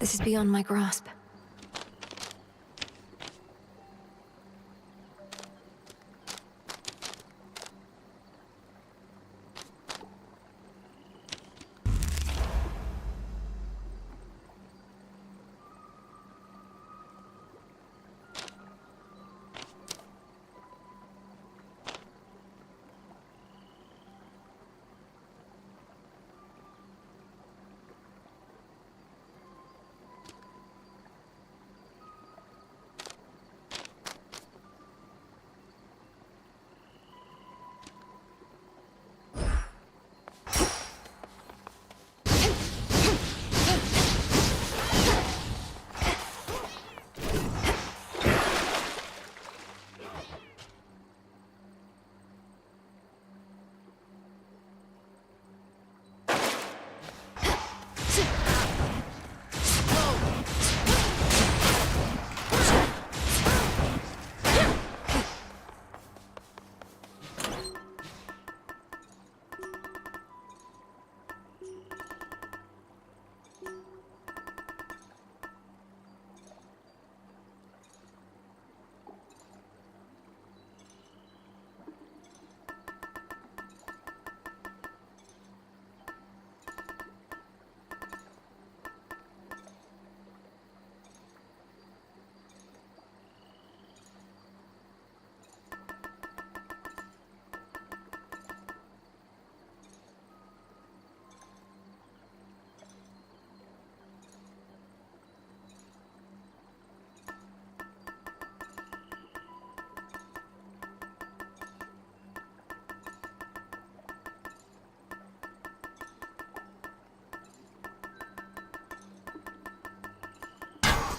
This is beyond my grasp.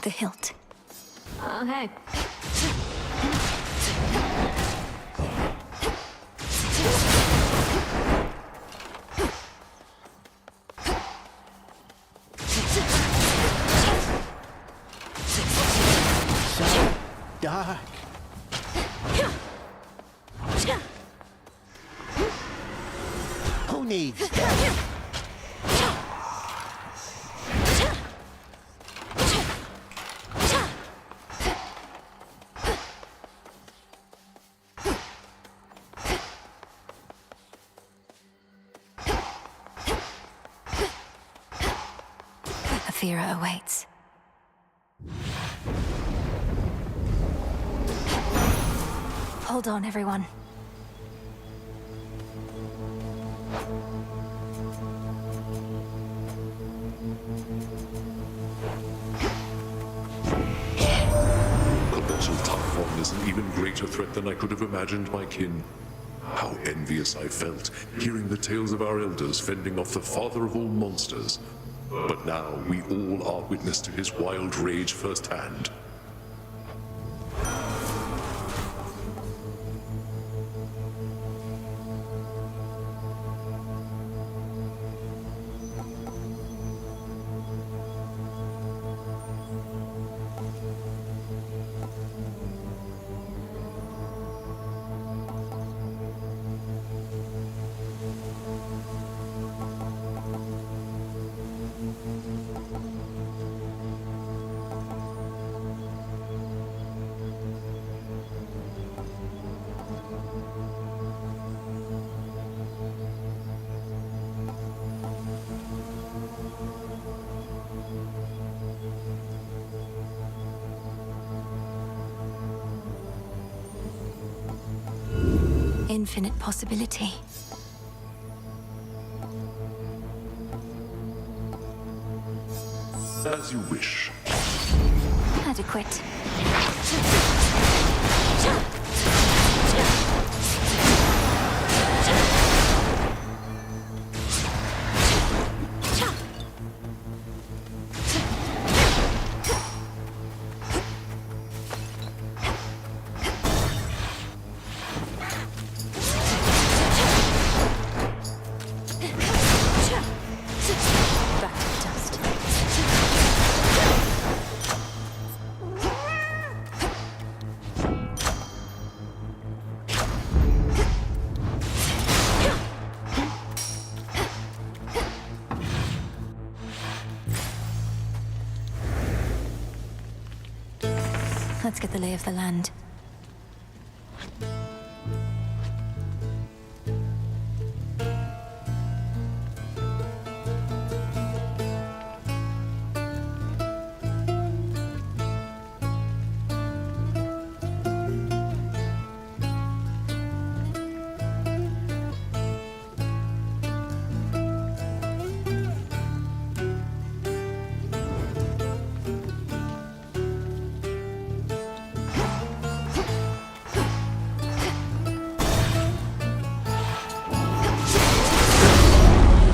The hilt. Oh, hey. So dark. Who needs that? Athera awaits. Hold on, everyone. Colossal Typhon is an even greater threat than I could have imagined, my kin. How envious I felt, hearing the tales of our elders fending off the father of all monsters. But now we all are witness to his wild rage firsthand. Infinite possibility. As you wish. Adequate. Let's get the lay of the land.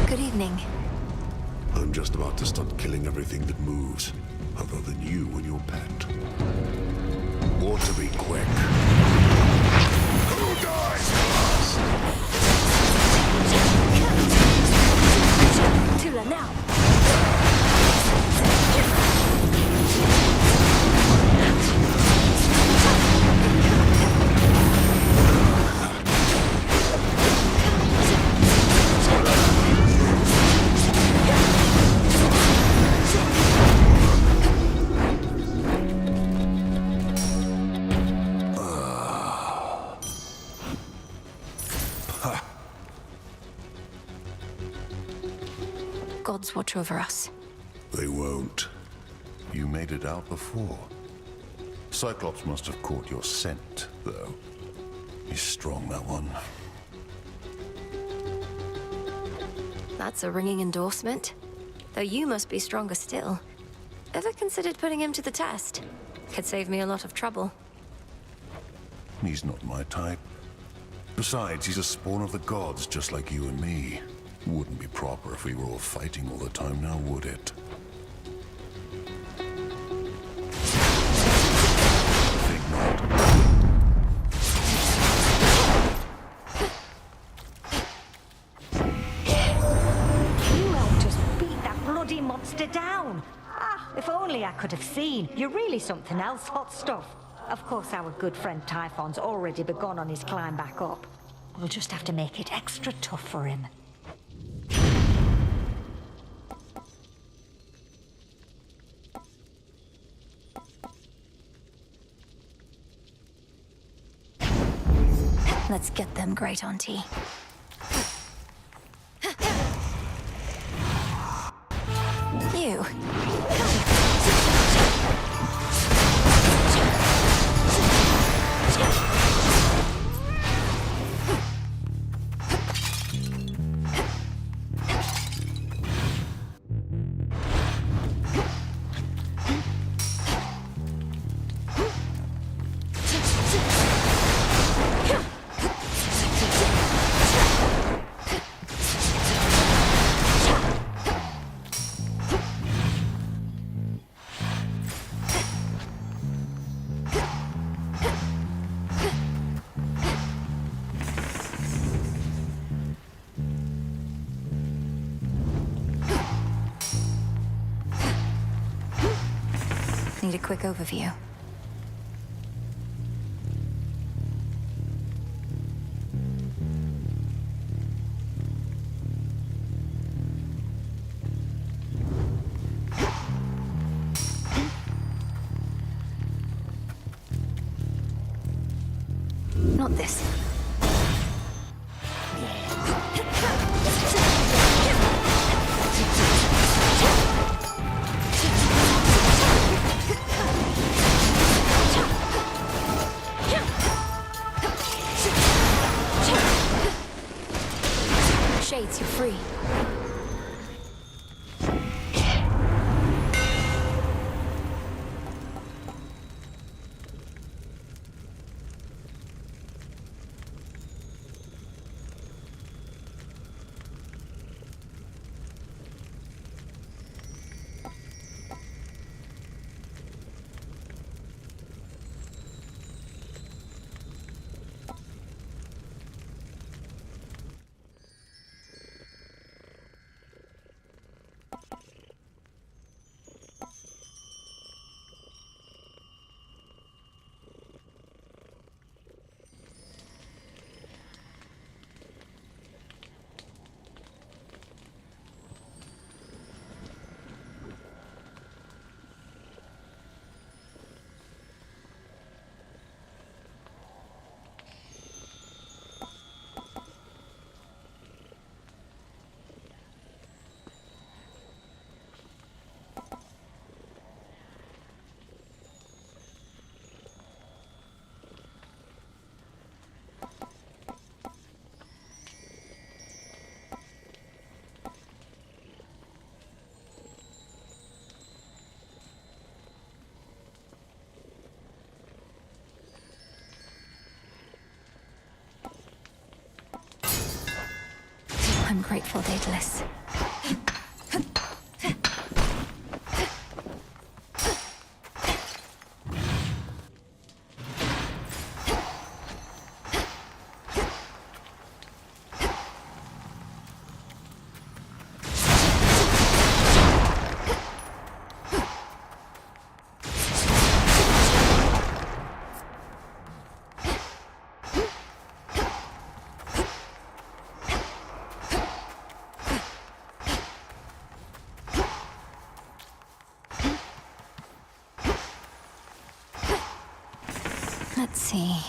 Good evening. I'm just about to start killing everything that moves, other than you and your pet. Ought to be quick. Who dies first? Tula now! Gods watch over us. They won't. You made it out before. Cyclops must have caught your scent, though. He's strong, that one. That's a ringing endorsement. Though you must be stronger still. Ever considered putting him to the test? Could save me a lot of trouble. He's not my type. Besides, he's a spawn of the gods, just like you and me. Wouldn't be proper if we were all fighting all the time now, would it? Think not. You helped us beat that bloody monster down. Ah, if only I could have seen. You're really something else, hot stuff. Of course, our good friend Typhon's already begun on his climb back up. We'll just have to make it extra tough for him. Let's get them, Great Auntie. You. Need a quick overview. Not this. Shades, you're free. I'm grateful, Daedalus. Let's see.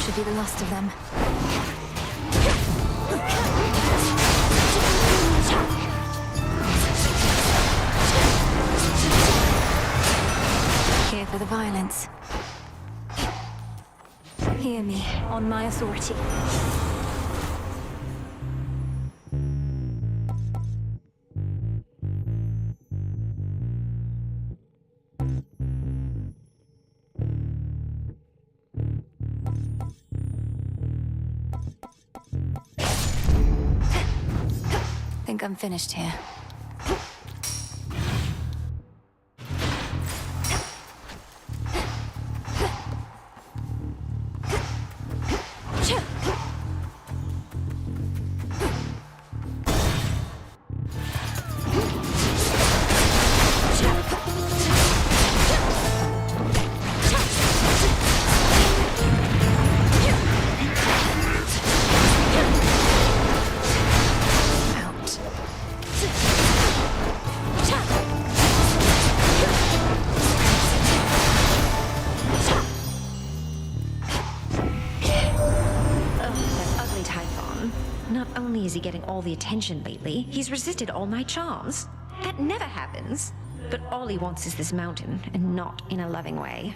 Should be the last of them. Here for the violence. Hear me, on my authority. Think I'm finished here. Not only is he getting all the attention lately, he's resisted all my charms. That never happens. But all he wants is this mountain, and not in a loving way.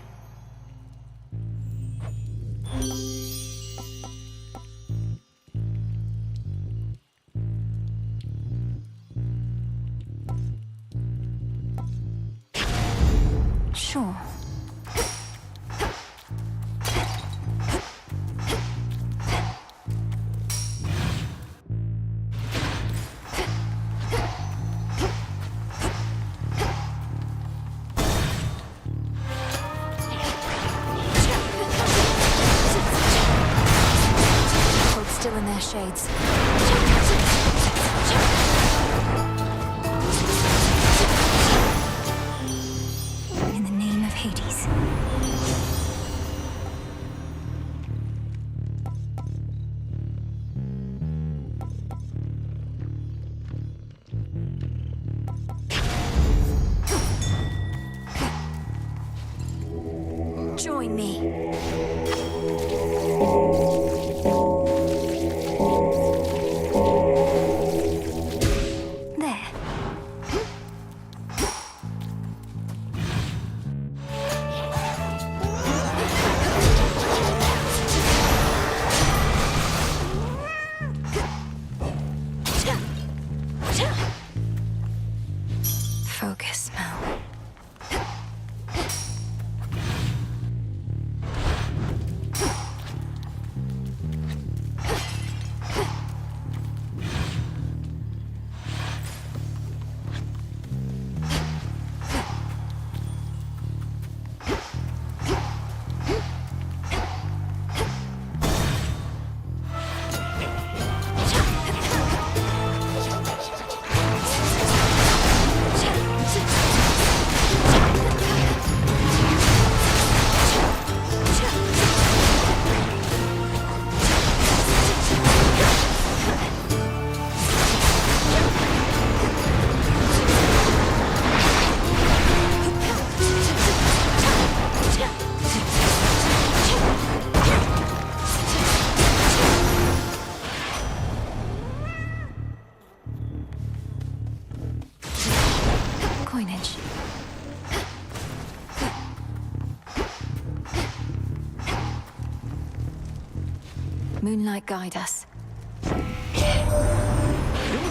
Sure. Still in their shades. In the name of Hades. Join me. Focus, Mel. Moonlight guide us. You're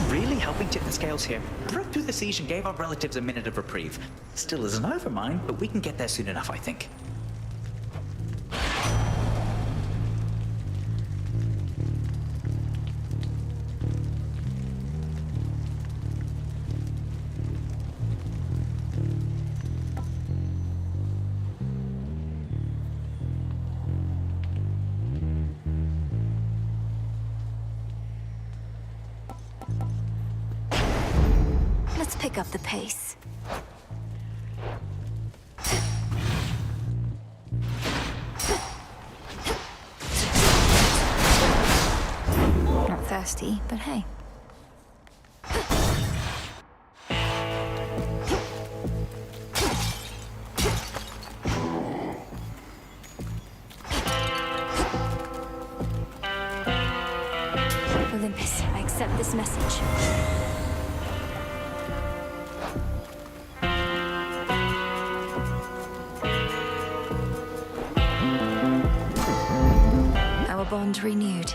really helping tip the scales here. Broke through the siege and gave our relatives a minute of reprieve. Still isn't over mine, but we can get there soon enough, I think. Let's pick up the pace. Not thirsty, but hey. Olympus, I accept this message. Our bond renewed.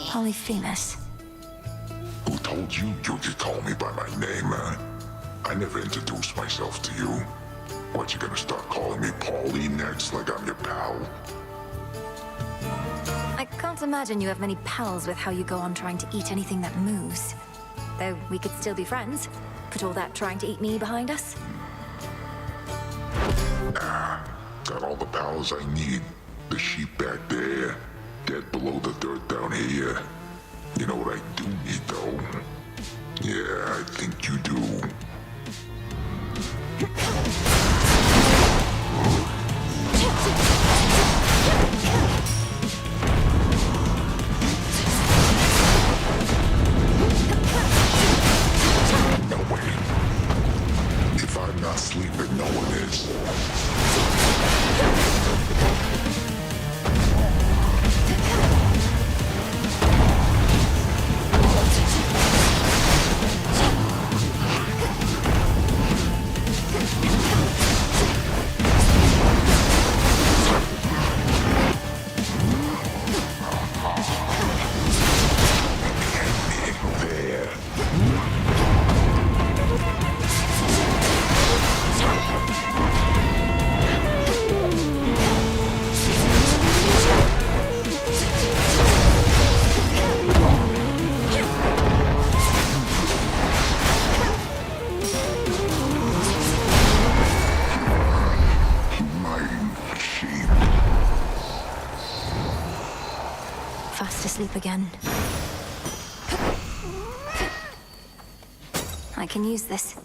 Polyphemus. Who told you to call me by my name, huh? I never introduced myself to you. What, you gonna start calling me Paulie next, like I'm your pal? I can't imagine you have many pals with how you go on trying to eat anything that moves. Though we could still be friends. Put all that trying to eat me behind us. Nah, got all the pals I need. The sheep back there, dead below the dirt down here. You know what I do need, though? Yeah, I think you do. No way. If I'm not sleeping, no one is. Fast asleep again. I can use this.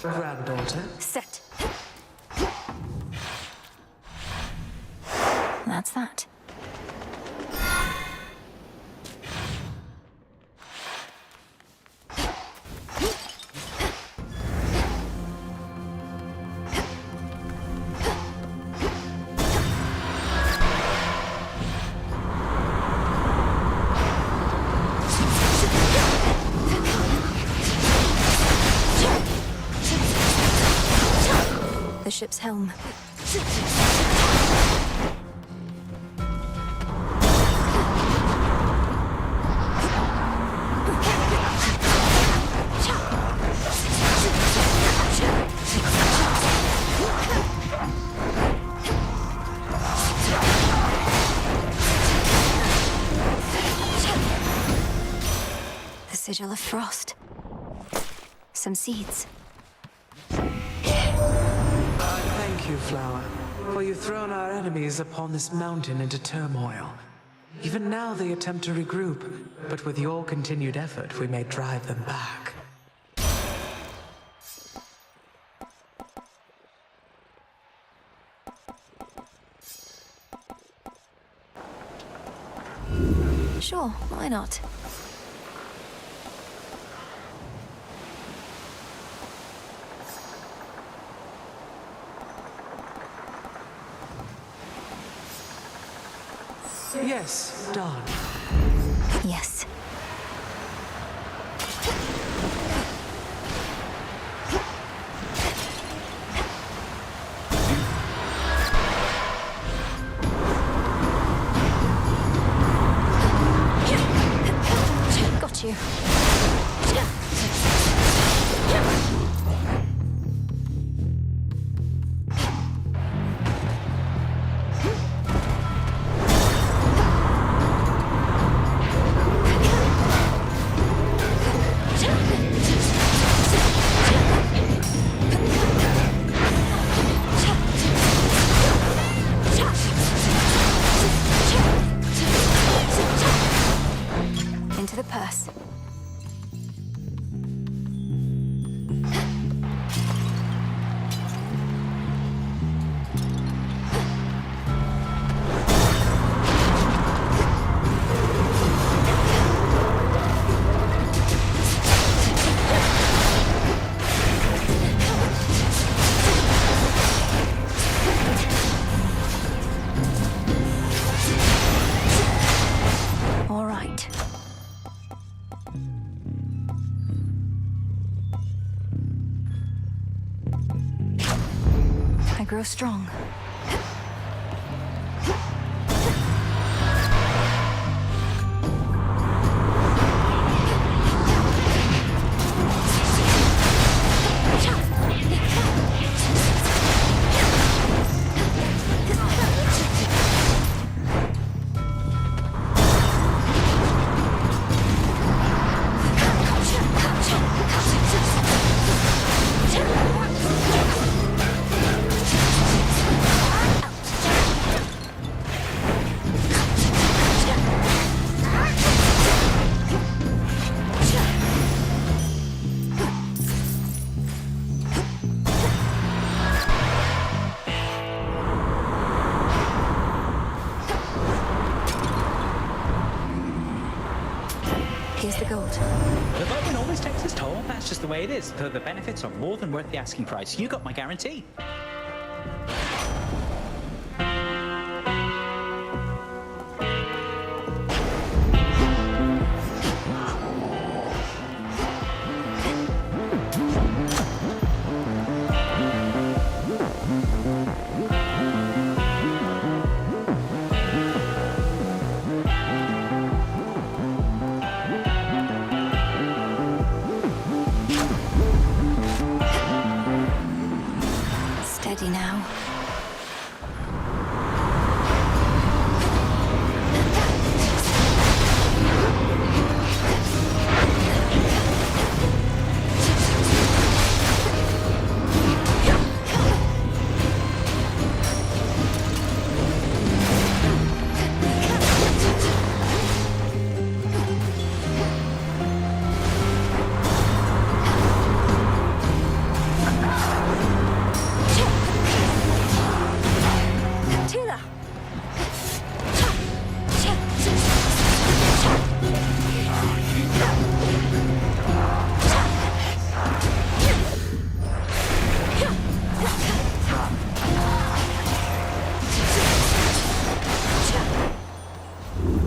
Granddaughter. Set. That's that. The ship's helm. Sigil of frost. Some seeds. Thank you, Flower, for you've thrown our enemies upon this mountain into turmoil. Even now they attempt to regroup, but with your continued effort, we may drive them back. Sure, why not? Yes, done. Yes. Got you. Into the purse. All right. I grow strong. Here's the gold. The voting always takes its toll. That's just the way it is. Though the benefits are more than worth the asking price. You got my guarantee. Steady now.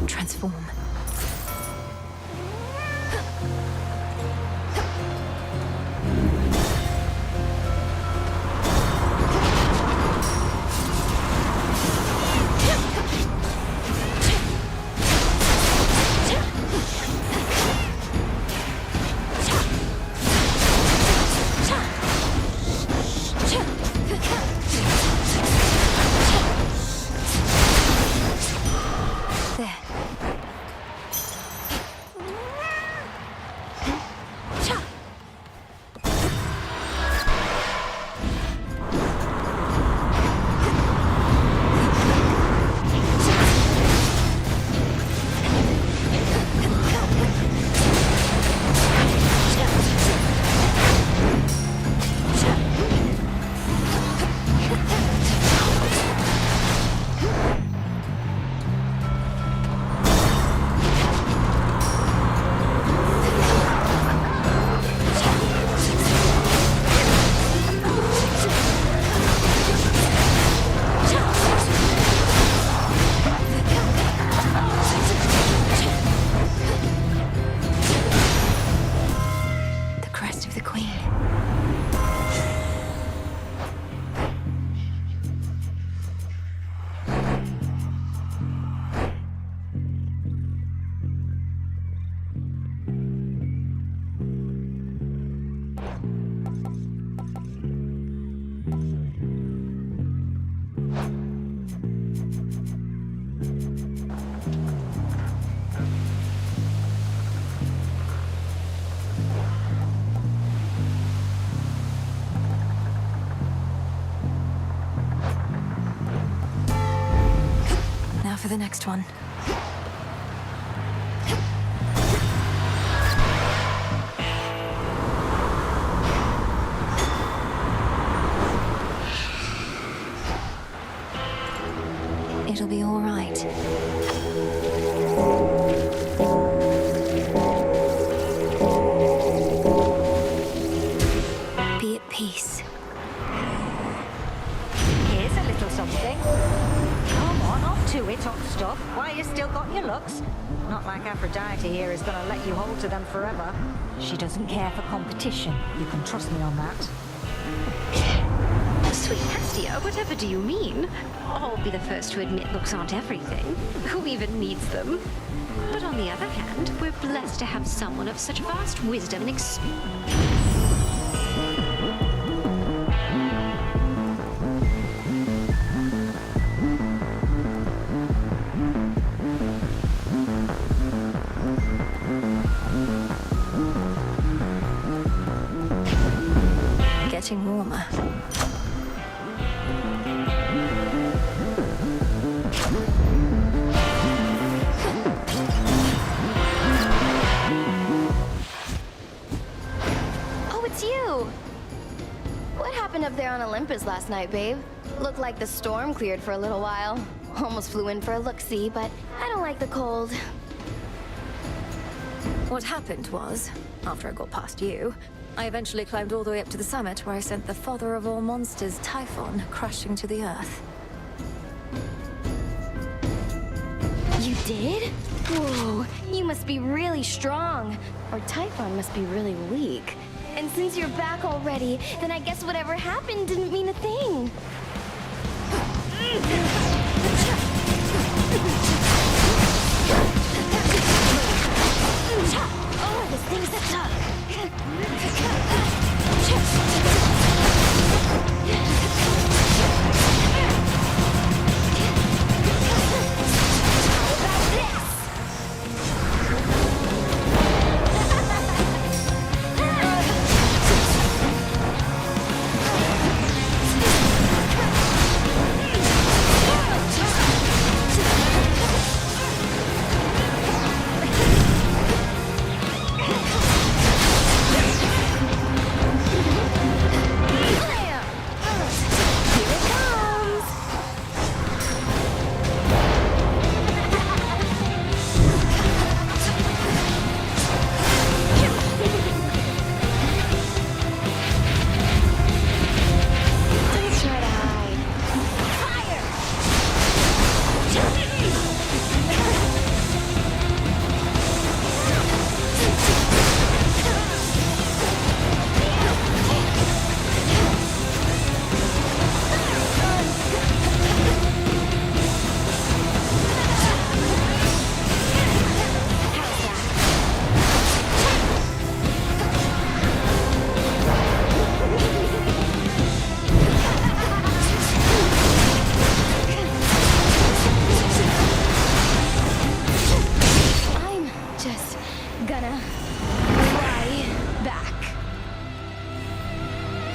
Transform. There. for the next one. It'll be all right. Be at peace. Here's a little something. Come on, off to it, hot stuff. Why, you still got your looks. Not like Aphrodite here is gonna let you hold to them forever. She doesn't care for competition. You can trust me on that. Sweet Hestia, whatever do you mean? I'll be the first to admit looks aren't everything. Who even needs them? But on the other hand, we're blessed to have someone of such vast wisdom and Getting warmer. Oh, it's you! What happened up there on Olympus last night, babe? Looked like the storm cleared for a little while. Almost flew in for a look-see, but I don't like the cold. What happened was, after I got past you, I eventually climbed all the way up to the summit where I sent the father of all monsters, Typhon, crashing to the earth. You did? Whoa, you must be really strong. Or Typhon must be really weak. And since you're back already, then I guess whatever happened didn't mean a thing. Oh, this thing's a duck.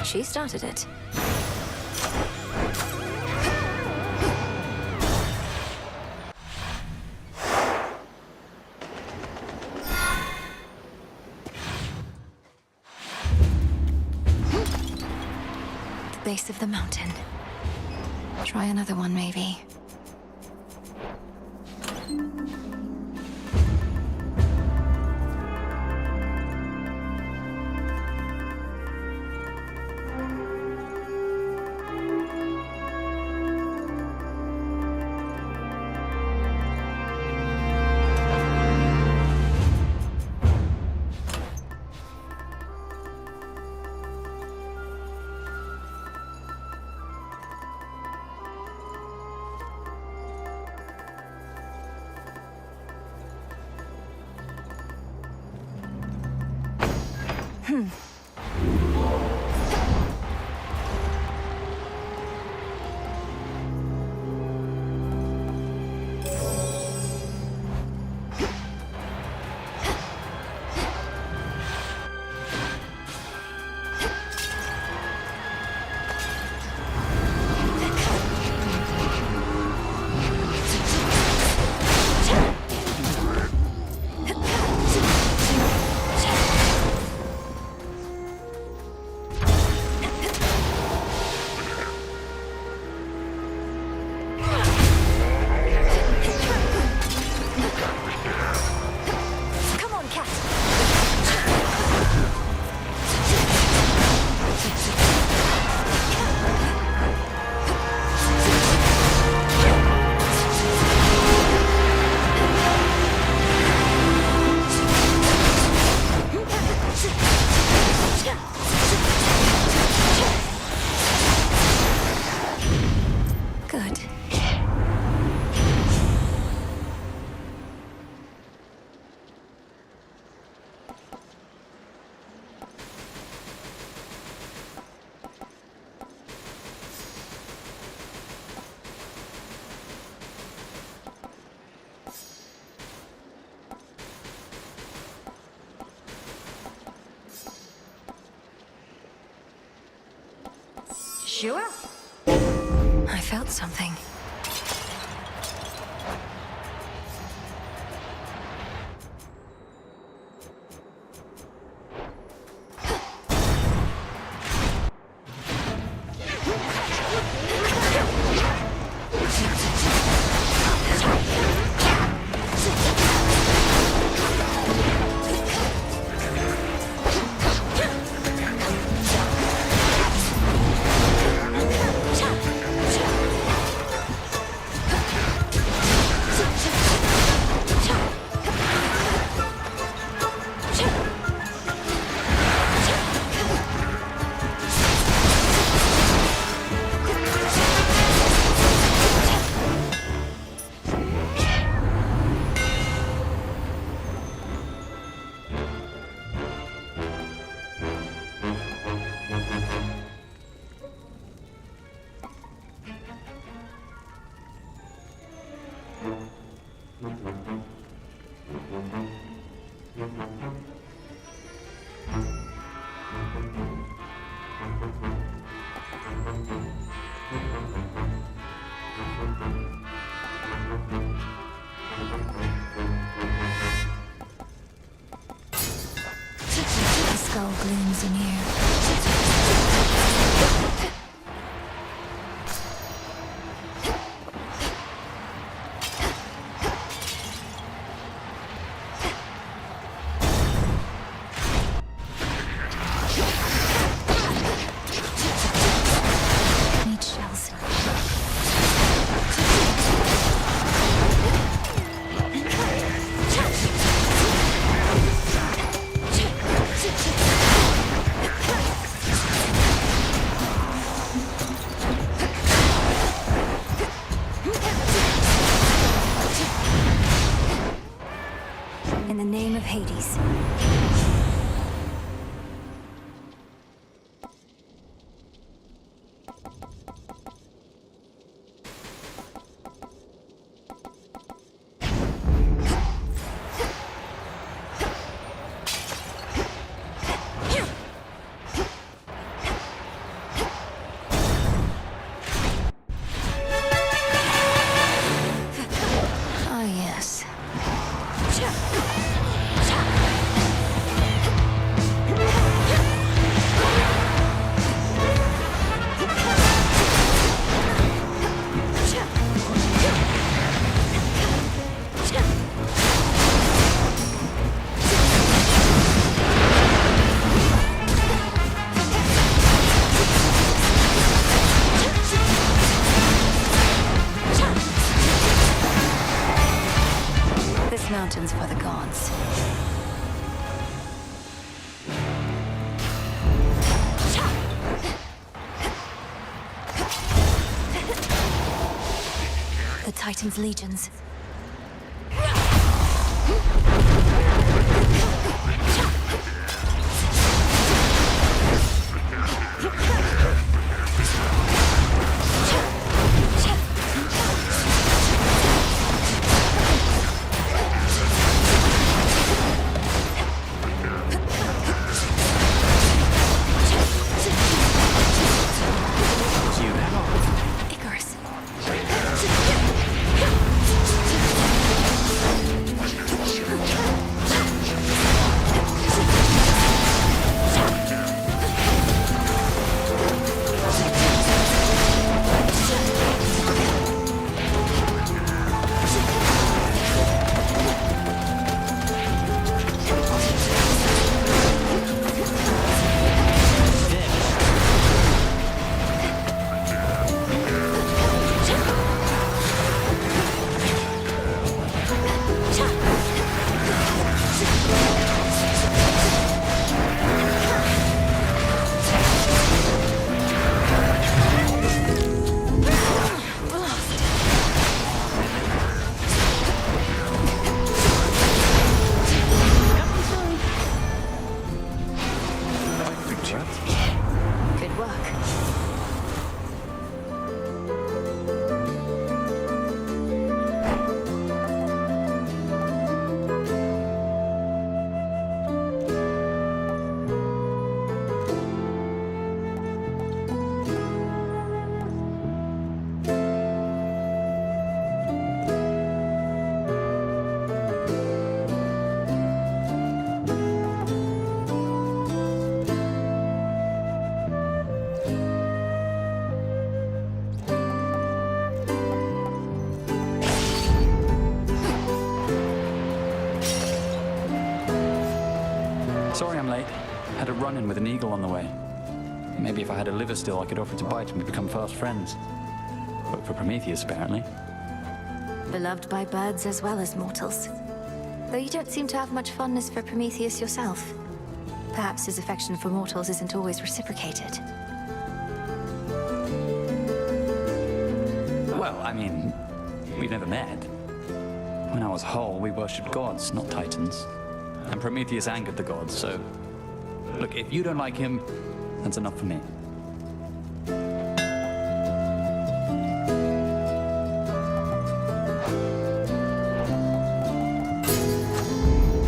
She started it. The base of the mountain. Try another one, maybe. sure? I felt something. The skull glooms anear. Need shells. In the name of Hades. Ah, yes. This mountain's for the gods. The Titan's legions. Icarus. a run-in with an eagle on the way. Maybe if I had a liver still, I could offer to bite and we'd become fast friends. But for Prometheus, apparently. Beloved by birds as well as mortals. Though you don't seem to have much fondness for Prometheus yourself. Perhaps his affection for mortals isn't always reciprocated. Well, I mean, we've never met. When I was whole, we worshipped gods, not titans. And Prometheus angered the gods, so... Look, if you don't like him, that's enough for me.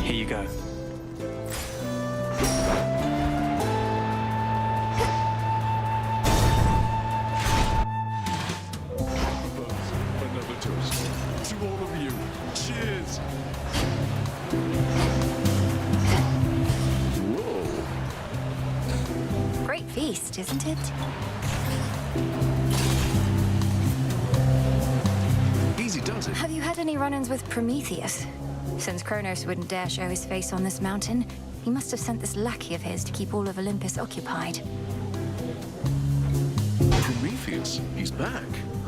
Here you go. Another toast. To all of you. Cheers! Whoa. Great feast, isn't it? Easy does it. Have you had any run-ins with Prometheus? Since Kronos wouldn't dare show his face on this mountain, he must have sent this lackey of his to keep all of Olympus occupied. Prometheus, he's back.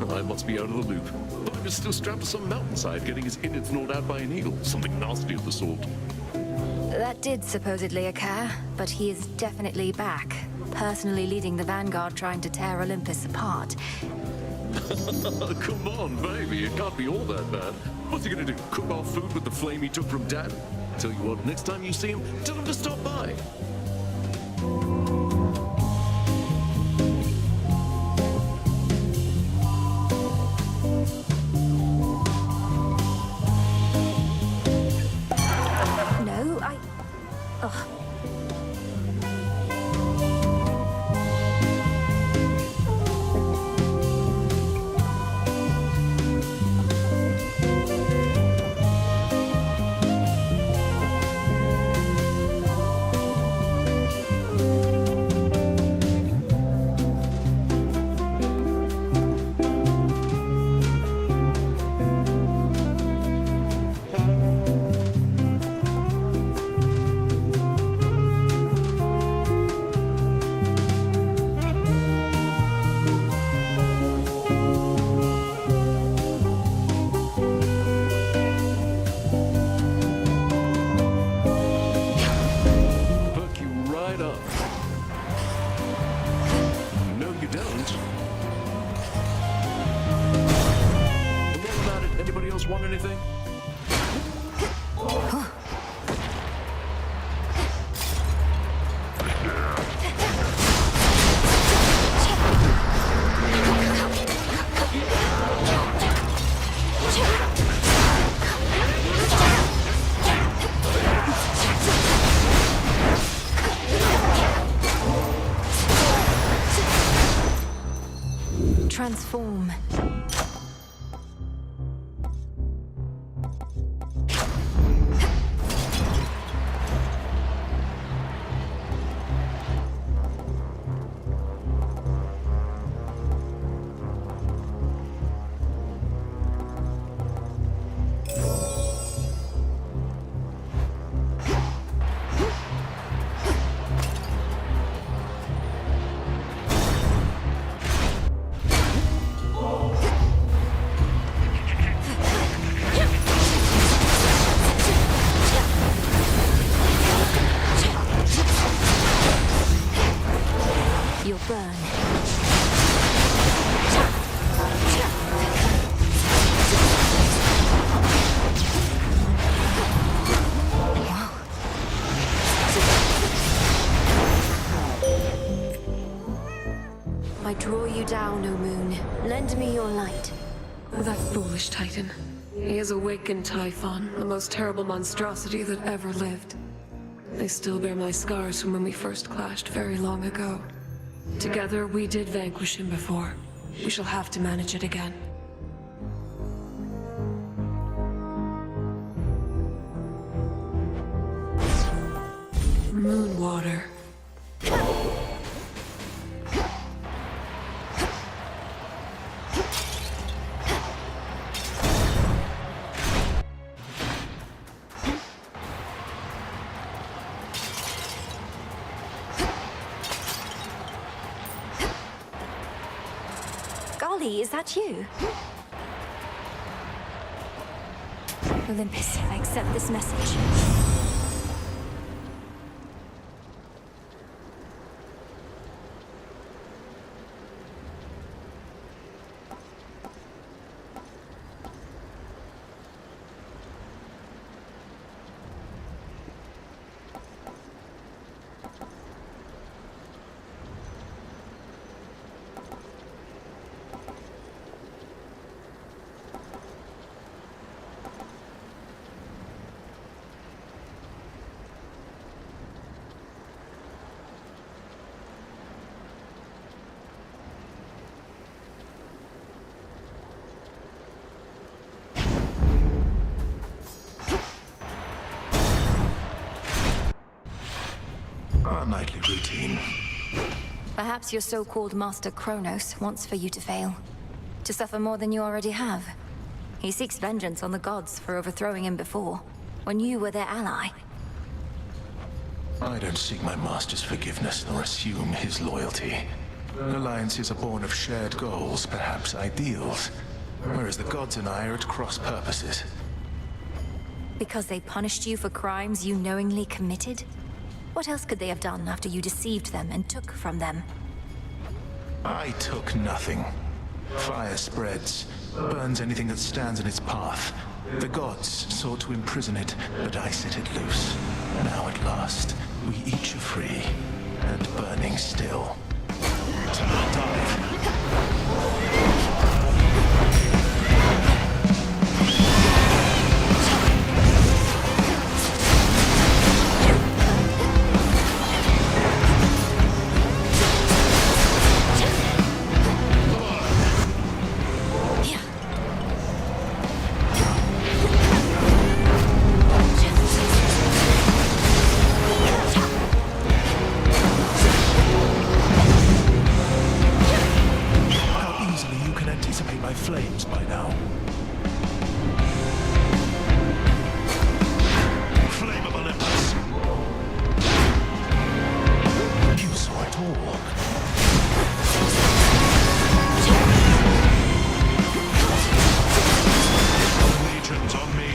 I must be out of the loop. But I'm still strapped to some mountainside getting his innards gnawed out by an eagle. Something nasty of the sort. That did supposedly occur, but he is definitely back. Personally leading the vanguard trying to tear Olympus apart. Come on, baby. It can't be all that bad. What's he gonna do? Cook our food with the flame he took from Dad? Tell you what, next time you see him, tell him to stop by. No, I... Ugh. Perk you right up. No, you don't. Forget about it. Anybody else want anything? Transform. You'll burn. I draw you down, O moon. Lend me your light. That foolish Titan. He has awakened Typhon, the most terrible monstrosity that ever lived. I still bear my scars from when we first clashed very long ago. Together, we did vanquish him before. We shall have to manage it again. Moon water. Ellie, is that you? Olympus, I accept this message. Our nightly routine. Perhaps your so-called Master Kronos wants for you to fail. To suffer more than you already have. He seeks vengeance on the gods for overthrowing him before, when you were their ally. I don't seek my master's forgiveness nor assume his loyalty. Alliances are born of shared goals, perhaps ideals. Whereas the gods and I are at cross purposes. Because they punished you for crimes you knowingly committed? What else could they have done after you deceived them and took from them? I took nothing. Fire spreads, burns anything that stands in its path. The gods sought to imprison it, but I set it loose. Now at last, we each are free, and burning still. Dive. Flames by now. Flame of Olympus. You saw it all. Legions on me.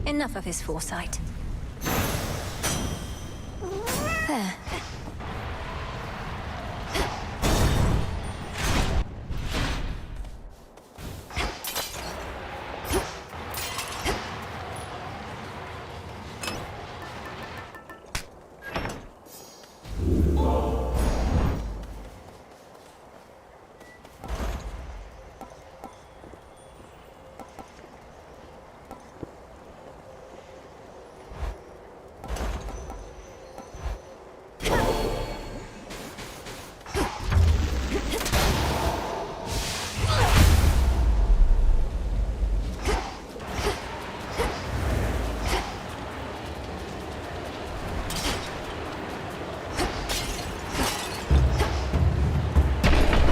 Enough of his foresight. There.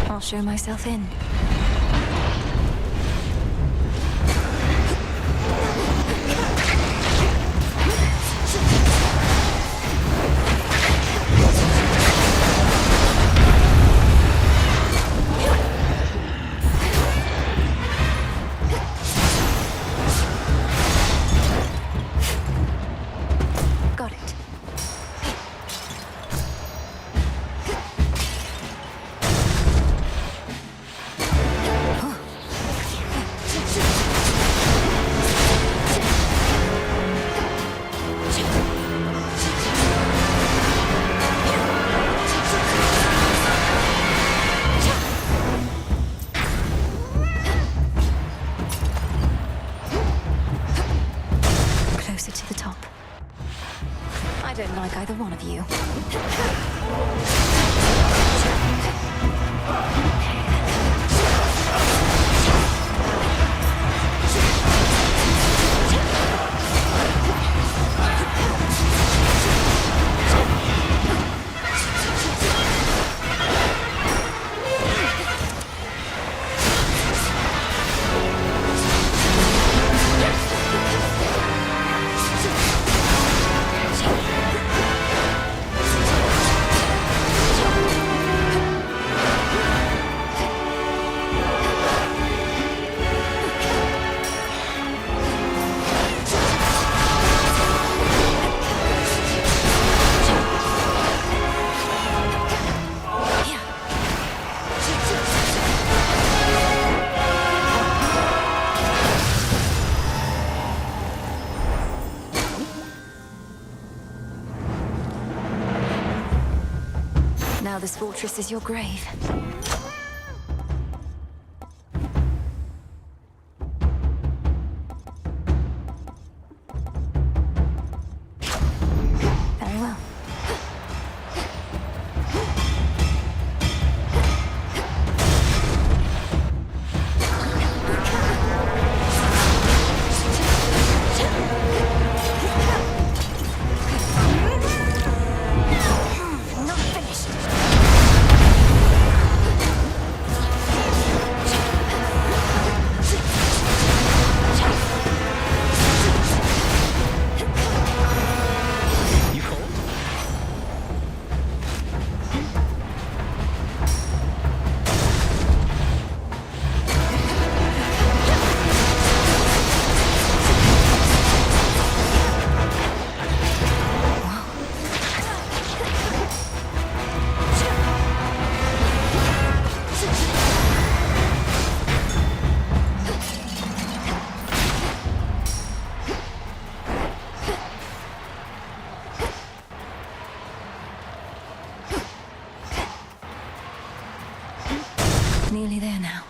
I'll show myself in. don't like either one of you. Now this fortress is your grave. Very well. Not finished. You cold? Nearly there now.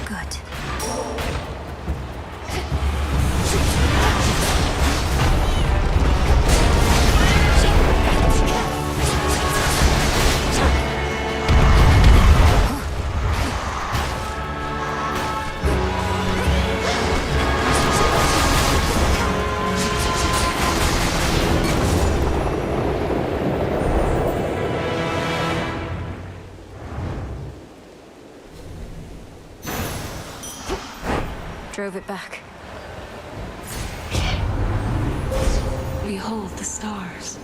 Good. Drove it back. Behold the stars.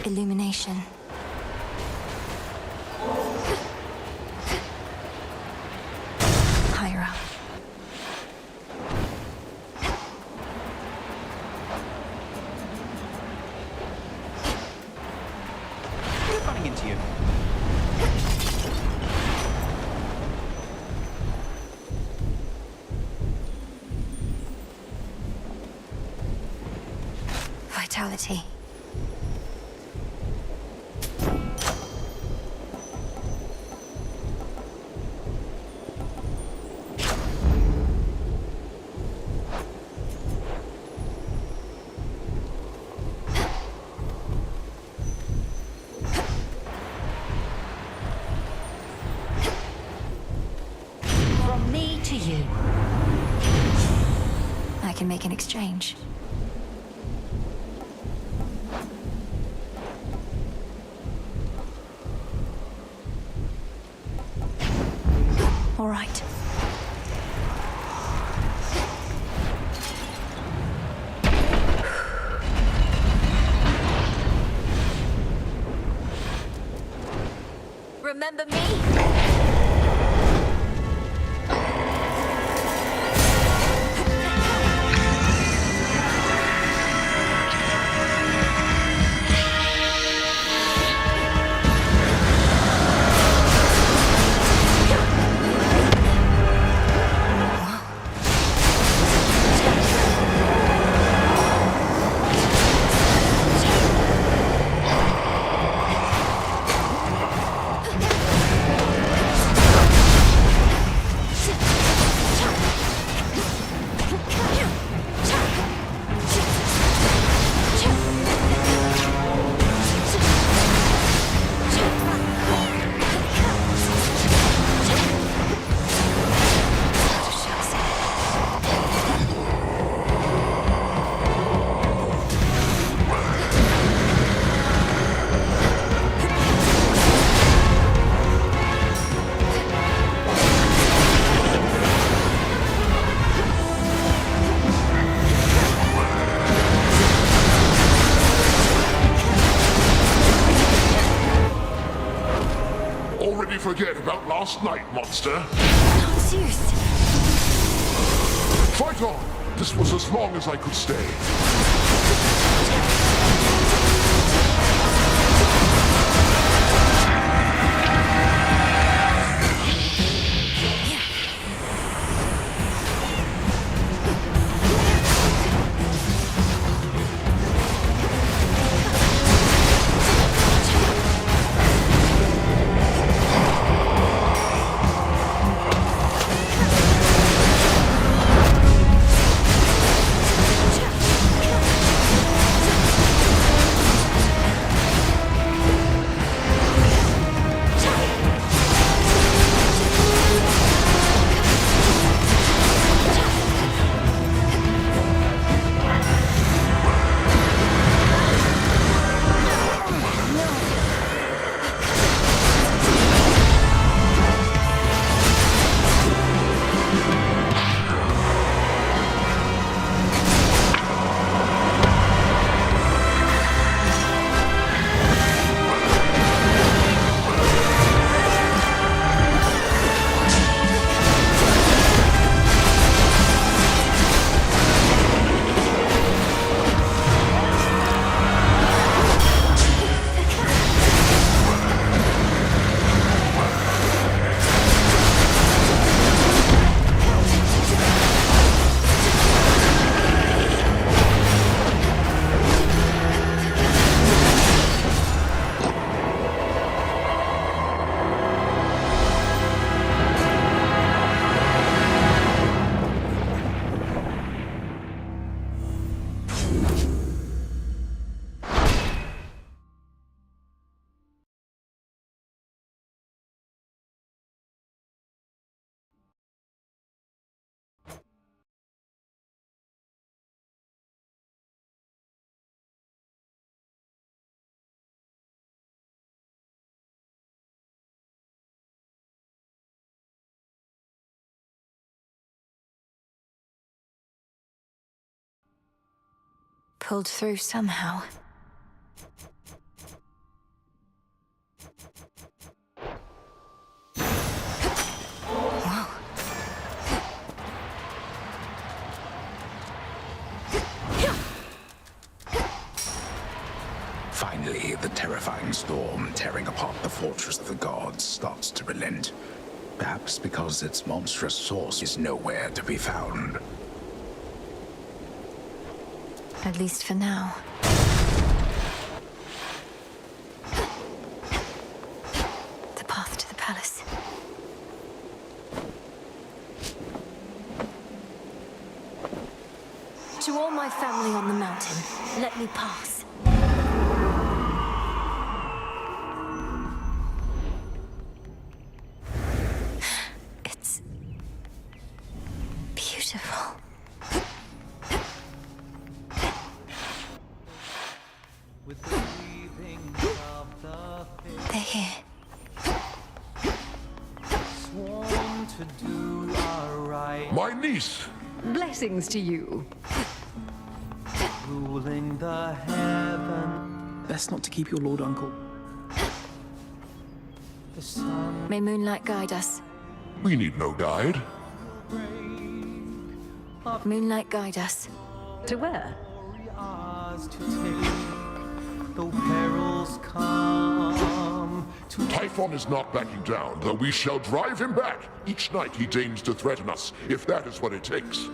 illumination. Higher up. Who's running into you? Vitality. From me to you. I can make an exchange. All right. Remember me? Already forget about last night, monster. Not Zeus. Fight on! This was as long as I could stay. Pulled through somehow. of the terrifying storm tearing apart the fortress of the gods starts to relent. Perhaps because its monstrous source is nowhere to be found. At least for now. The path to the palace. To all my family on the mountain, let me pass. It's beautiful. They're here. My niece! Blessings to you. Ruling the heaven. Best not to keep your lord uncle. The sun May moonlight guide us. We need no guide. Moonlight guide us. To where? ours to take, though perils come to Typhon is not backing down, though we shall drive him back. Each night he deigns to threaten us, if that is what it takes.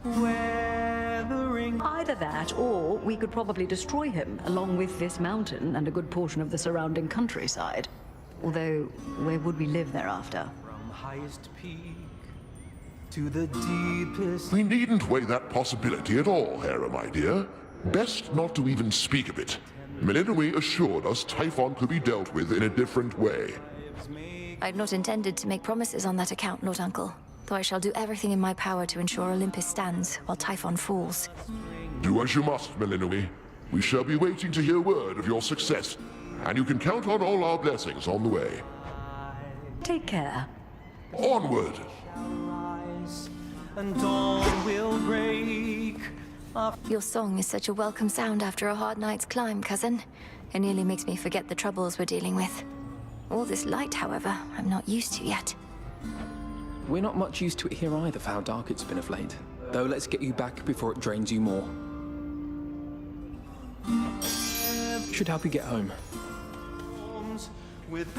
weathering. Either that, or we could probably destroy him, along with this mountain and a good portion of the surrounding countryside. Although, where would we live thereafter? From highest peak to the deepest. We needn't weigh that possibility at all, Hera, my dear. Best not to even speak of it. Melinoi assured us Typhon could be dealt with in a different way. I'd not intended to make promises on that account, Lord Uncle. Though I shall do everything in my power to ensure Olympus stands while Typhon falls. Do as you must, Melinoi. We shall be waiting to hear word of your success, and you can count on all our blessings on the way. Take care. Onward! And dawn will break. Your song is such a welcome sound after a hard night's climb, cousin. It nearly makes me forget the troubles we're dealing with. All this light, however, I'm not used to yet. We're not much used to it here either for how dark it's been of late. Though let's get you back before it drains you more. Should help you get home. With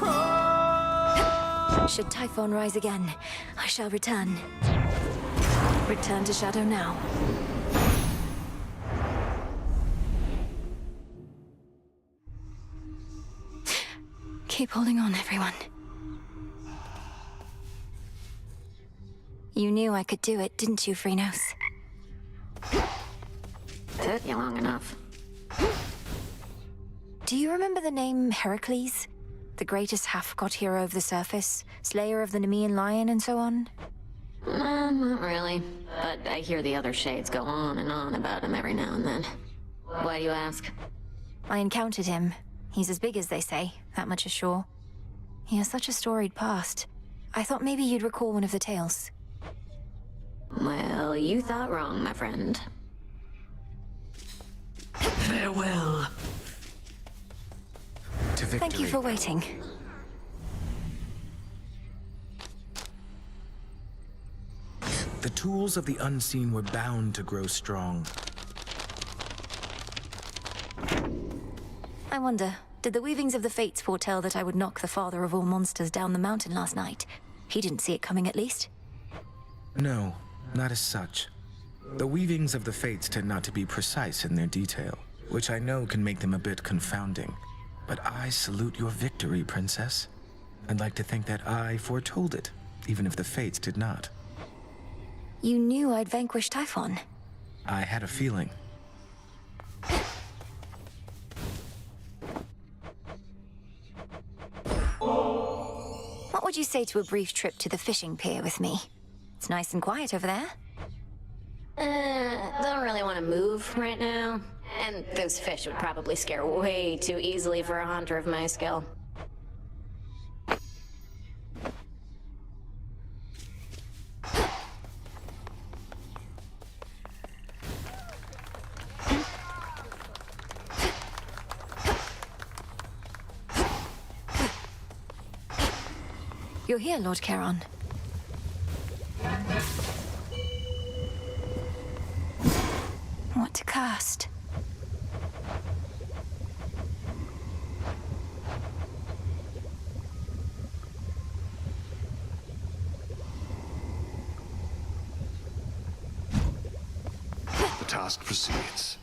Should Typhon rise again, I shall return. Return to Shadow now. Keep holding on, everyone. You knew I could do it, didn't you, Phrynos? Took you long enough. Do you remember the name Heracles? The greatest half-god hero of the surface, slayer of the Nemean lion, and so on? Not really. But I hear the other shades go on and on about him every now and then. Why do you ask? I encountered him. He's as big as they say, that much is sure. He has such a storied past. I thought maybe you'd recall one of the tales. Well, you thought wrong, my friend. Farewell. To victory. Thank you for waiting. The tools of the unseen were bound to grow strong. I wonder, did the weavings of the fates foretell that I would knock the father of all monsters down the mountain last night? He didn't see it coming, at least. No, not as such. The weavings of the fates tend not to be precise in their detail, which I know can make them a bit confounding. But I salute your victory, Princess. I'd like to think that I foretold it, even if the fates did not. You knew I'd vanquish Typhon. I had a feeling. What would you say to a brief trip to the fishing pier with me? It's nice and quiet over there. Don't really want to move right now. And those fish would probably scare way too easily for a hunter of my skill. You're here, Lord Charon. What to cast? task proceeds.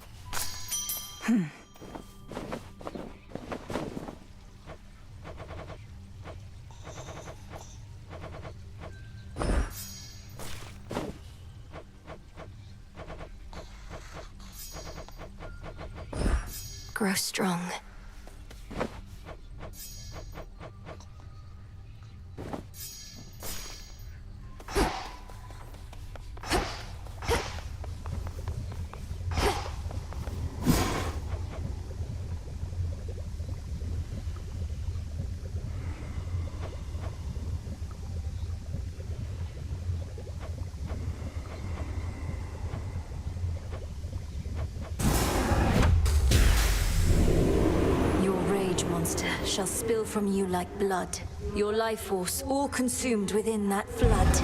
Grow strong. Monster shall spill from you like blood. Your life force all consumed within that flood.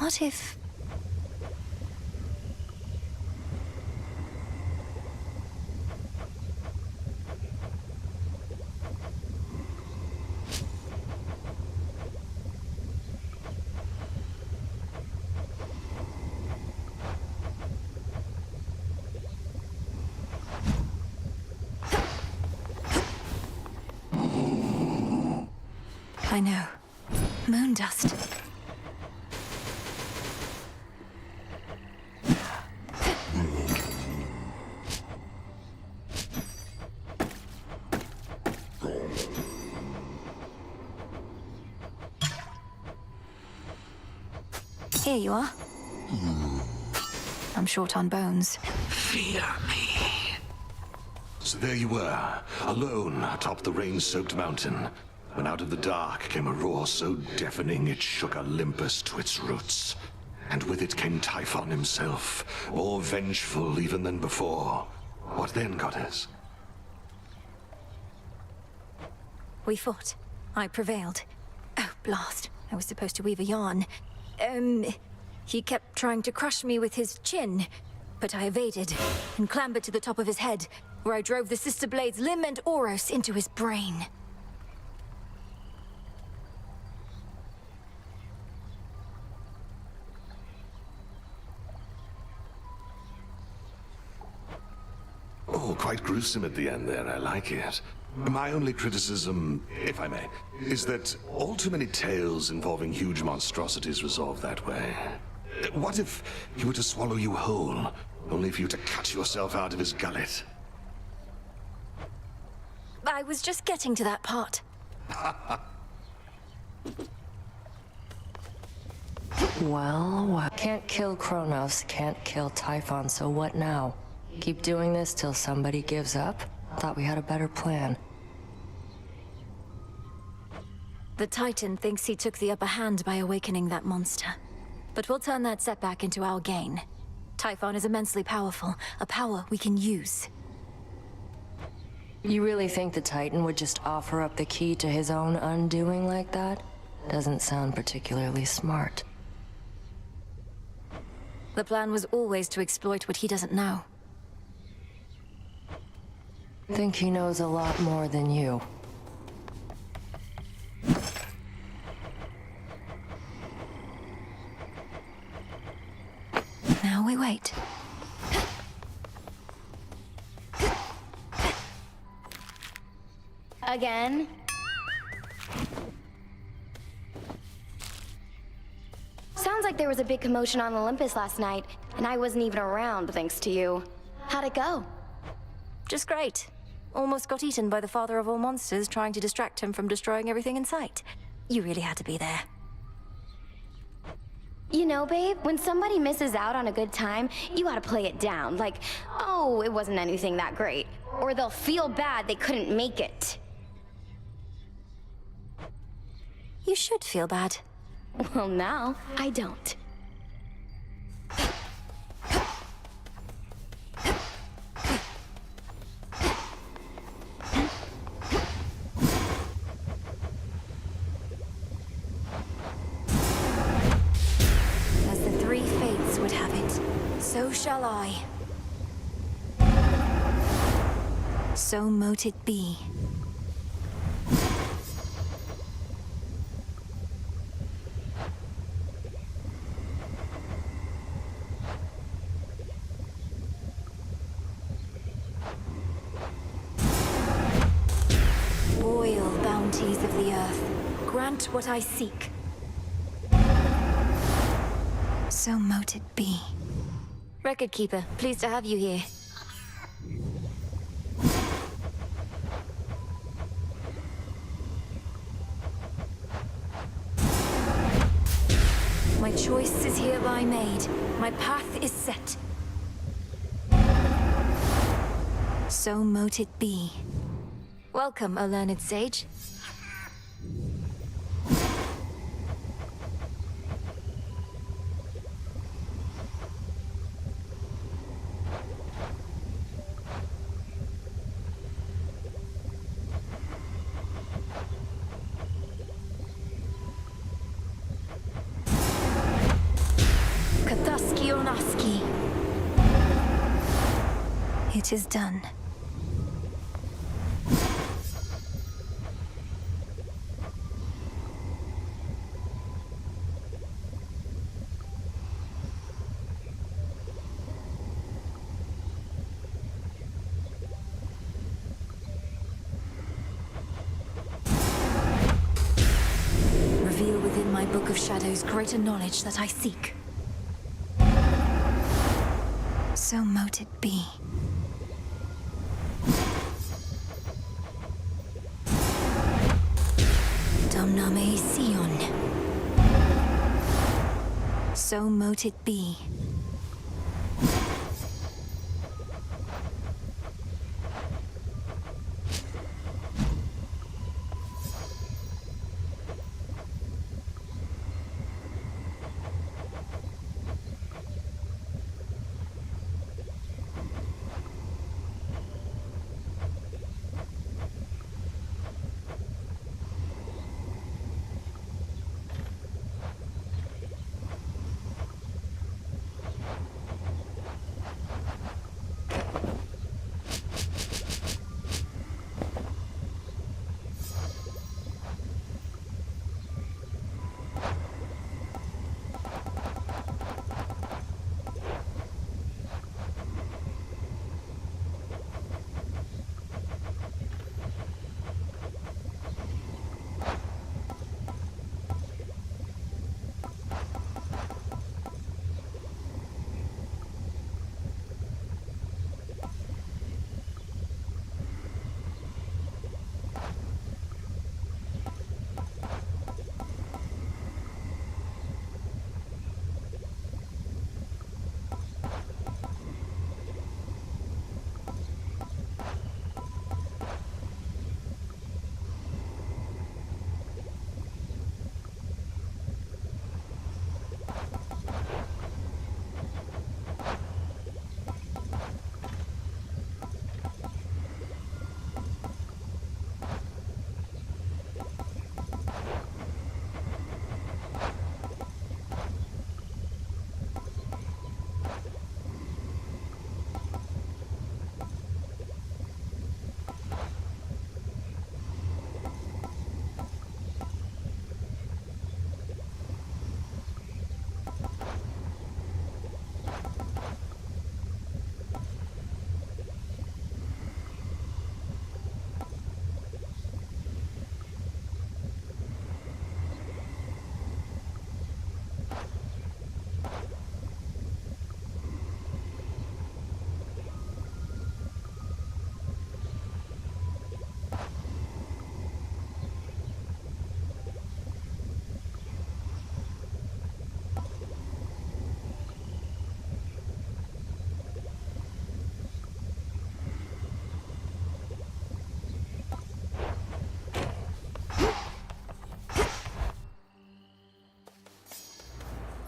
What if... I know. Moon dust. Here you are. I'm short on bones. Fear me. So there you were, alone atop the rain-soaked mountain, when out of the dark came a roar so deafening it shook Olympus to its roots. And with it came Typhon himself, more vengeful even than before. What then, goddess? We fought. I prevailed. Oh, blast. I was supposed to weave a yarn. He kept trying to crush me with his chin, but I evaded and clambered to the top of his head, where I drove the Sister Blades limb and Oros into his brain. Oh, quite gruesome at the end there, I like it. My only criticism, if I may, is that all too many tales involving huge monstrosities resolve that way. What if he were to swallow you whole, only for you to cut yourself out of his gullet? I was just getting to that part. Well, can't kill Kronos, can't kill Typhon, so what now? Keep doing this till somebody gives up? Thought we had a better plan. The Titan thinks he took the upper hand by awakening that monster. But we'll turn that setback into our gain. Typhon is immensely powerful, a power we can use. You really think the Titan would just offer up the key to his own undoing like that? Doesn't sound particularly smart. The plan was always to exploit what he doesn't know. Think he knows a lot more than you. Now we wait. Again? Sounds like there was a big commotion on Olympus last night, and I wasn't even around thanks to you. How'd it go? Just great. Almost got eaten by the father of all monsters trying to distract him from destroying everything in sight. You really had to be there. You know, babe, when somebody misses out on a good time, you gotta play it down. Like, oh, it wasn't anything that great. Or they'll feel bad they couldn't make it. You should feel bad. Well, now, I don't. As the three fates would have it, so shall I. So mote it be. Boil, bounties of the earth. Grant what I seek. So mote it be. Record Keeper, pleased to have you here. My choice is hereby made. My path is set. So mote it be. Welcome, O learned sage. Kathaski Onaski. It is done. Reveal within my Book of Shadows greater knowledge that I seek. So mote it be. Damname Sion. So mote it be.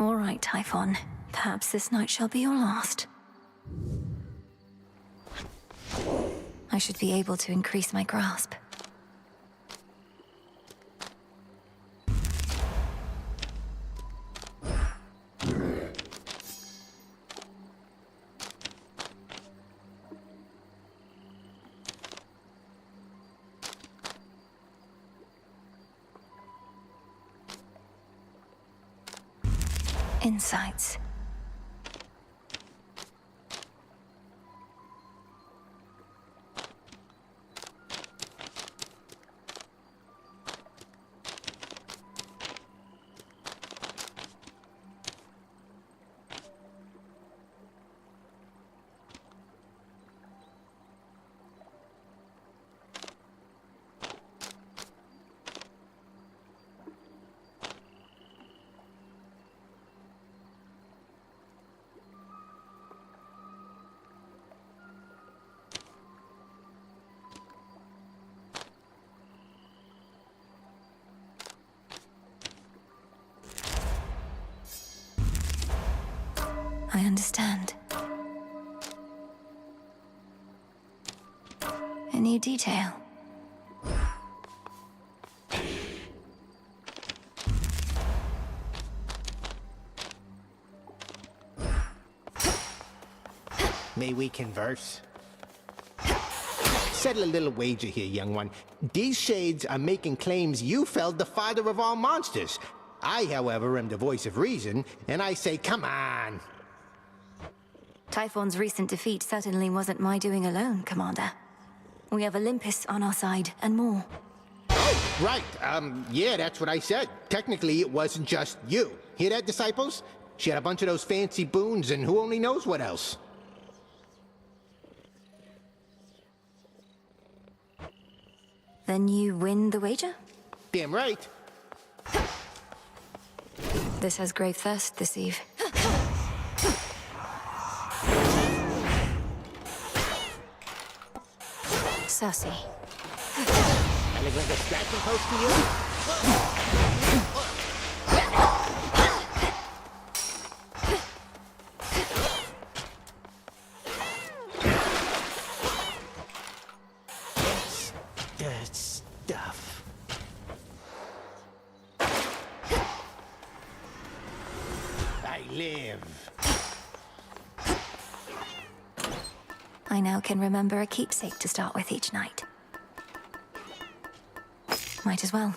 All right, Typhon. Perhaps this night shall be your last. I should be able to increase my grasp. insights. I understand. A new detail. May we converse? Settle a little wager here, young one. These shades are making claims you felled the father of all monsters. I, however, am the voice of reason, and I say, come on. Typhon's recent defeat certainly wasn't my doing alone, Commander. We have Olympus on our side, and more. Oh, right. Yeah, that's what I said. Technically, it wasn't just you. Hear that, disciples? She had a bunch of those fancy boons, and who only knows what else. Then you win the wager? Damn right. This has grave thirst this eve. Cersei. I look like a scratching post to you? It's stuff. I live. I now can remember a keepsake to start with each night. Might as well.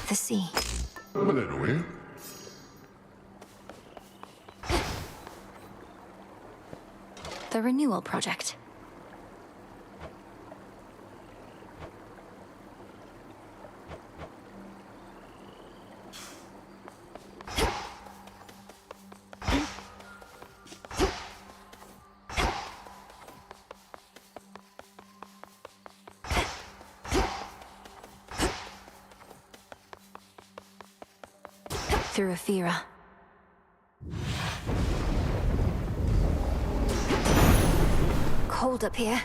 The sea. Well, anyway. The renewal project. Through Aphira. Cold up here.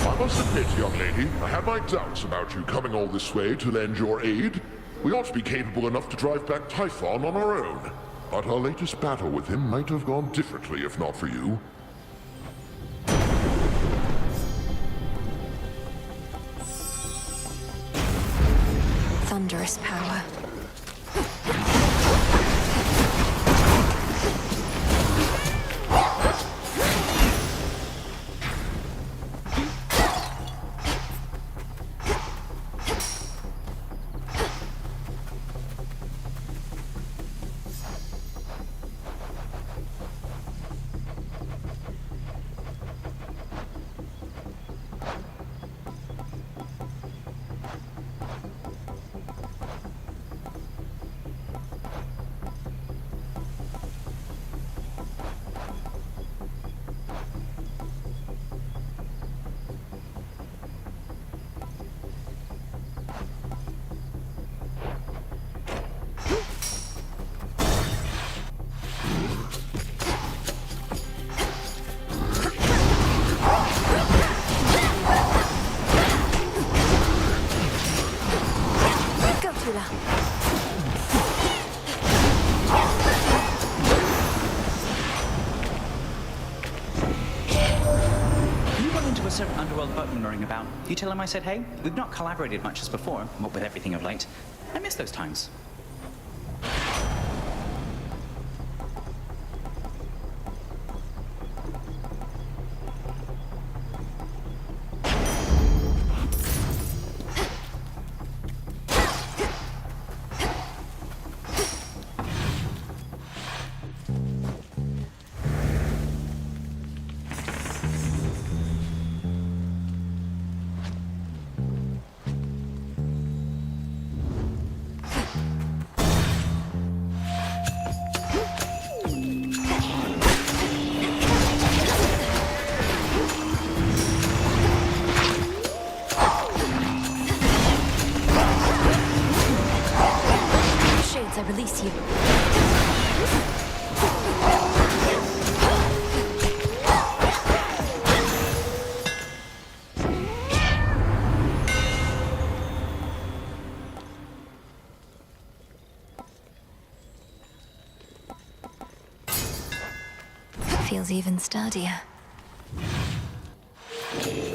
I must admit, young lady, I had my doubts about you coming all this way to lend your aid. We ought to be capable enough to drive back Typhon on our own. But our latest battle with him might have gone differently if not for you. Thunderous power. underworld boatman roaring about. You tell him I said hey? We've not collaborated much as before, what with everything of late. I miss those times. I release you. Feels even sturdier.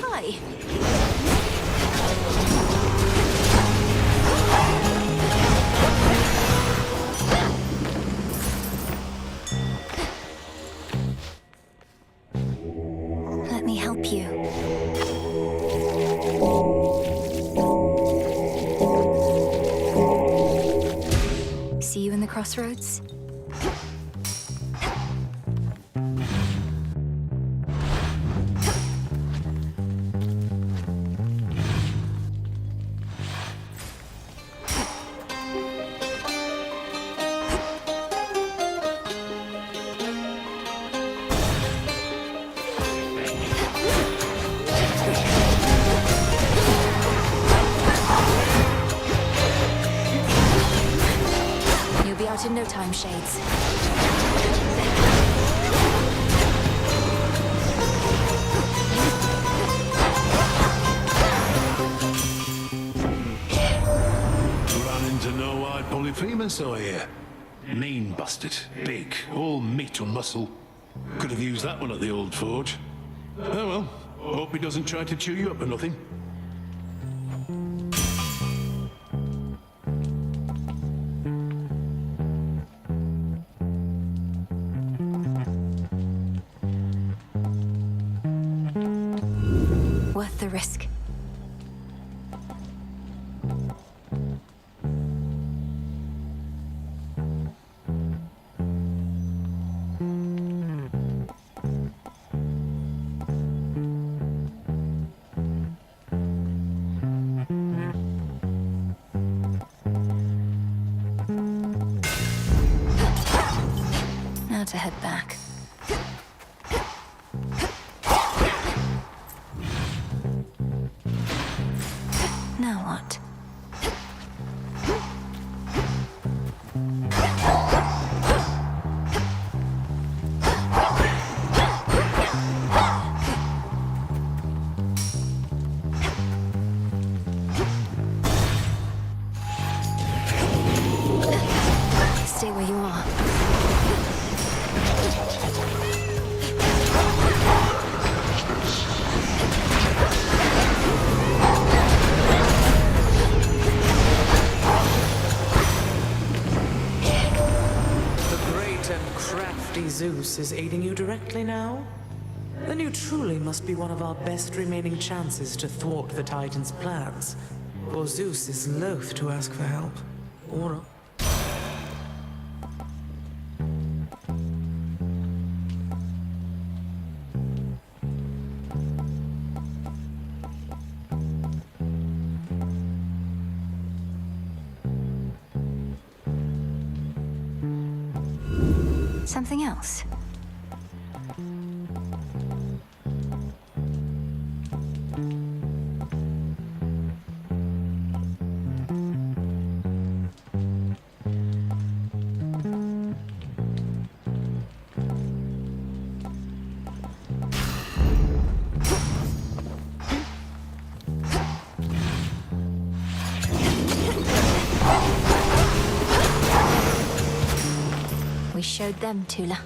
Hi. Let me help you. See you in the crossroads? Out in no time, Shades. Run into no-eyed Polyphemus, I hear. Mean bastard, big, all meat and muscle. Could have used that one at the old forge. Oh well, hope he doesn't try to chew you up or nothing. Worth the risk. Now to head back. Now what? Stay where you are. Zeus is aiding you directly now? Then you truly must be one of our best remaining chances to thwart the Titan's plans. For Zeus is loath to ask for help. Or... Something else? We showed them, Tula.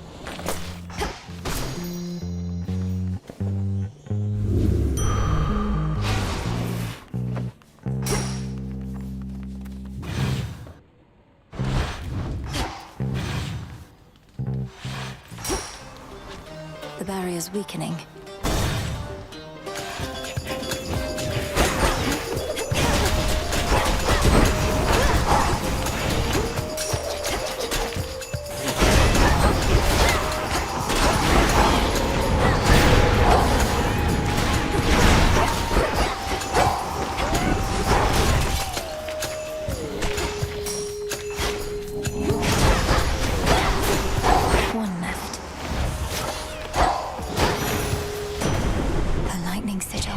is weakening. One left. The lightning sigil.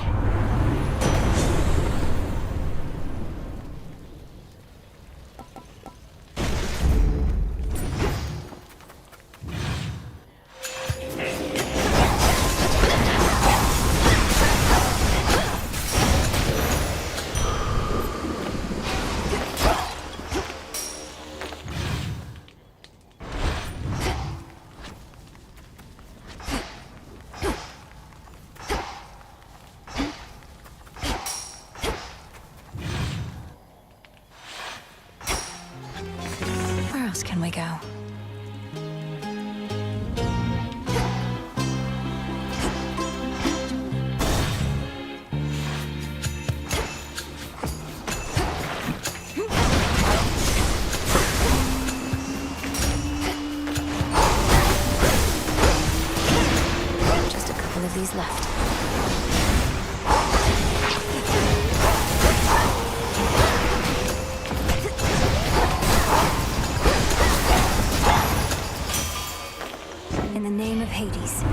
Where else can we go? Just a couple of these left. In the name of Hades.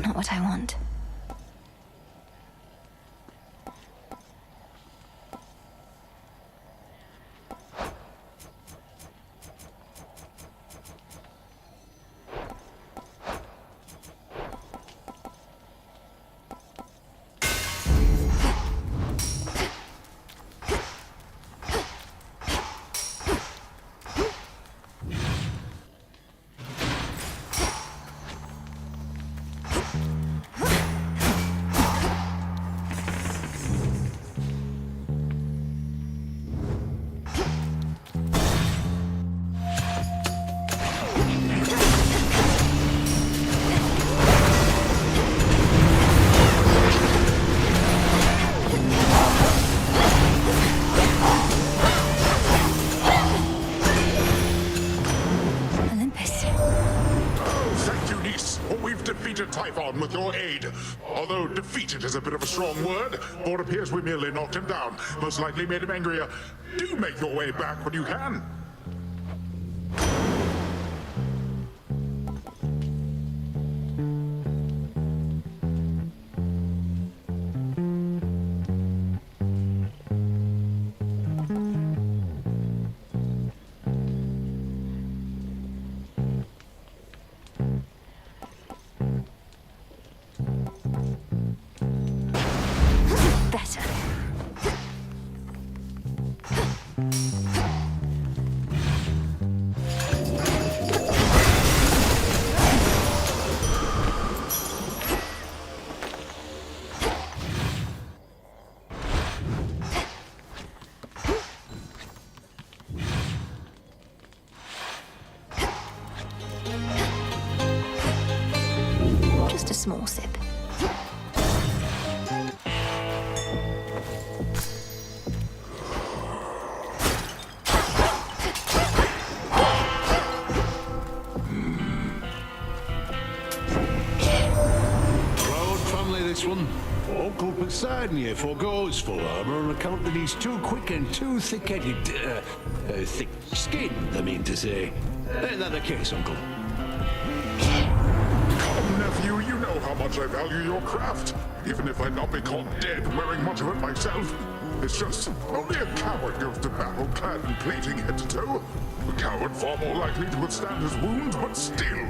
Not what I want. defeated Typhon with your aid. Although defeated is a bit of a strong word, for it appears we merely knocked him down. Most likely made him angrier. Do make your way back when you can. Just a small sip. Proud family, this one. Uncle Poseidon here forgoes full armor on account that he's too quick and too thick-headed. Thick-skinned, I mean to say. Ain't that the case, Uncle? Nephew, you know how much I value your craft. Even if I'd not be caught dead wearing much of it myself. It's just, only a coward goes to battle clad in plating head to toe. A coward far more likely to withstand his wounds, but still.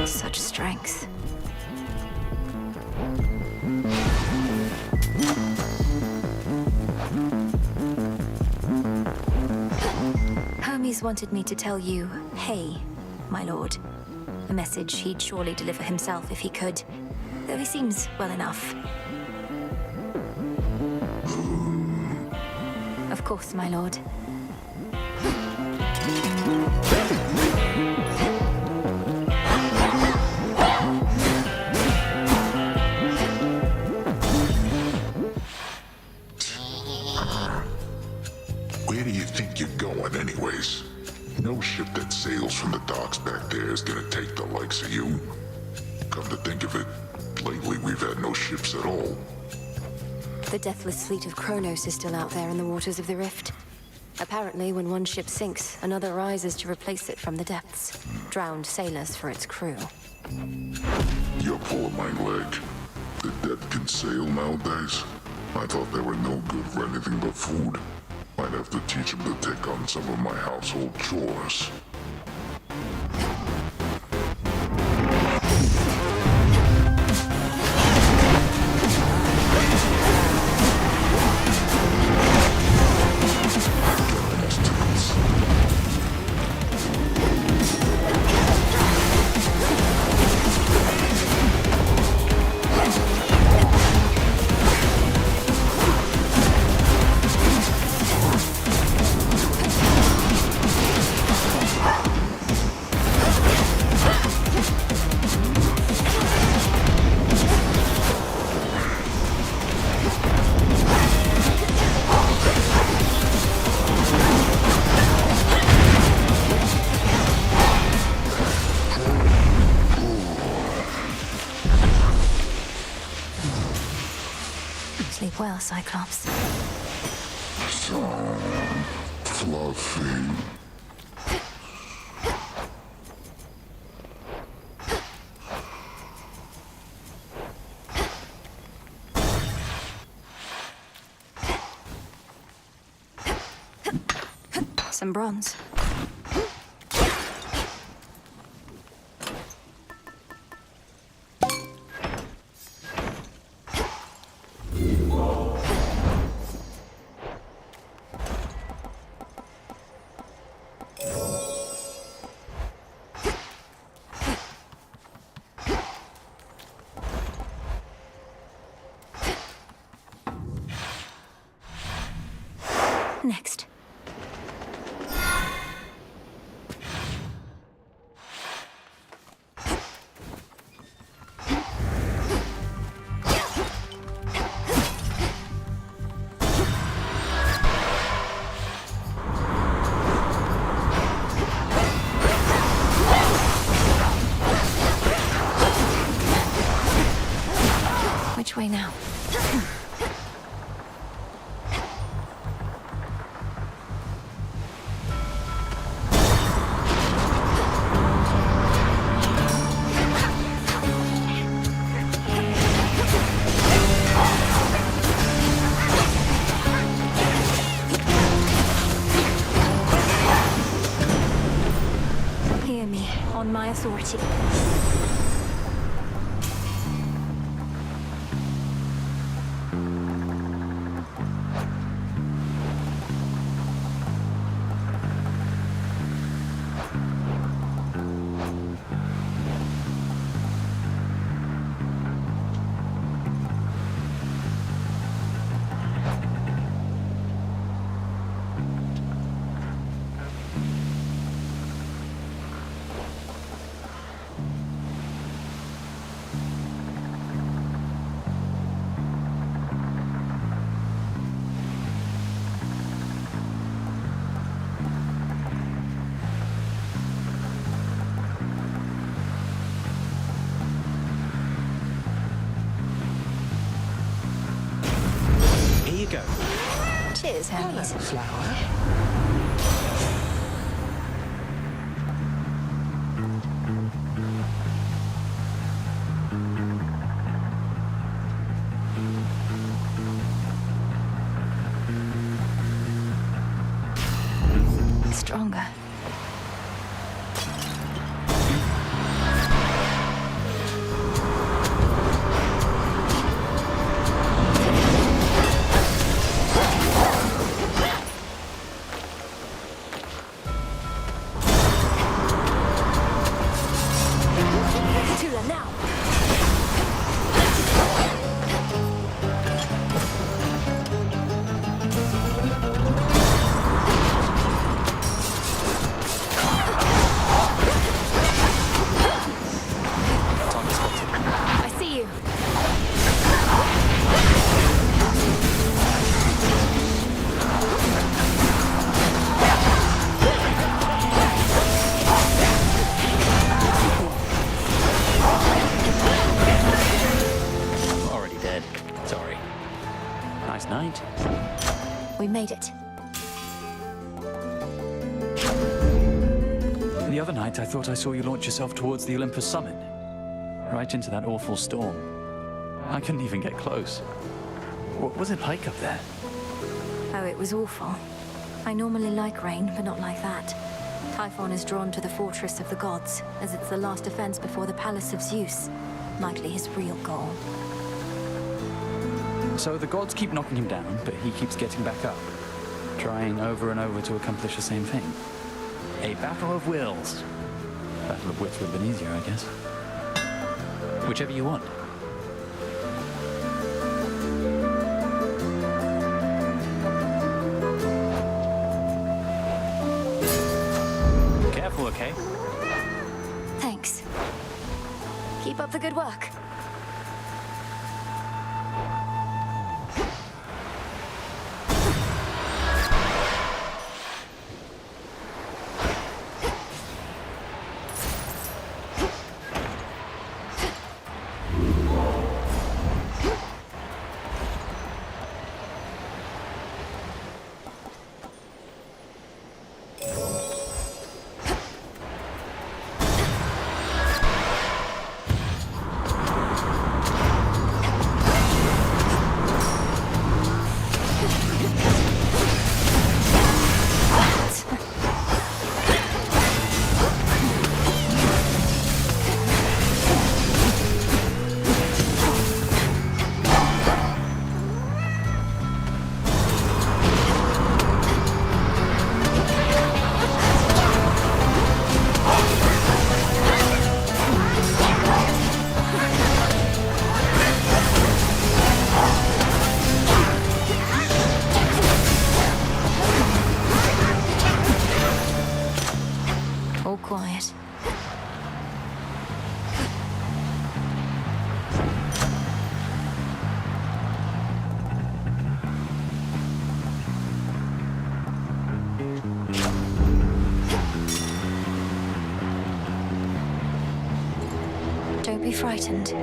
Such strength. He's wanted me to tell you, hey, my lord. A message he'd surely deliver himself if he could, though he seems well enough. Of course, my lord. Where do you think you're going, anyways? No ship that sails from the docks back there is gonna take the likes of you. Come to think of it, lately we've had no ships at all. The deathless fleet of Kronos is still out there in the waters of the Rift. Apparently, when one ship sinks, another rises to replace it from the depths. Drowned sailors for its crew. You're pulling my leg. The dead can sail nowadays? I thought they were no good for anything but food. Might have to teach them to take on some of my household chores. Sleep well, Cyclops. So fluffy. Some bronze. Next. Which way now? Hear me, on my authority. Go. Cheers, Hermes. Flower. Stronger. We made it. The other night, I thought I saw you launch yourself towards the Olympus summit. Right into that awful storm. I couldn't even get close. What was it like up there? Oh, it was awful. I normally like rain, but not like that. Typhon is drawn to the fortress of the gods, as it's the last defense before the palace of Zeus. Likely his real goal. So the gods keep knocking him down, but he keeps getting back up. Trying over and over to accomplish the same thing. A battle of wills. Battle of wits would have been easier, I guess. Whichever you want. Careful, okay? Thanks. Keep up the good work. Quiet. Don't be frightened.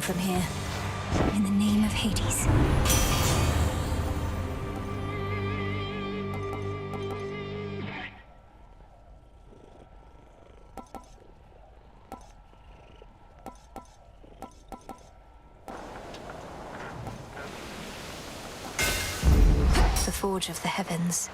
From here, in the name of Hades. The forge of the heavens.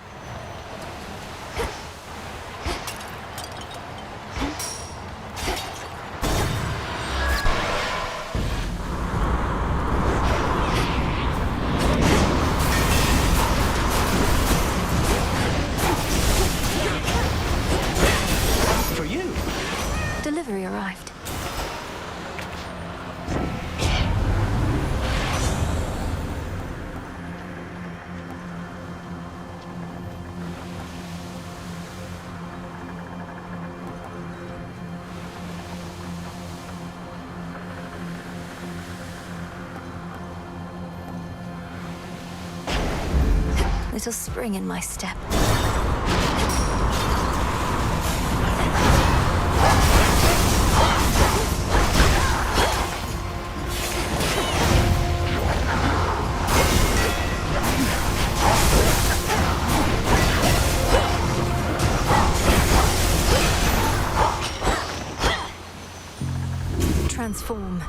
Delivery arrived. Little spring in my step. Transform.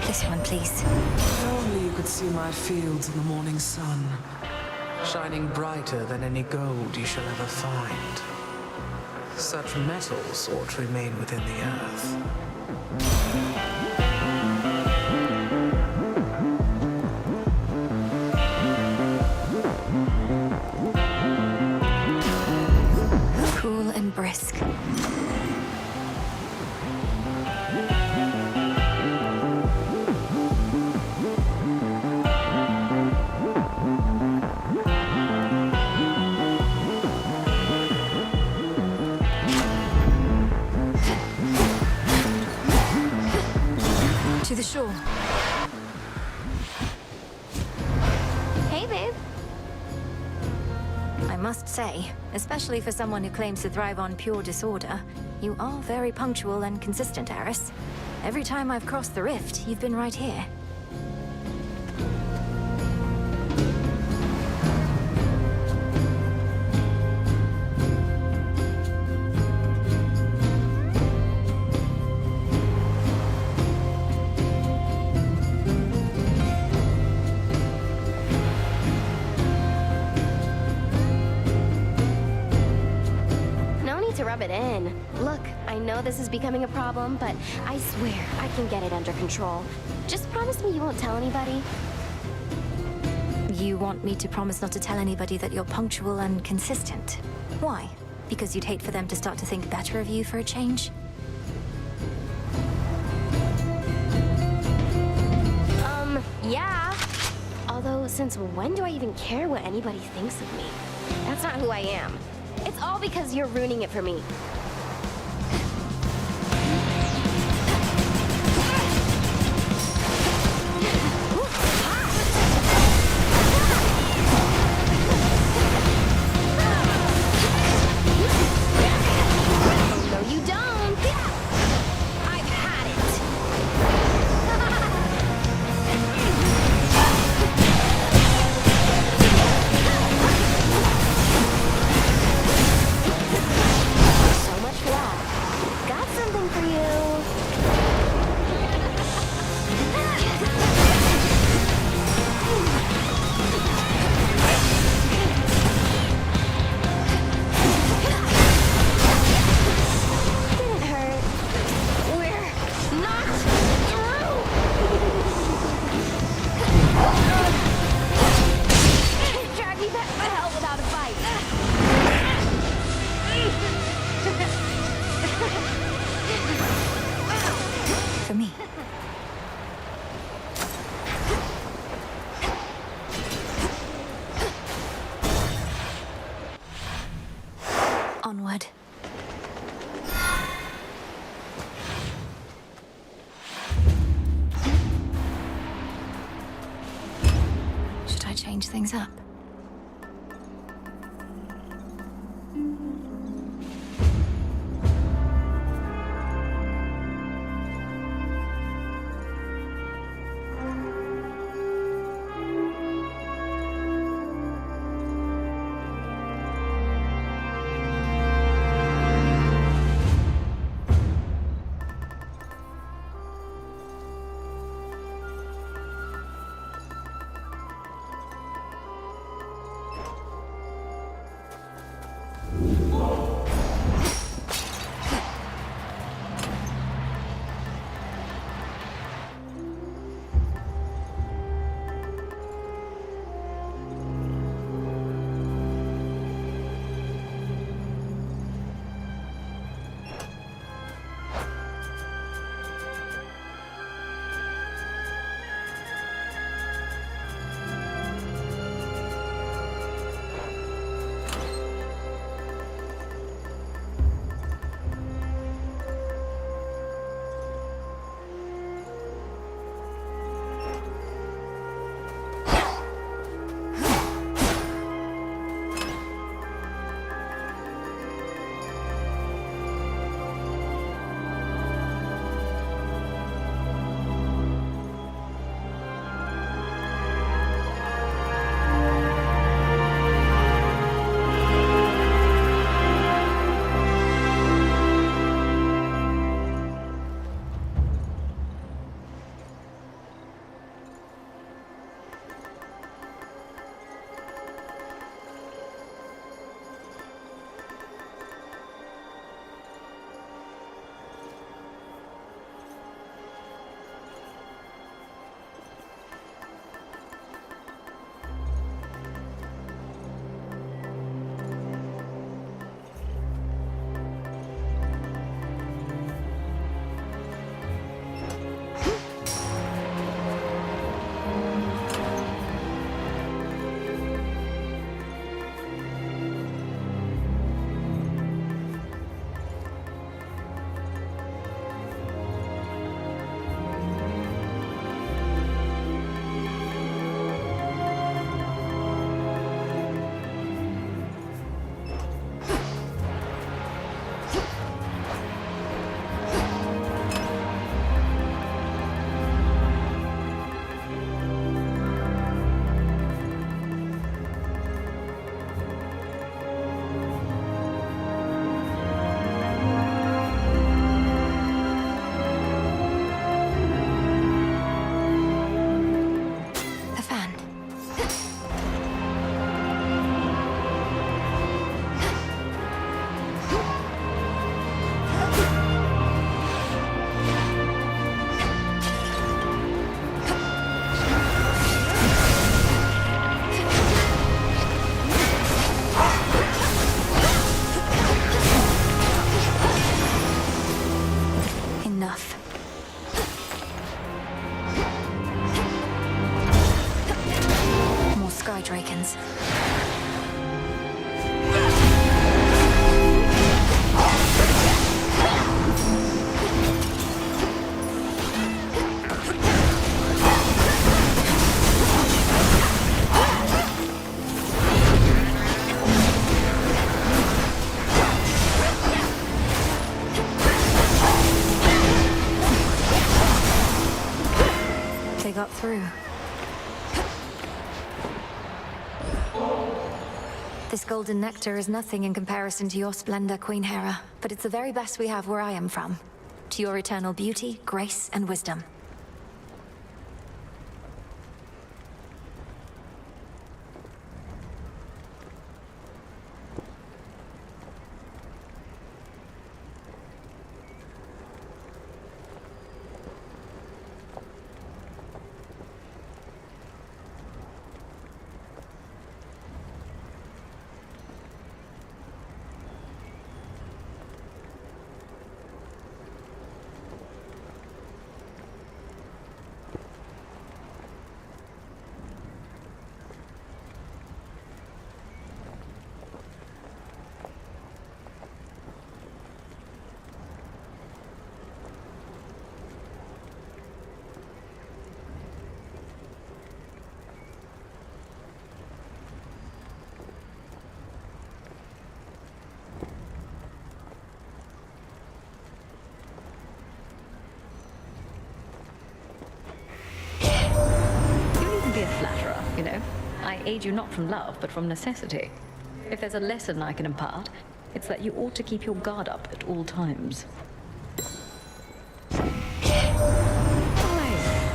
This one, please. If only you could see my fields in the morning sun, shining brighter than any gold you shall ever find. Such metals ought to remain within the earth. Cool and brisk. To the shore. Hey, babe. I must say, especially for someone who claims to thrive on pure disorder, you are very punctual and consistent, Eris. Every time I've crossed the rift, you've been right here. Rub it in. Look, I know this is becoming a problem, but I swear I can get it under control. Just promise me you won't tell anybody. You want me to promise not to tell anybody that you're punctual and consistent? Why? Because you'd hate for them to start to think better of you for a change? Yeah. Although, since when do I even care what anybody thinks of me? That's not who I am. It's all because you're ruining it for me. No, you don't. I've had it. So much for that. Got something for you. Didn't hurt. We're not through. Drag me back to hell without a fight. For me. Onward. Should I change things up? through. This golden nectar is nothing in comparison to your splendor, Queen Hera, but it's the very best we have where I am from. To your eternal beauty, grace, and wisdom. Be a flatterer, you know. I aid you not from love, but from necessity. If there's a lesson I can impart, it's that you ought to keep your guard up at all times. Why,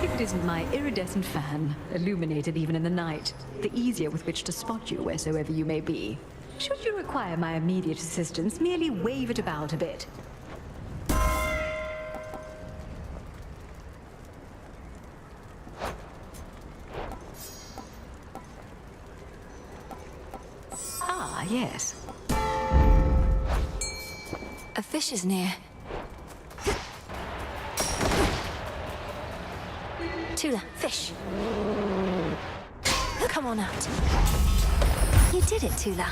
if it isn't my iridescent fan, illuminated even in the night, the easier with which to spot you wheresoever you may be. Should you require my immediate assistance, merely wave it about a bit. Ah, yes. A fish is near. Tula, fish. Come on out. You did it, Tula.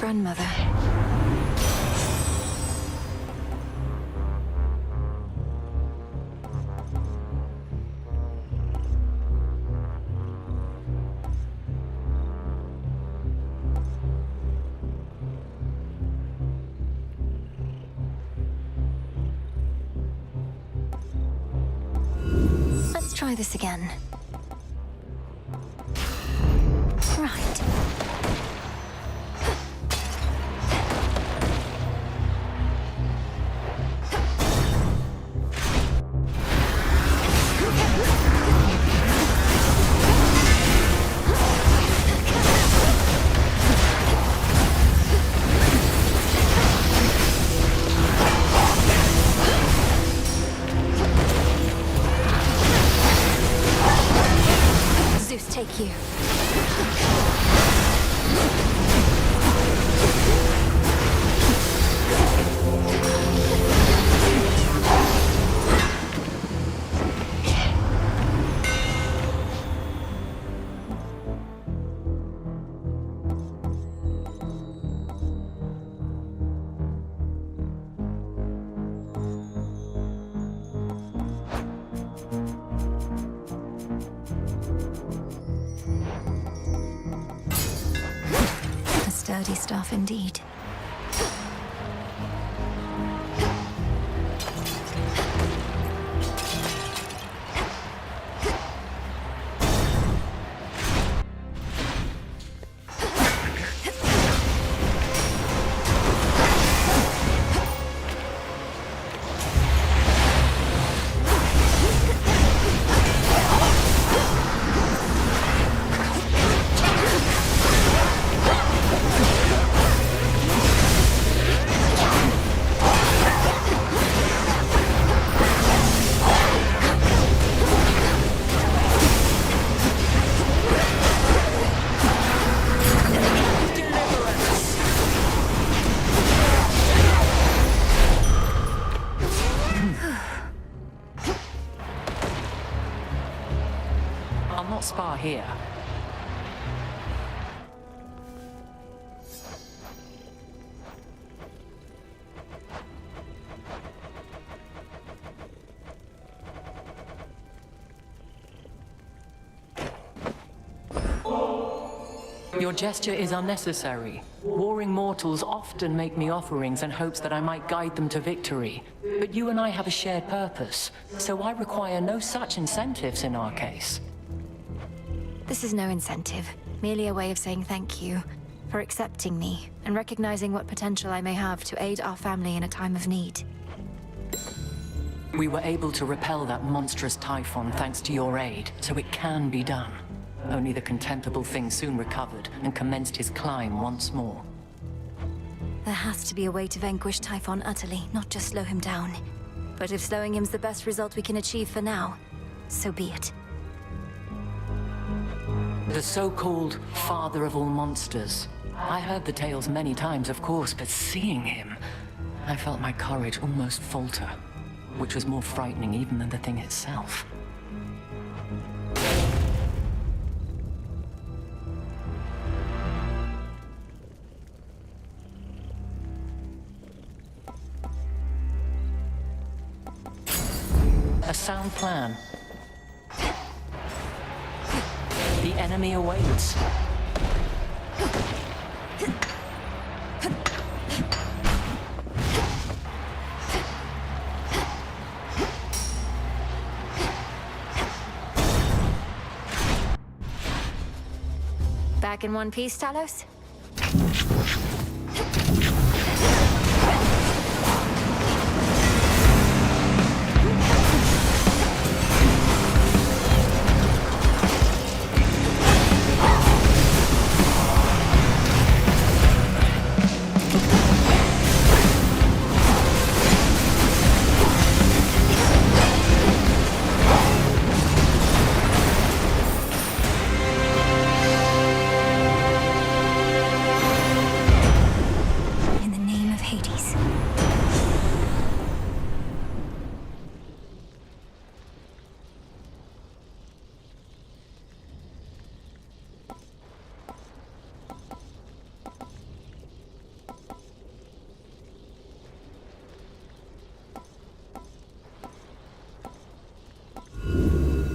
Grandmother. Let's try this again. Right. Zeus, take you. Sturdy stuff indeed. I'll not spar here. Your gesture is unnecessary. Warring mortals often make me offerings in hopes that I might guide them to victory. But you and I have a shared purpose, so I require no such incentives in our case. This is no incentive, merely a way of saying thank you for accepting me and recognizing what potential I may have to aid our family in a time of need. We were able to repel that monstrous typhon thanks to your aid, so it can be done. Only the contemptible thing soon recovered and commenced his climb once more. There has to be a way to vanquish Typhon utterly, not just slow him down. But if slowing him's the best result we can achieve for now, so be it. The so-called father of all monsters. I heard the tales many times, of course, but seeing him, I felt my courage almost falter, which was more frightening even than the thing itself. A sound plan. The enemy awaits. Back in one piece, Talos?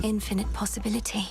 Infinite possibility.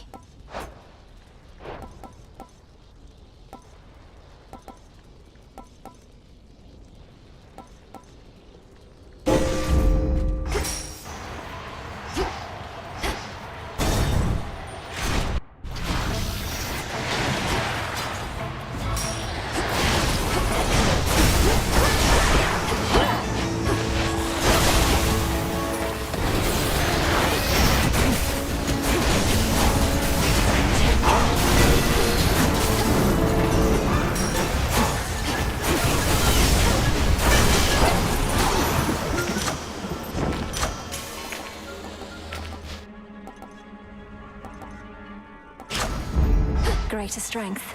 Greater strength.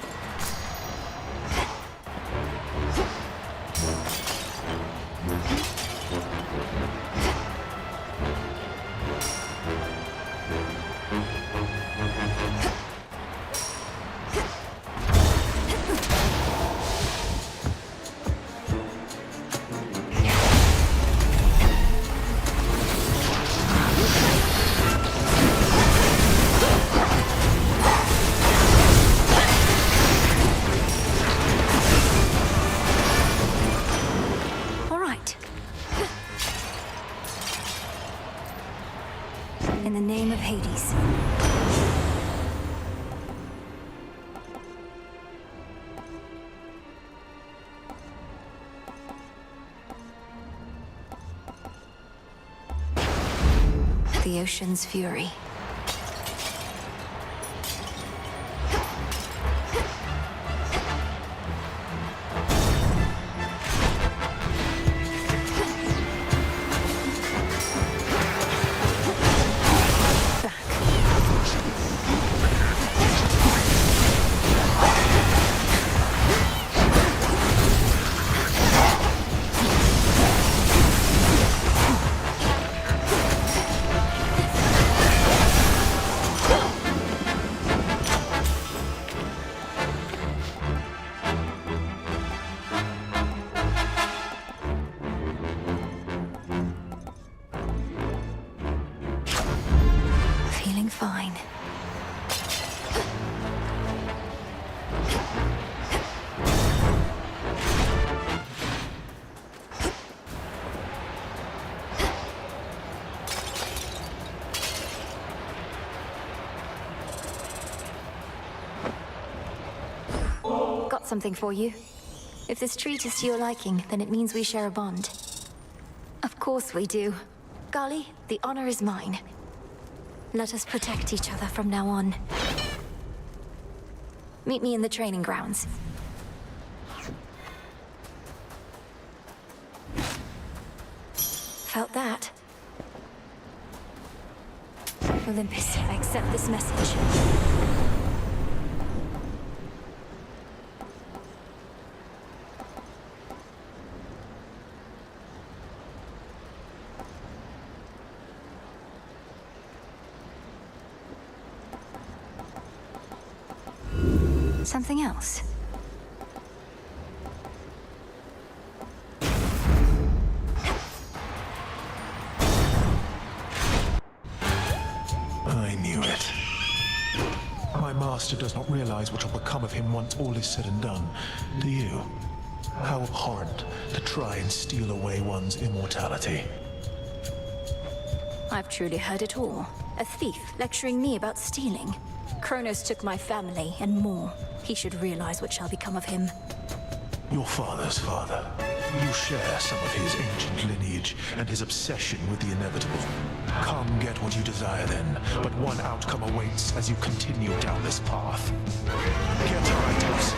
In the name of Hades. The ocean's fury. Fine. Got something for you. If this treat is to your liking, then it means we share a bond. Of course we do. Golly, the honor is mine. Let us protect each other from now on. Meet me in the training grounds. Felt that? Olympus, I accept this message. Something else? I knew it. My master does not realize what will become of him once all is said and done. Do you? How abhorrent to try and steal away one's immortality. I've truly heard it all. A thief lecturing me about stealing. Kronos took my family and more. He should realize what shall become of him. Your father's father. You share some of his ancient lineage and his obsession with the inevitable. Come get what you desire then, but one outcome awaits as you continue down this path. Get right, Lucy.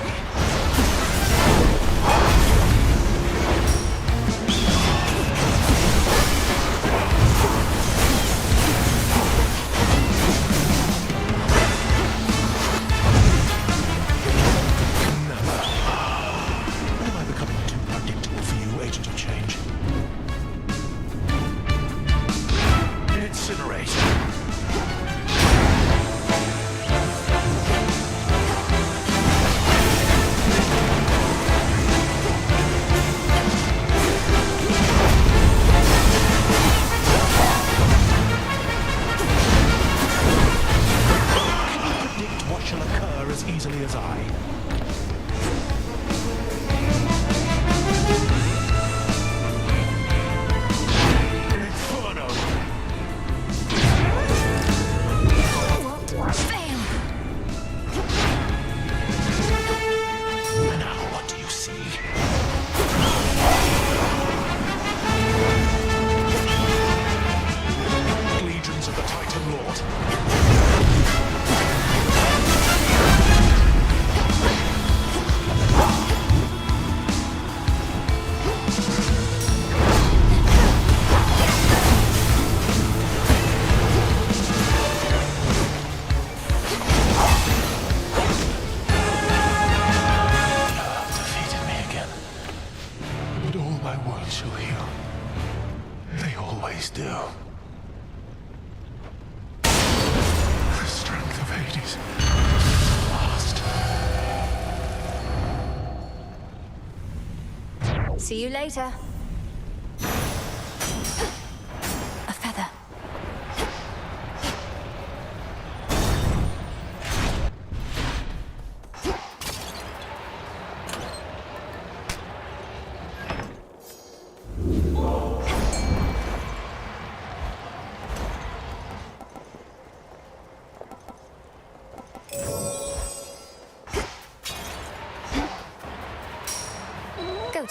See you later. A feather.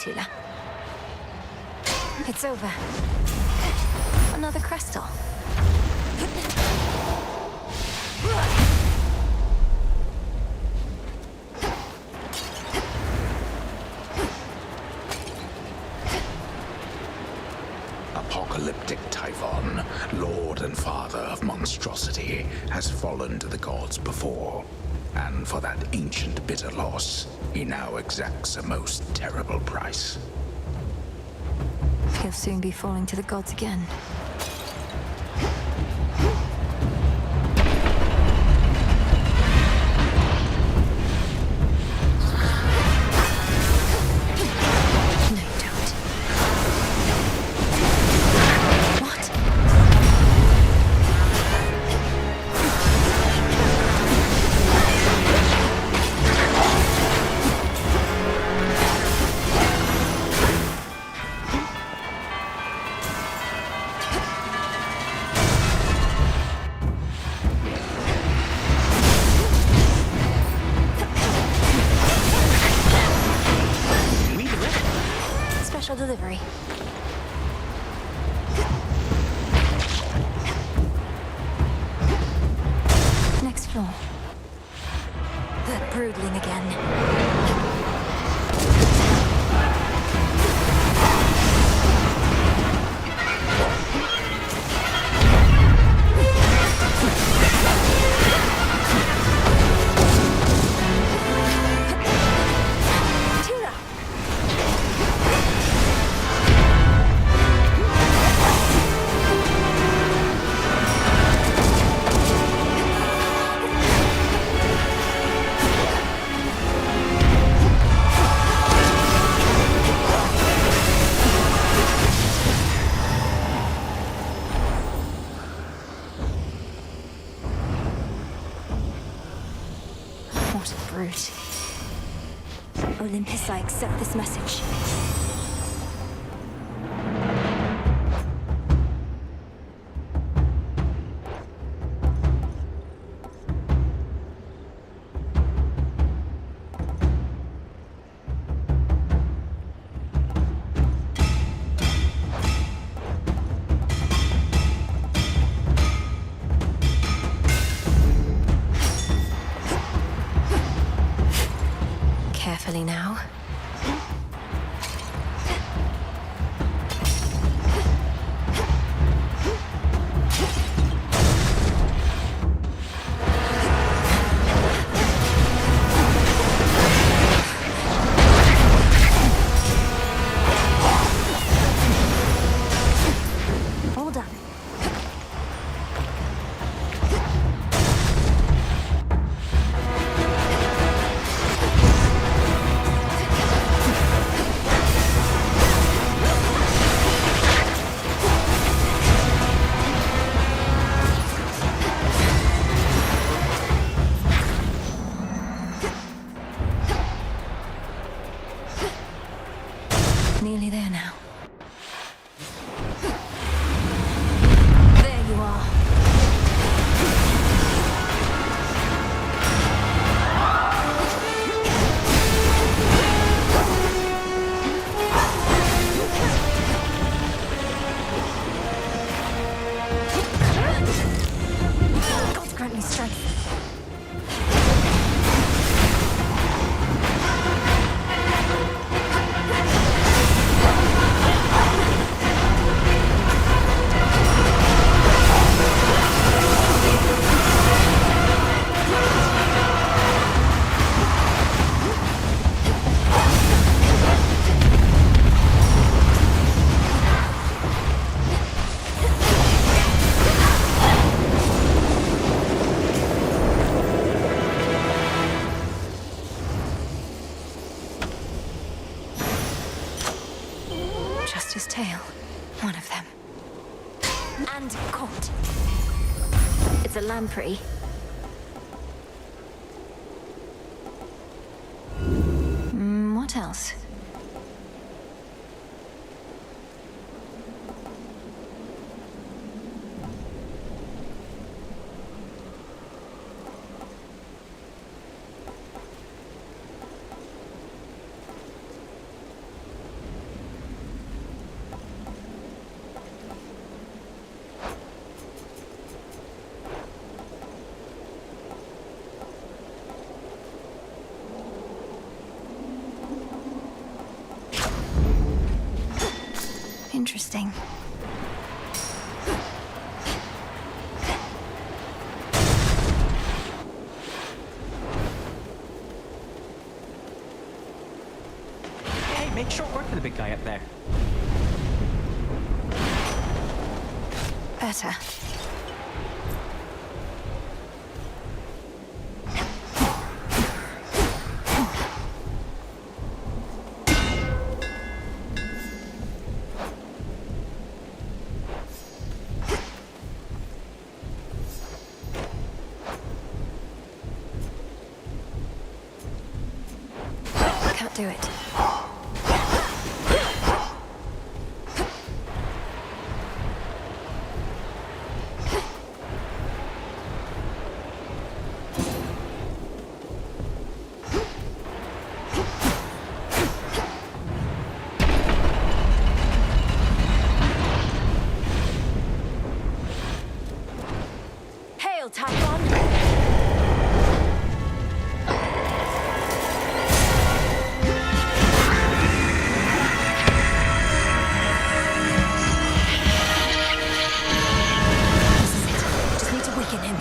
Tula. It's over. Another crystal. Apocalyptic Typhon, Lord and Father of monstrosity, has fallen to the gods before. And for that ancient bitter loss, he now exacts a most terrible price. He'll soon be falling to the gods again. Delivery. Next floor. That broodling again. What a brute. Olympus, I accept this message. Carefully now. All done. Nearly there now. There you are. God's grant me strength. Just his tail. One of them. And caught. It's a lamprey. What else? interesting. Hey, make short work of the big guy up there. Better. Can't do it. Hail, Typhon! Just need to weaken him.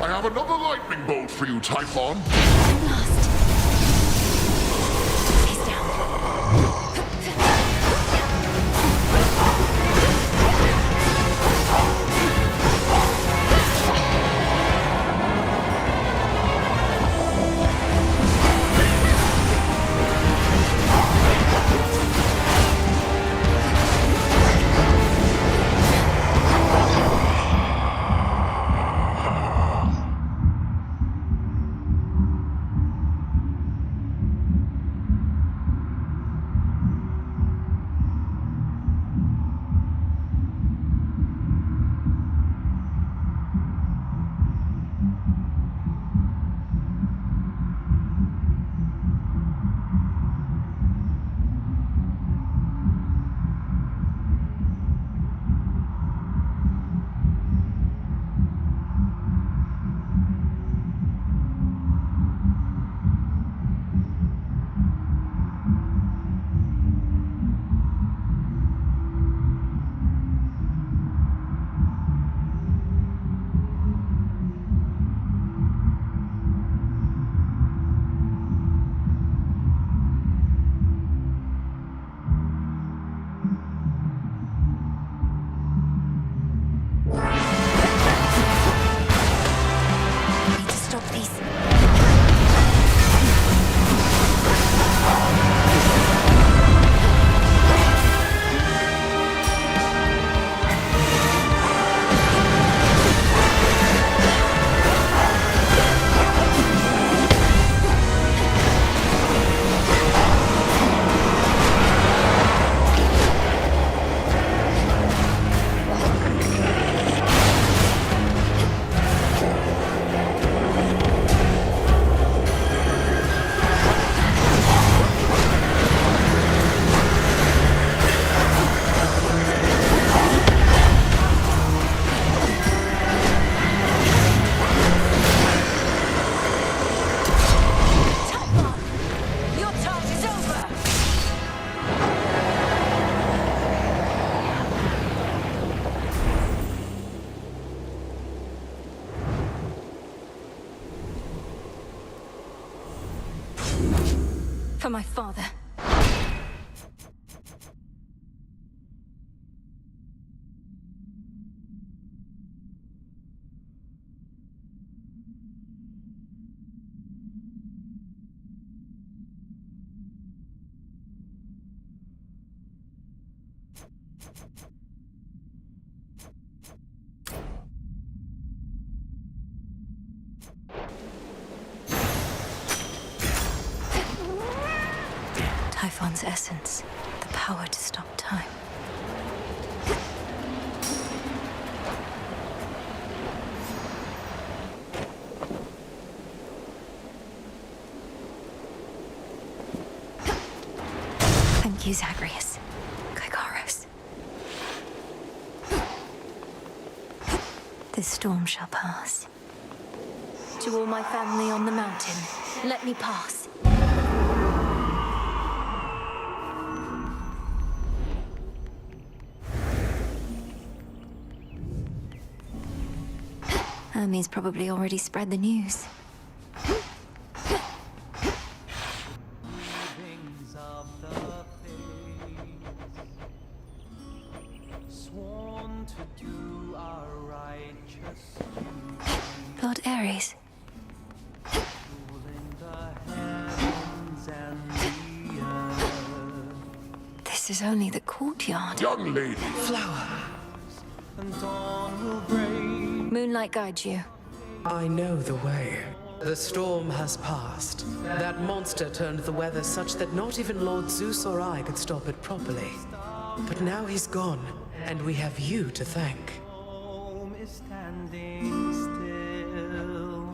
I have another lightning bolt for you, Typhon. Need to stop these. Your time is over! For my father. Typhon's essence, the power to stop time. Thank you, Zagreus. Gygaros. This storm shall pass. To all my family on the mountain, let me pass. Hermes probably already spread the news. Lord Ares. This is only the courtyard. Young lady. Flower. Moonlight guides you. I know the way. The storm has passed. That monster turned the weather such that not even Lord Zeus or I could stop it properly. But now he's gone, and we have you to thank.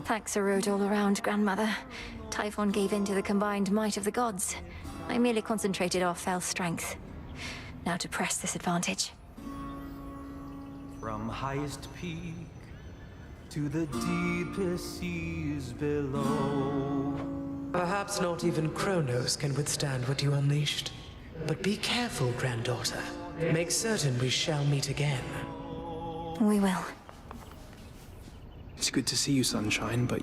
Thanks erode all around, Grandmother. Typhon gave in to the combined might of the gods. I merely concentrated our fell strength. Now to press this advantage. From highest peak to the deepest seas below. Perhaps not even Kronos can withstand what you unleashed. But be careful, granddaughter. Make certain we shall meet again. We will. It's good to see you, Sunshine, but...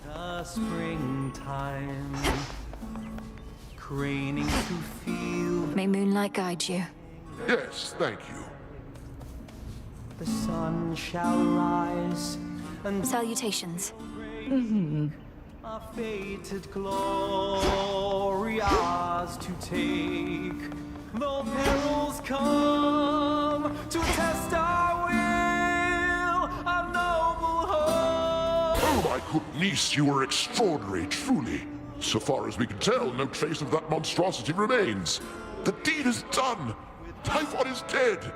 The springtime, craning to feel. May moonlight guide you. Yes, thank you. The sun shall rise and salutations. A fated glory ours to take. Though perils come to test our will, a noble hope. Oh, my good niece, you are extraordinary, truly. So far as we can tell, no trace of that monstrosity remains. The deed is done. Typhon is dead.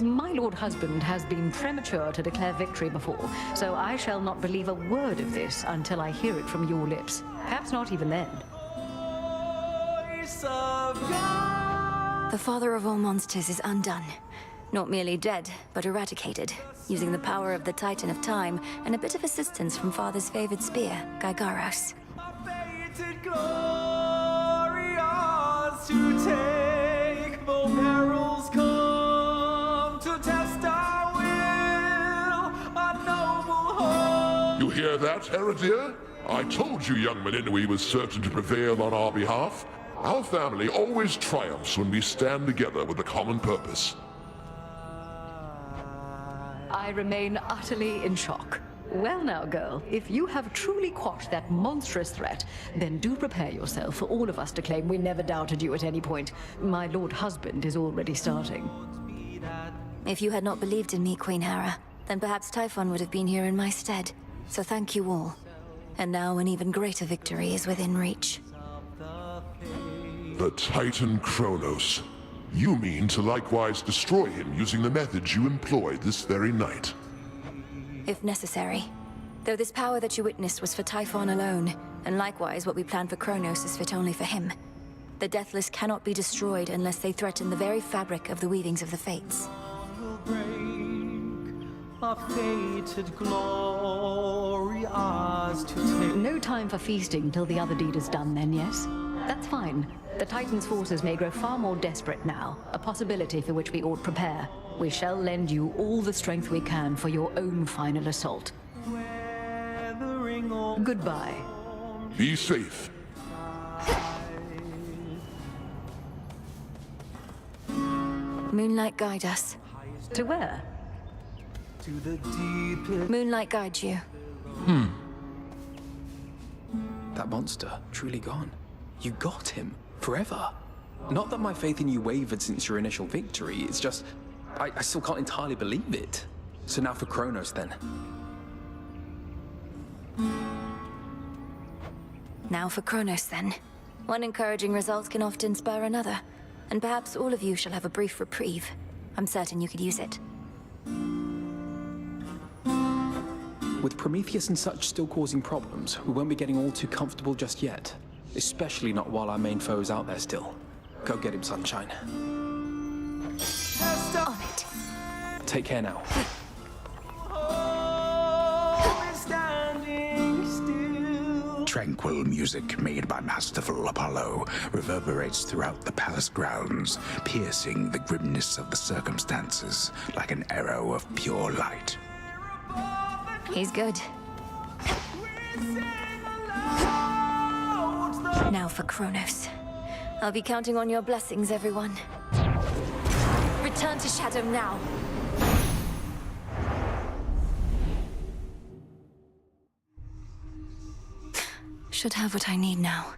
My lord husband has been premature to declare victory before, so I shall not believe a word of this until I hear it from your lips. Perhaps not even then. The father of all monsters is undone. Not merely dead, but eradicated, using the power of the Titan of Time and a bit of assistance from father's favored spear, Gygaros. Fated glory ours to take, though perils come to test our will, a noble hope. You hear that, Heredia? I told you young Meninui was certain to prevail on our behalf. Our family always triumphs when we stand together with a common purpose. I remain utterly in shock. Well now, girl, if you have truly quashed that monstrous threat, then do prepare yourself for all of us to claim we never doubted you at any point. My lord husband is already starting. If you had not believed in me, Queen Hera, then perhaps Typhon would have been here in my stead. So thank you all. And now an even greater victory is within reach. The Titan Kronos. You mean to likewise destroy him using the methods you employed this very night? If necessary. Though this power that you witnessed was for Typhon alone, and likewise what we planned for Kronos is fit only for him. The Deathless cannot be destroyed unless they threaten the very fabric of the weavings of the Fates. A fated glory ours to take. No time for feasting till the other deed is done then, yes? That's fine. The Titan's forces may grow far more desperate now, a possibility for which we ought prepare. We shall lend you all the strength we can for your own final assault. Goodbye. Be safe. Moonlight guide us. To where? To the deepest. Moonlight guide you. That monster, truly gone. You got him. Forever. Not that my faith in you wavered since your initial victory, it's just... I still can't entirely believe it. So now for Kronos, then. Now for Kronos, then. One encouraging result can often spur another, and perhaps all of you shall have a brief reprieve. I'm certain you could use it. With Prometheus and such still causing problems, we won't be getting all too comfortable just yet. Especially not while our main foe's out there still. Go get him, Sunshine. On it. Take care now. Tranquil music made by masterful Apollo reverberates throughout the palace grounds, piercing the grimness of the circumstances like an arrow of pure light. He's good. Now for Kronos. I'll be counting on your blessings, everyone. Return to Shadow now. Should have what I need now.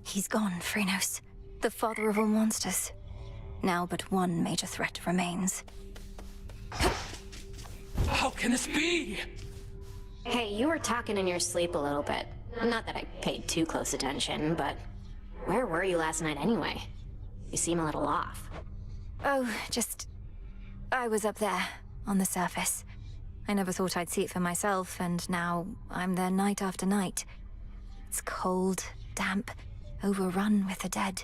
He's gone, Phrenos. The father of all monsters. Now but one major threat remains. How can this be? Hey, you were talking in your sleep a little bit. Not that I paid too close attention, but where were you last night anyway? You seem a little off. Oh, I was up there, on the surface. I never thought I'd see it for myself, and now I'm there night after night. It's cold, damp, overrun with the dead.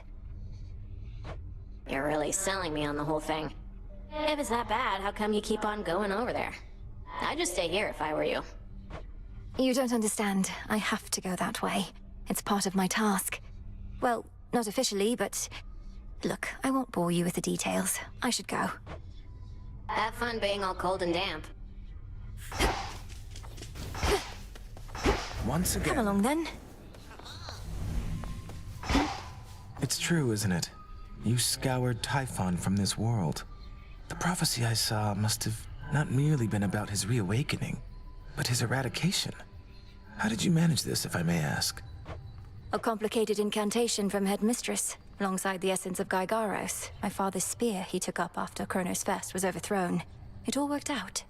You're really selling me on the whole thing. If it's that bad, how come you keep on going over there? I'd just stay here if I were you. You don't understand. I have to go that way. It's part of my task. Well, not officially, but... Look, I won't bore you with the details. I should go. Have fun being all cold and damp. Once again... Come along, then. It's true, isn't it? You scoured Typhon from this world. The prophecy I saw must have not merely been about his reawakening, but his eradication. How did you manage this, if I may ask? A complicated incantation from Headmistress, alongside the essence of Gygaros, my father's spear he took up after Kronos First was overthrown. It all worked out.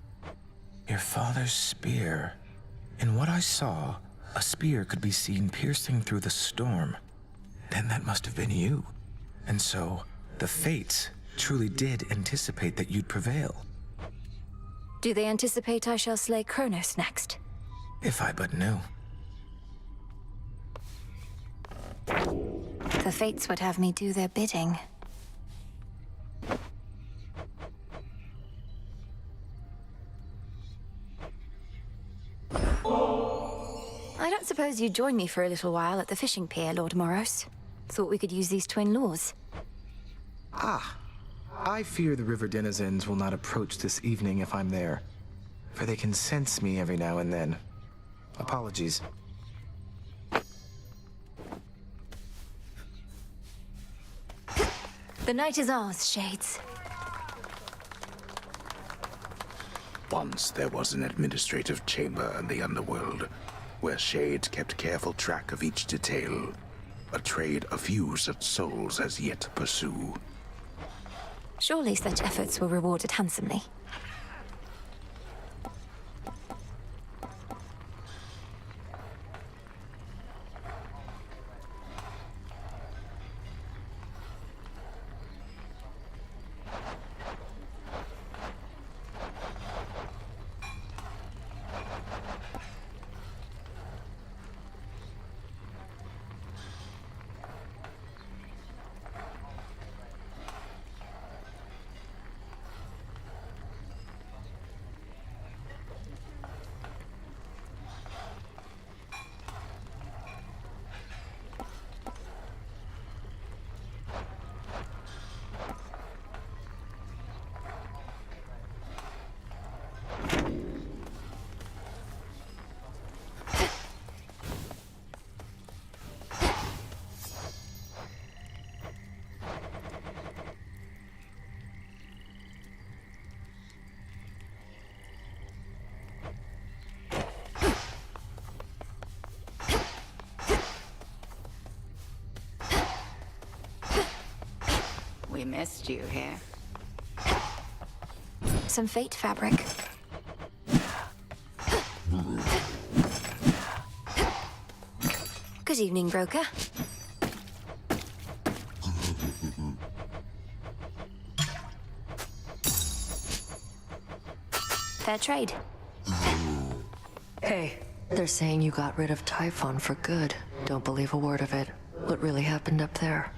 Your father's spear. In what I saw, a spear could be seen piercing through the storm. Then that must have been you. And so, the Fates truly did anticipate that you'd prevail. Do they anticipate I shall slay Kronos next? If I but knew. The Fates would have me do their bidding. I don't suppose you'd join me for a little while at the fishing pier, Lord Moros. Thought we could use these twin laws. Ah, I fear the river denizens will not approach this evening if I'm there, for they can sense me every now and then. Apologies. The night is ours, Shades. Once there was an administrative chamber in the underworld, where Shades kept careful track of each detail, a trade a few such souls as yet pursue. Surely such efforts were rewarded handsomely. We missed you here. Some fate fabric. Good evening, broker. Fair trade. Hey, they're saying you got rid of Typhon for good. Don't believe a word of it. What really happened up there?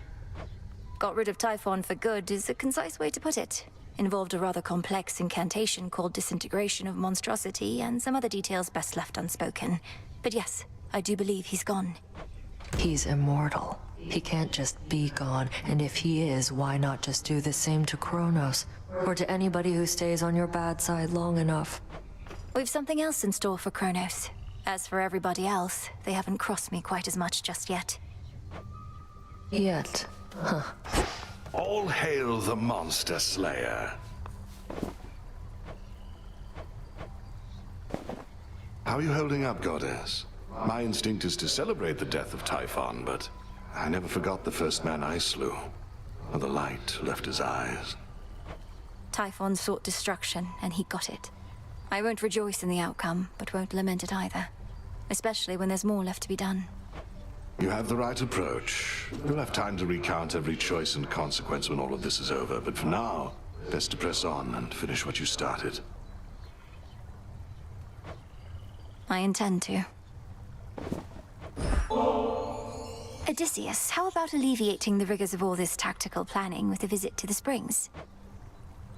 Got rid of Typhon for good is a concise way to put it. Involved a rather complex incantation called Disintegration of Monstrosity and some other details best left unspoken. But yes, I do believe he's gone. He's immortal. He can't just be gone, and if he is, why not just do the same to Kronos? Or to anybody who stays on your bad side long enough? We've something else in store for Kronos. As for everybody else, they haven't crossed me quite as much just yet. Yet? Huh. All hail the Monster Slayer. How are you holding up, Goddess? My instinct is to celebrate the death of Typhon, but I never forgot the first man I slew. Or the light left his eyes. Typhon sought destruction, and he got it. I won't rejoice in the outcome, but won't lament it either. Especially when there's more left to be done. You have the right approach. You'll have time to recount every choice and consequence when all of this is over, but for now, best to press on and finish what you started. I intend to. Odysseus, how about alleviating the rigors of all this tactical planning with a visit to the springs?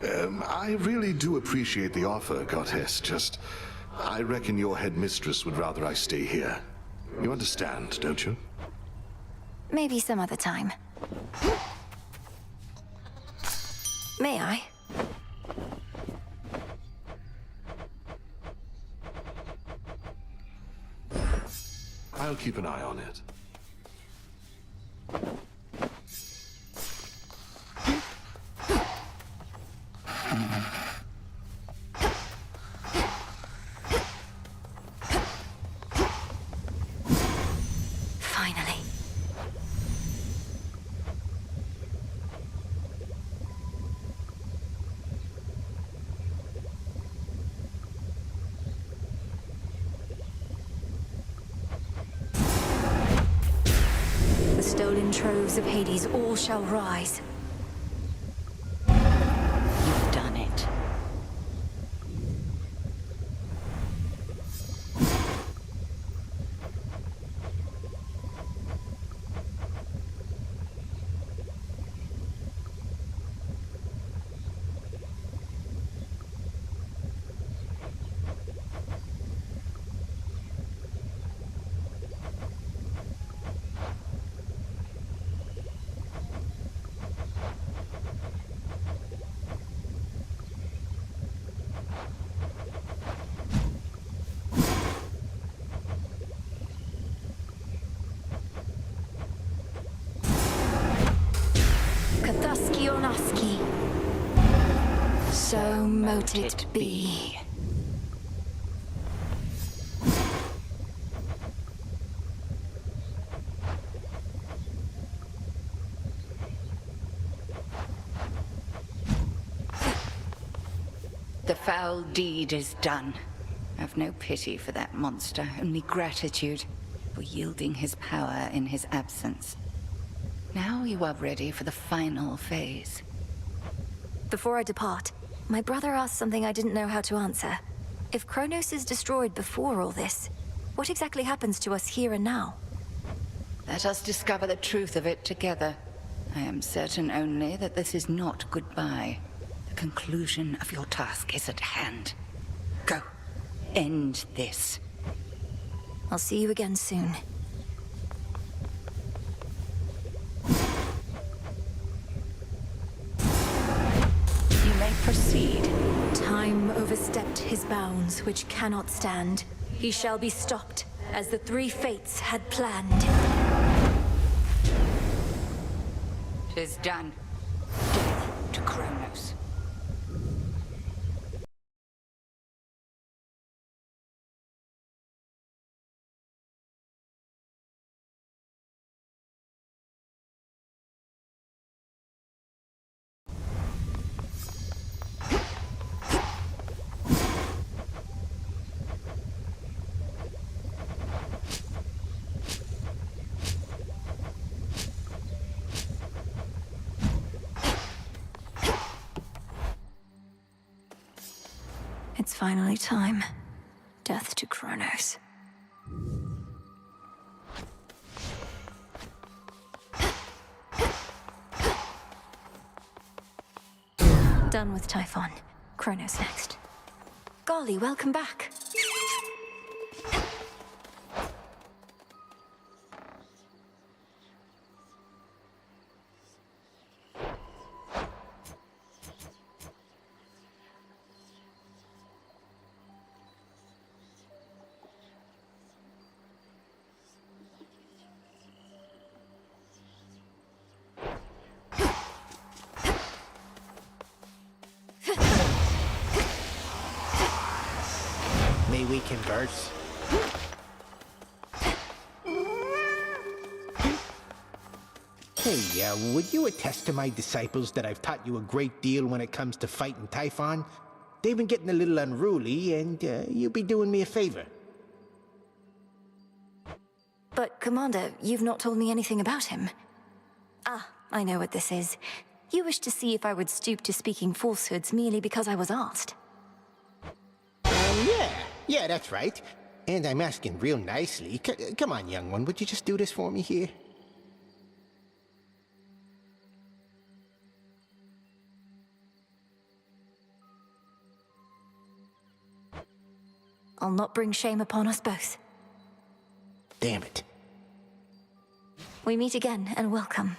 I really do appreciate the offer, Goddess. Just, I reckon your headmistress would rather I stay here. You understand, don't you? Maybe some other time. May I? I'll keep an eye on it. Finally. The stolen troves of Hades all shall rise. You've done it. Kathaskionaski. So mote it be. The foul deed is done. I've no pity for that monster, only gratitude for yielding his power in his absence. Now you are ready for the final phase. Before I depart, my brother asked something I didn't know how to answer. If Kronos is destroyed before all this, what exactly happens to us here and now? Let us discover the truth of it together. I am certain only that this is not goodbye. The conclusion of your task is at hand. Go. End this. I'll see you again soon. You may proceed. Time overstepped his bounds, which cannot stand. He shall be stopped, as the three fates had planned. 'Tis done. Death to Kronos. It's finally time. Death to Kronos. Done with Typhon. Kronos next. Golly, welcome back. May we converse? Hey, would you attest to my disciples that I've taught you a great deal when it comes to fighting Typhon? They've been getting a little unruly, and you'd be doing me a favor. But, Commander, you've not told me anything about him. Ah, I know what this is. You wish to see if I would stoop to speaking falsehoods merely because I was asked. Yeah, that's right. And I'm asking real nicely. Come on, young one, would you just do this for me here? I'll not bring shame upon us both. Damn it. We meet again, and welcome.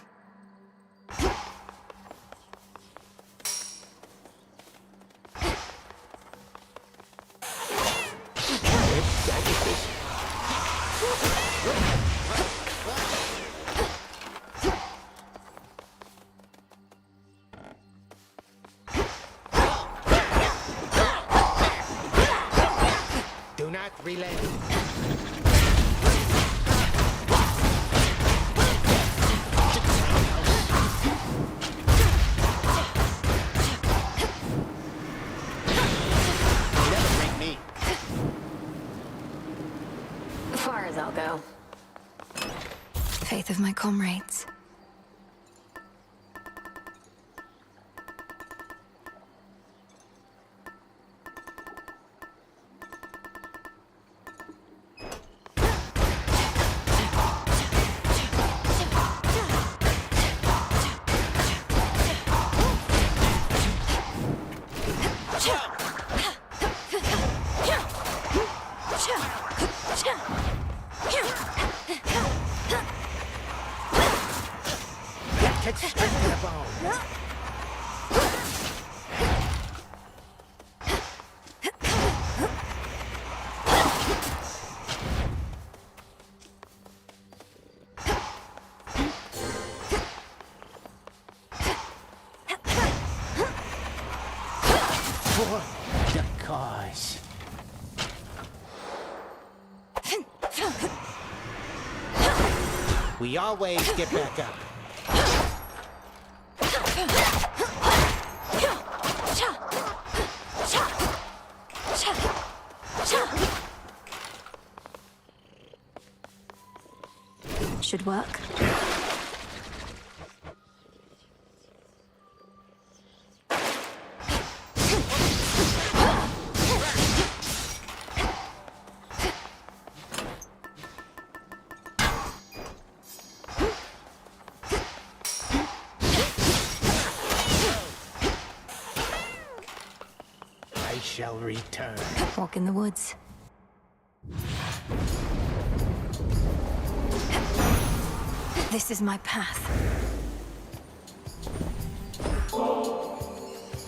Do not relent. Far as I'll go. Faith of my comrades. Get straight to the bone. For the cause. We always get back up. Should work. I shall return. Walk in the woods. This is my path.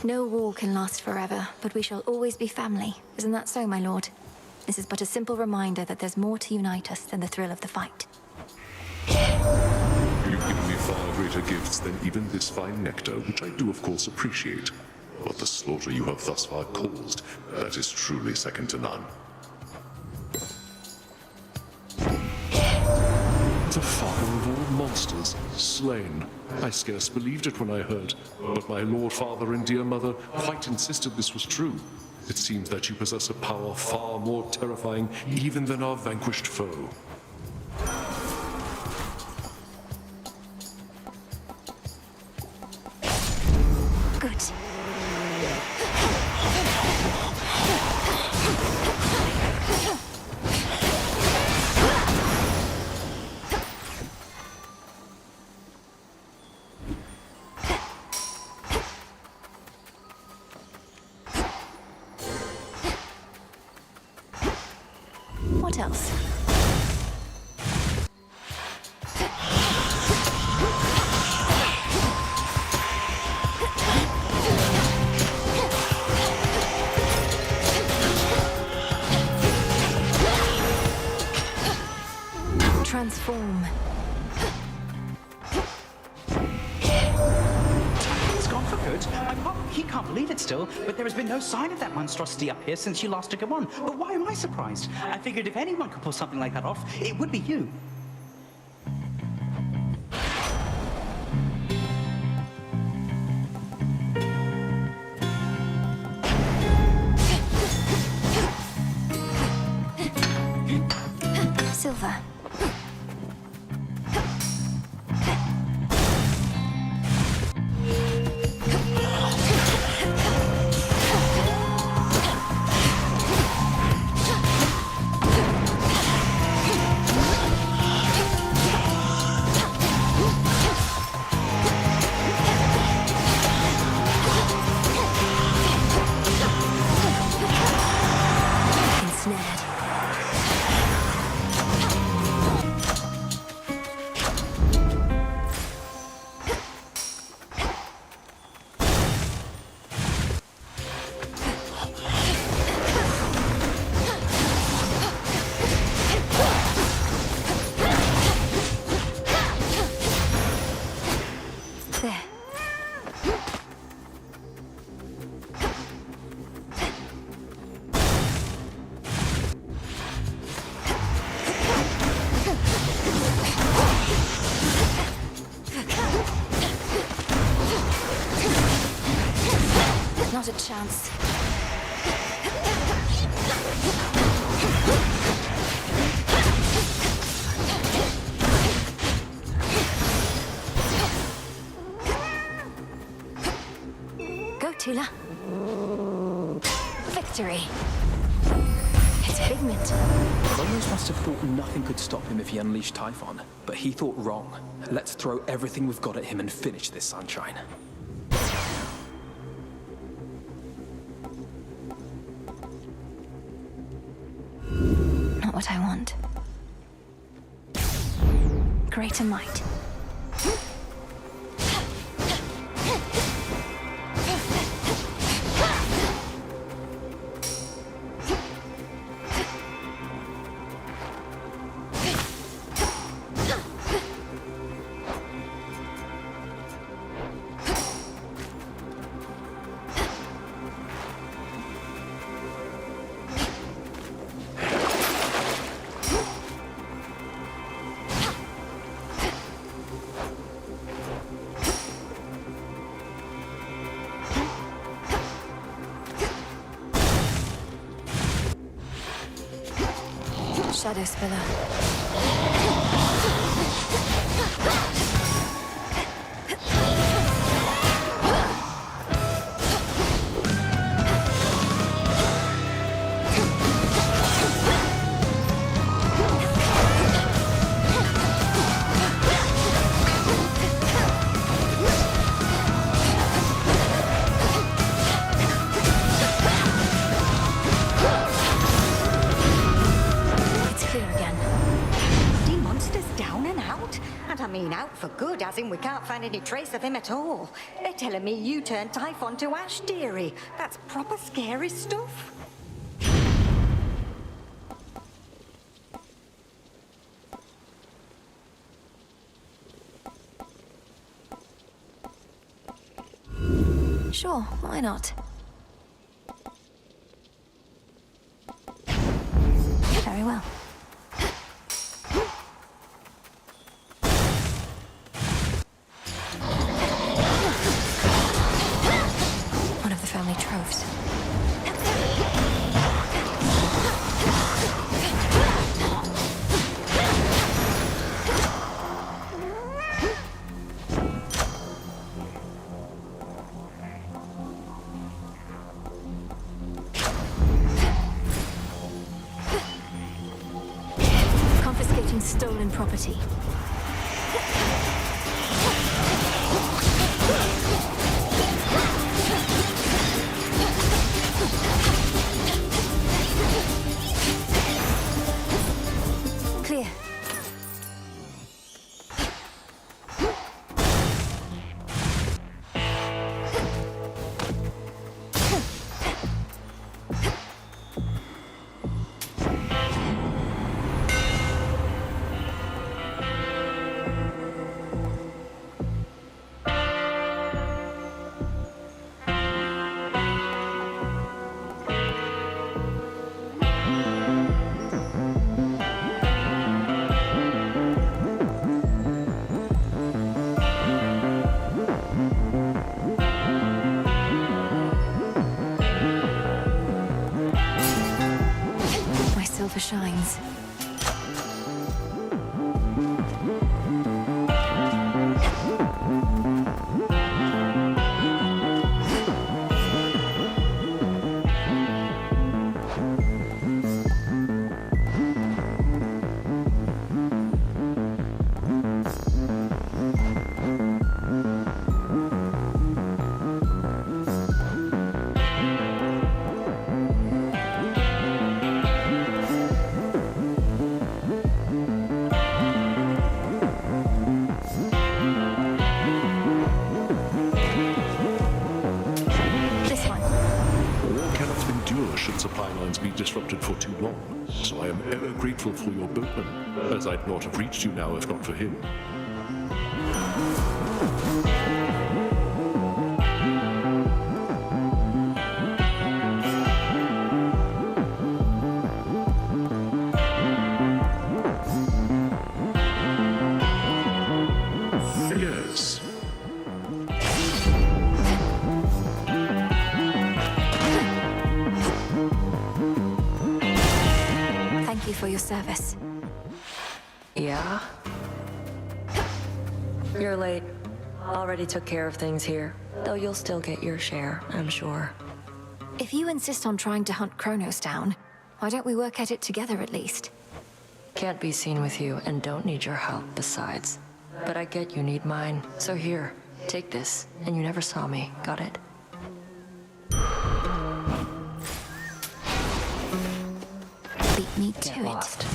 No war can last forever, but we shall always be family. Isn't that so, my lord? This is but a simple reminder that there's more to unite us than the thrill of the fight. You've given me far greater gifts than even this fine nectar, which I do of course appreciate. But the slaughter you have thus far caused, that is truly second to none. The father of all monsters, slain. I scarce believed it when I heard, but my lord father and dear mother quite insisted this was true. It seems that you possess a power far more terrifying even than our vanquished foe. Good. What else? Transform. It's gone for good. He can't believe it still, but there has been no sign of that monstrosity up here since you last took him on. But why am I surprised? I figured if anyone could pull something like that off, it would be you. Silver. Not a chance. Go, Tula. Victory. It's Figment. Kronos must have thought nothing could stop him if he unleashed Typhon, but he thought wrong. Let's throw everything we've got at him and finish this, Sunshine. Not what I want. Greater might. Shadow Spiller. For good, as in we can't find any trace of him at all. They're telling me you turned Typhon to ash, dearie. That's proper scary stuff. Sure, why not? Very well. Family troves. Confiscating stolen property. silver shines. Should supply lines be disrupted for too long, so I am ever grateful for your boatman, as I'd not have reached you now if not for him. Yes. Thank you for your service. Yeah? You're late. Already took care of things here, though you'll still get your share, I'm sure. If you insist on trying to hunt Kronos down, why don't we work at it together at least? Can't be seen with you and don't need your help besides. But I get you need mine, so here, take this, and you never saw me, got it? Beat me to it. Lost.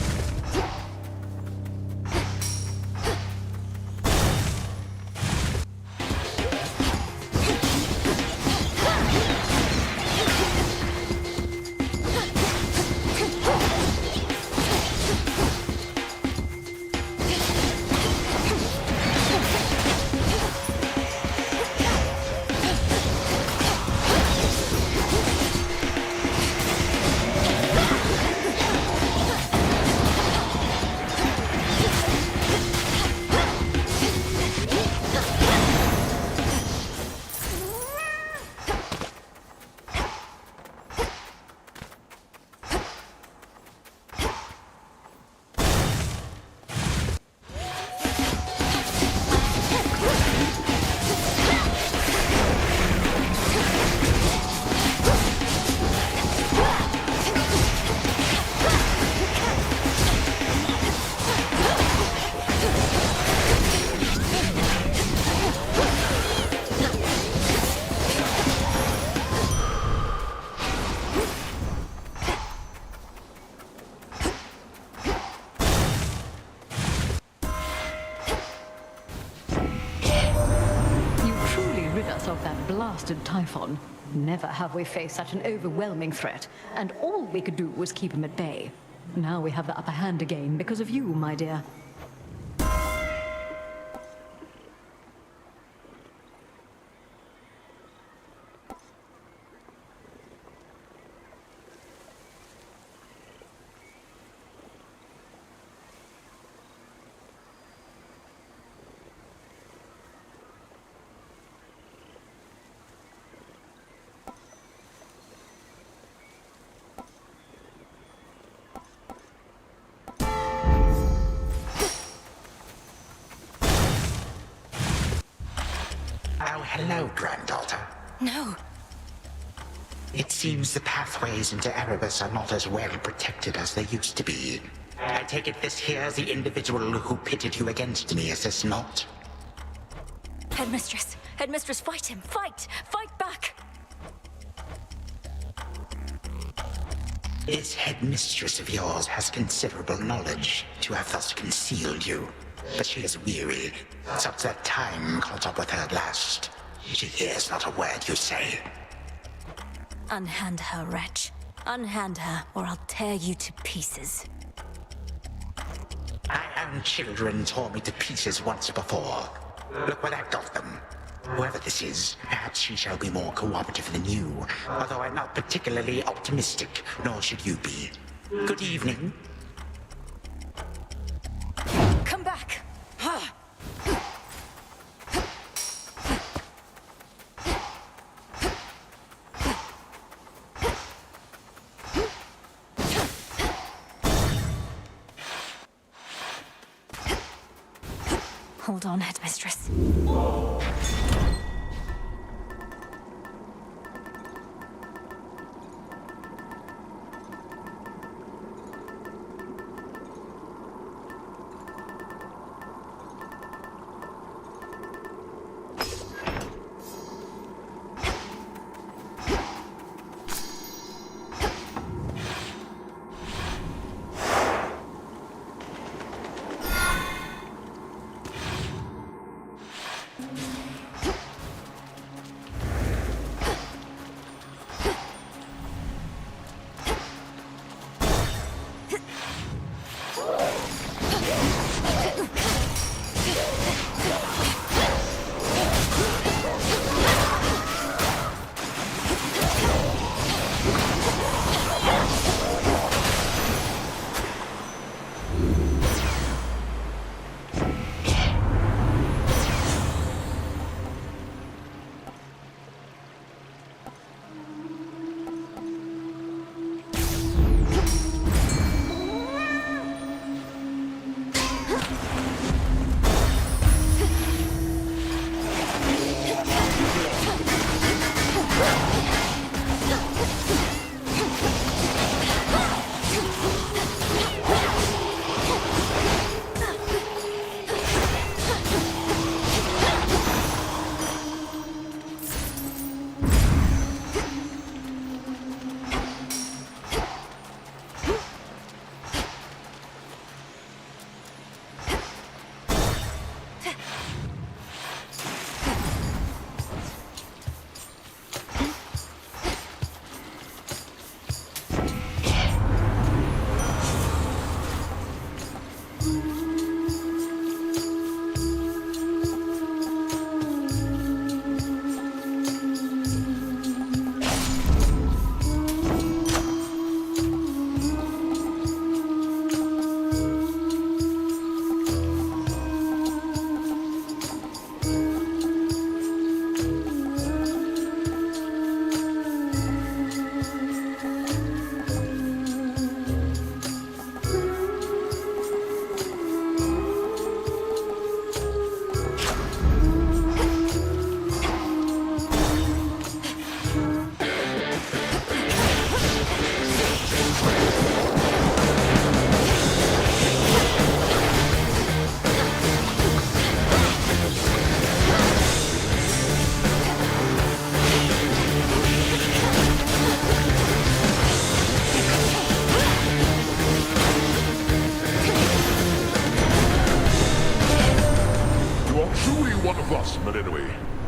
Of that blasted Typhon. Never have we faced such an overwhelming threat, and all we could do was keep him at bay. Now we have the upper hand again because of you, my dear. Oh, hello, granddaughter. No. It seems the pathways into Erebus are not as well protected as they used to be. I take it this here's the individual who pitted you against me, is this not? Headmistress! Headmistress, fight him! Fight! Fight back! This headmistress of yours has considerable knowledge to have thus concealed you. But she is weary, such that time caught up with her at last. She hears not a word you say. Unhand her, wretch. Unhand her, or I'll tear you to pieces. My own children tore me to pieces once before. Look where that got them. Whoever this is, perhaps she shall be more cooperative than you, although I'm not particularly optimistic, nor should you be. Good evening. Come back! Hold on, Headmistress.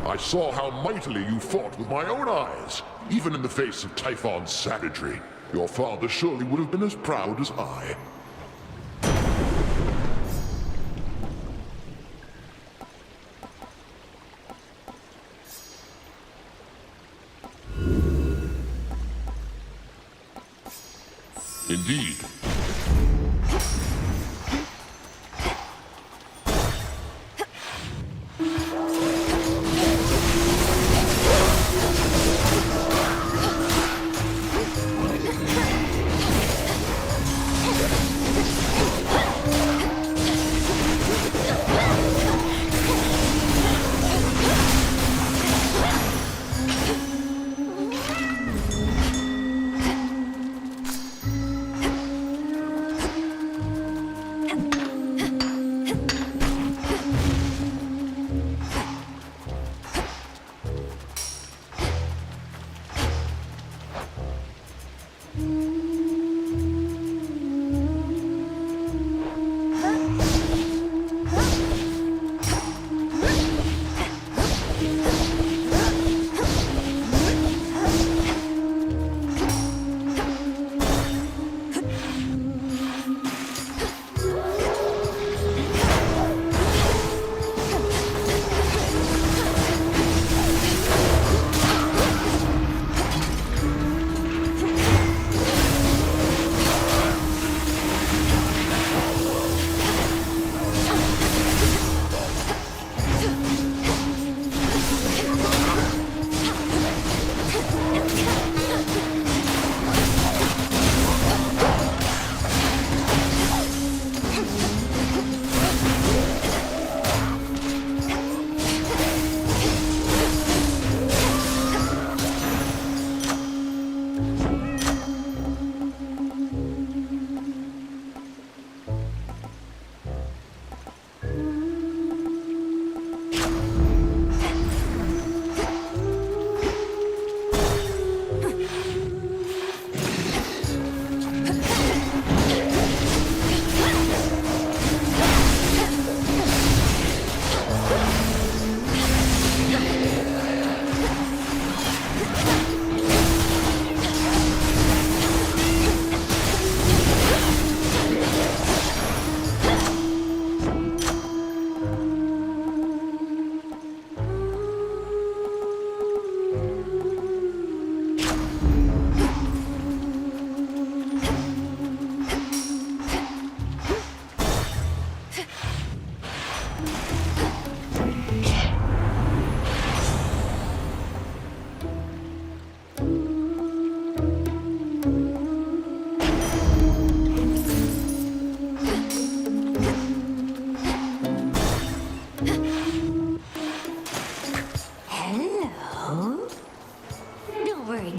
I saw how mightily you fought with my own eyes, even in the face of Typhon's savagery. Your father surely would have been as proud as I. Indeed.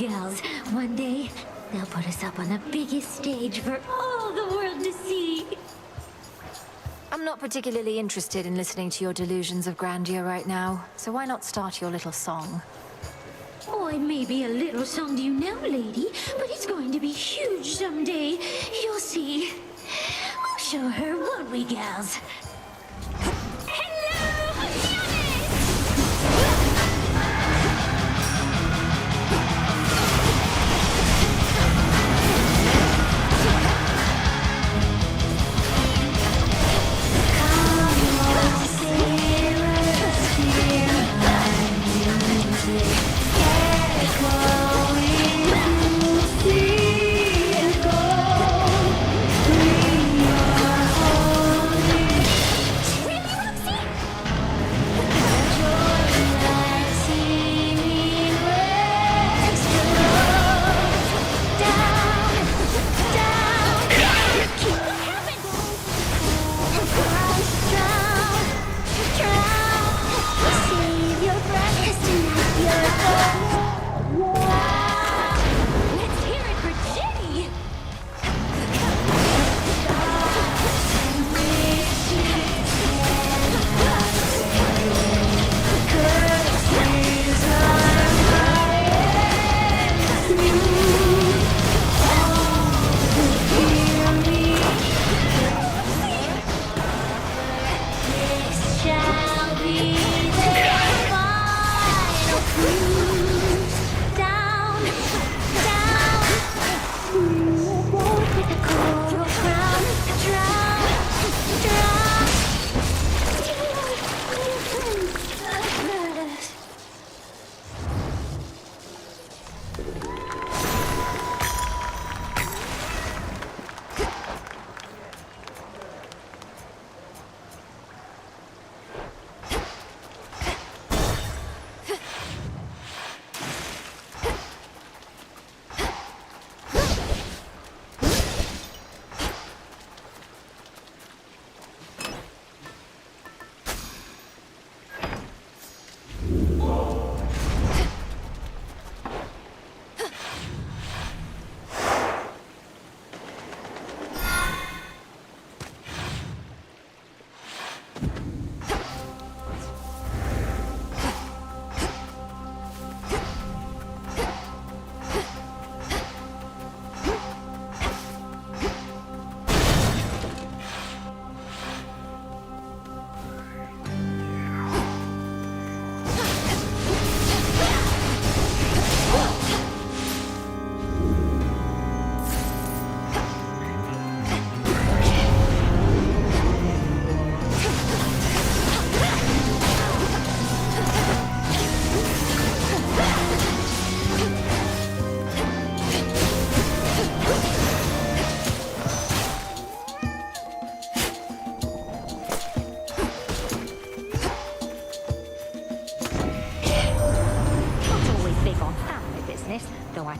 gals. One day, they'll put us up on the biggest stage for all the world to see. I'm not particularly interested in listening to your delusions of grandeur right now, so why not start your little song? Oh, it may be a little song to you now, lady, but it's going to be huge someday. You'll see. We'll show her, won't we, gals?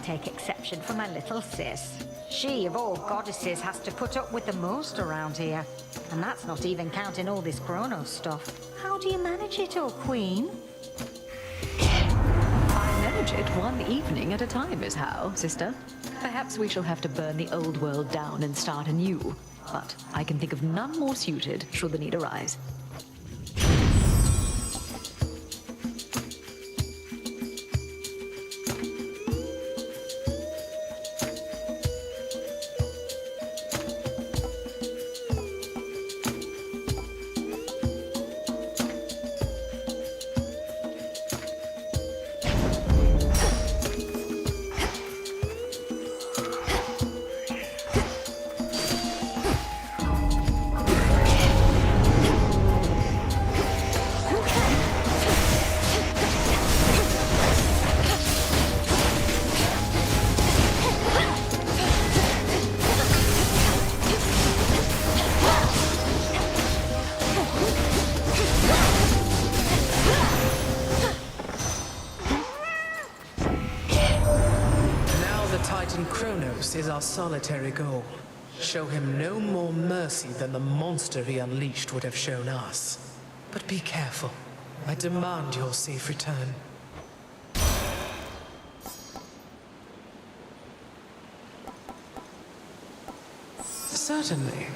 Take exception for my little sis. She, of all goddesses, has to put up with the most around here. And that's not even counting all this Chronos stuff. How do you manage it all, Queen? I manage it one evening at a time is how, sister. Perhaps we shall have to burn the old world down and start anew. But I can think of none more suited should the need arise. Chronos is our solitary goal. Show him no more mercy than the monster he unleashed would have shown us. But be careful. I demand your safe return. Certainly.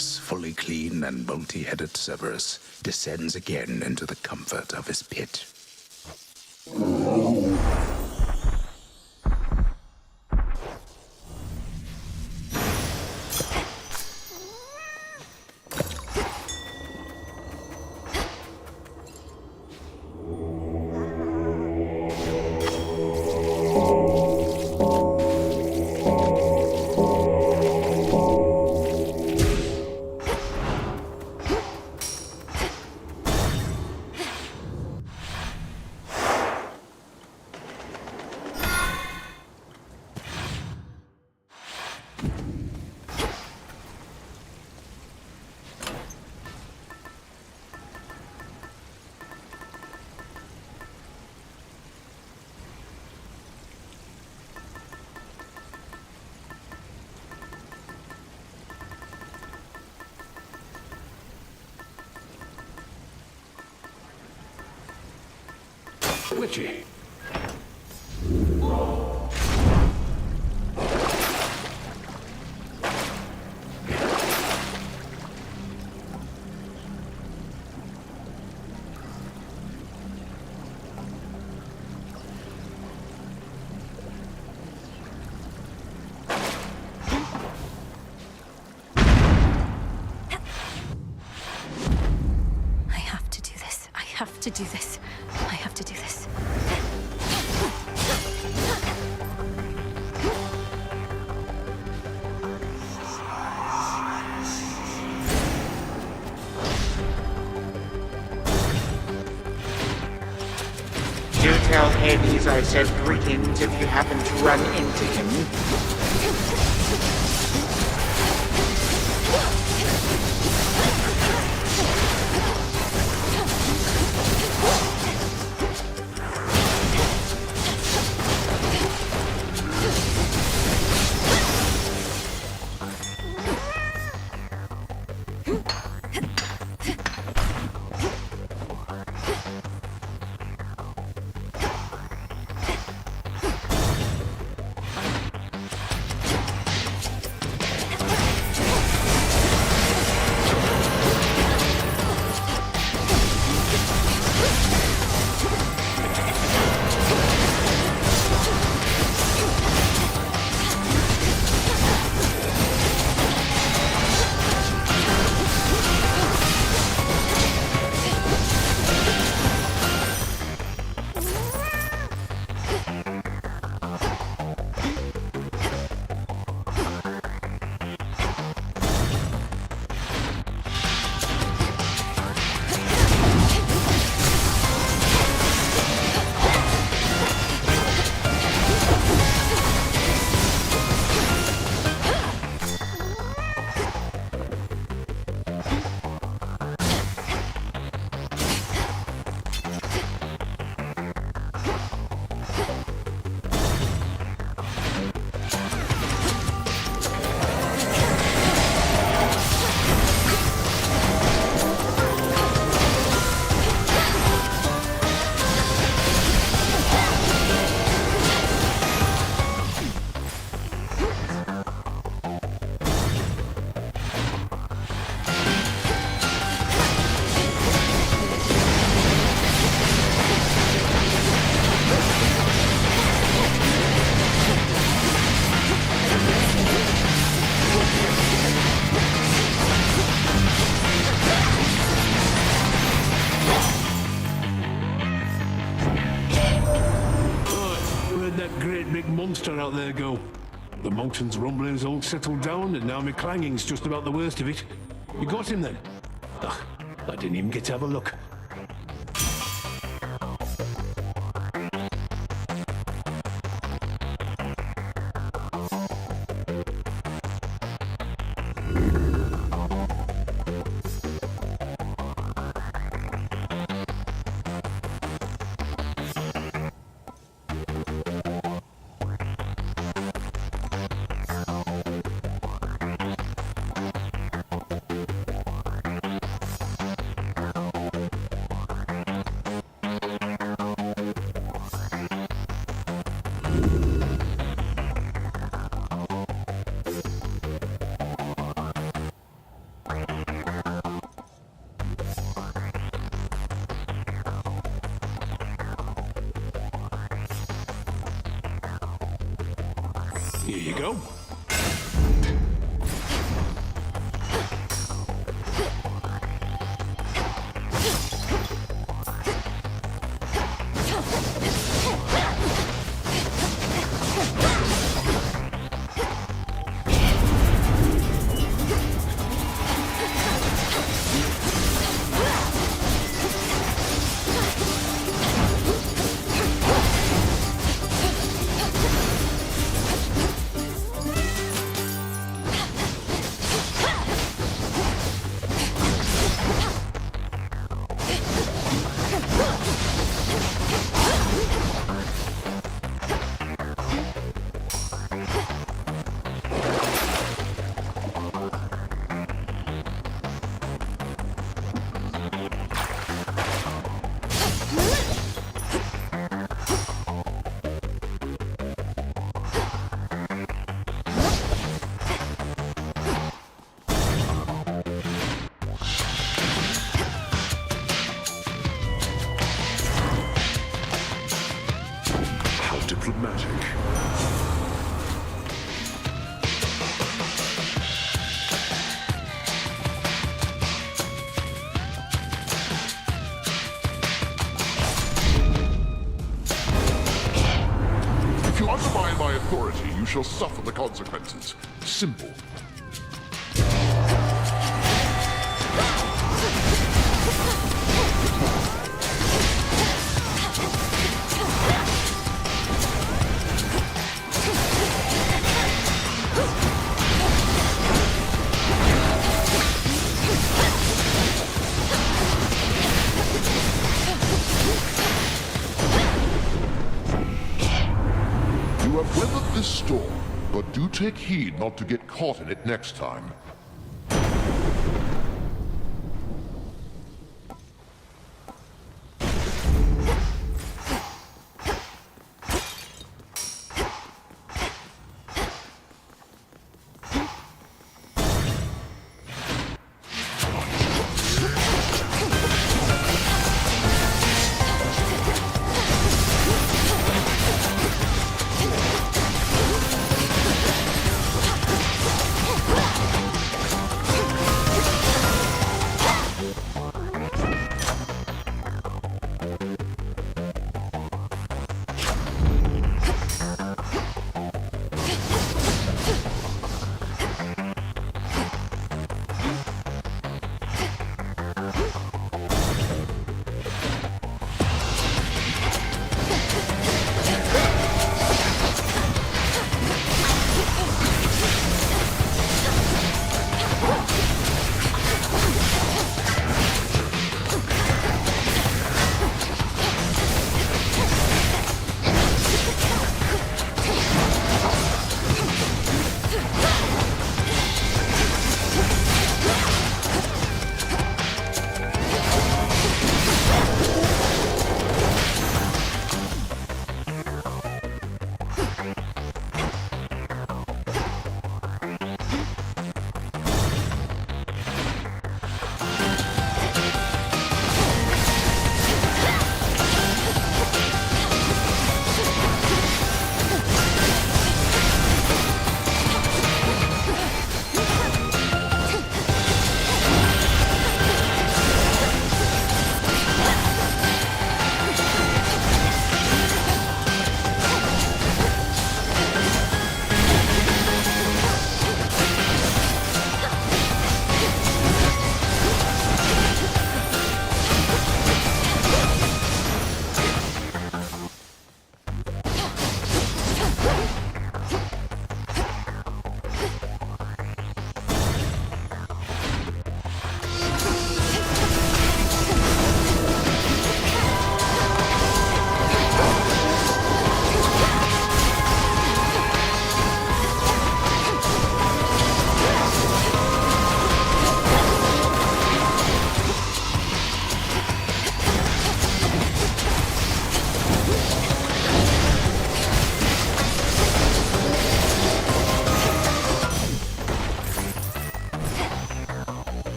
this fully clean and multi-headed Cerberus descends again into the comfort of his pit. Glitchy. I have to do this. I have to do this. I have to do this. Do tell Hades I said greetings if you happen to run into him. Monster out there go. The mountain's rumbling's all settled down, and now my clanging's just about the worst of it. You got him then? Ugh, I didn't even get to have a look. Here you go. Diplomatic. If you undermine my authority, you shall suffer the consequences. Simple. You have weathered this storm, but do take heed not to get caught in it next time.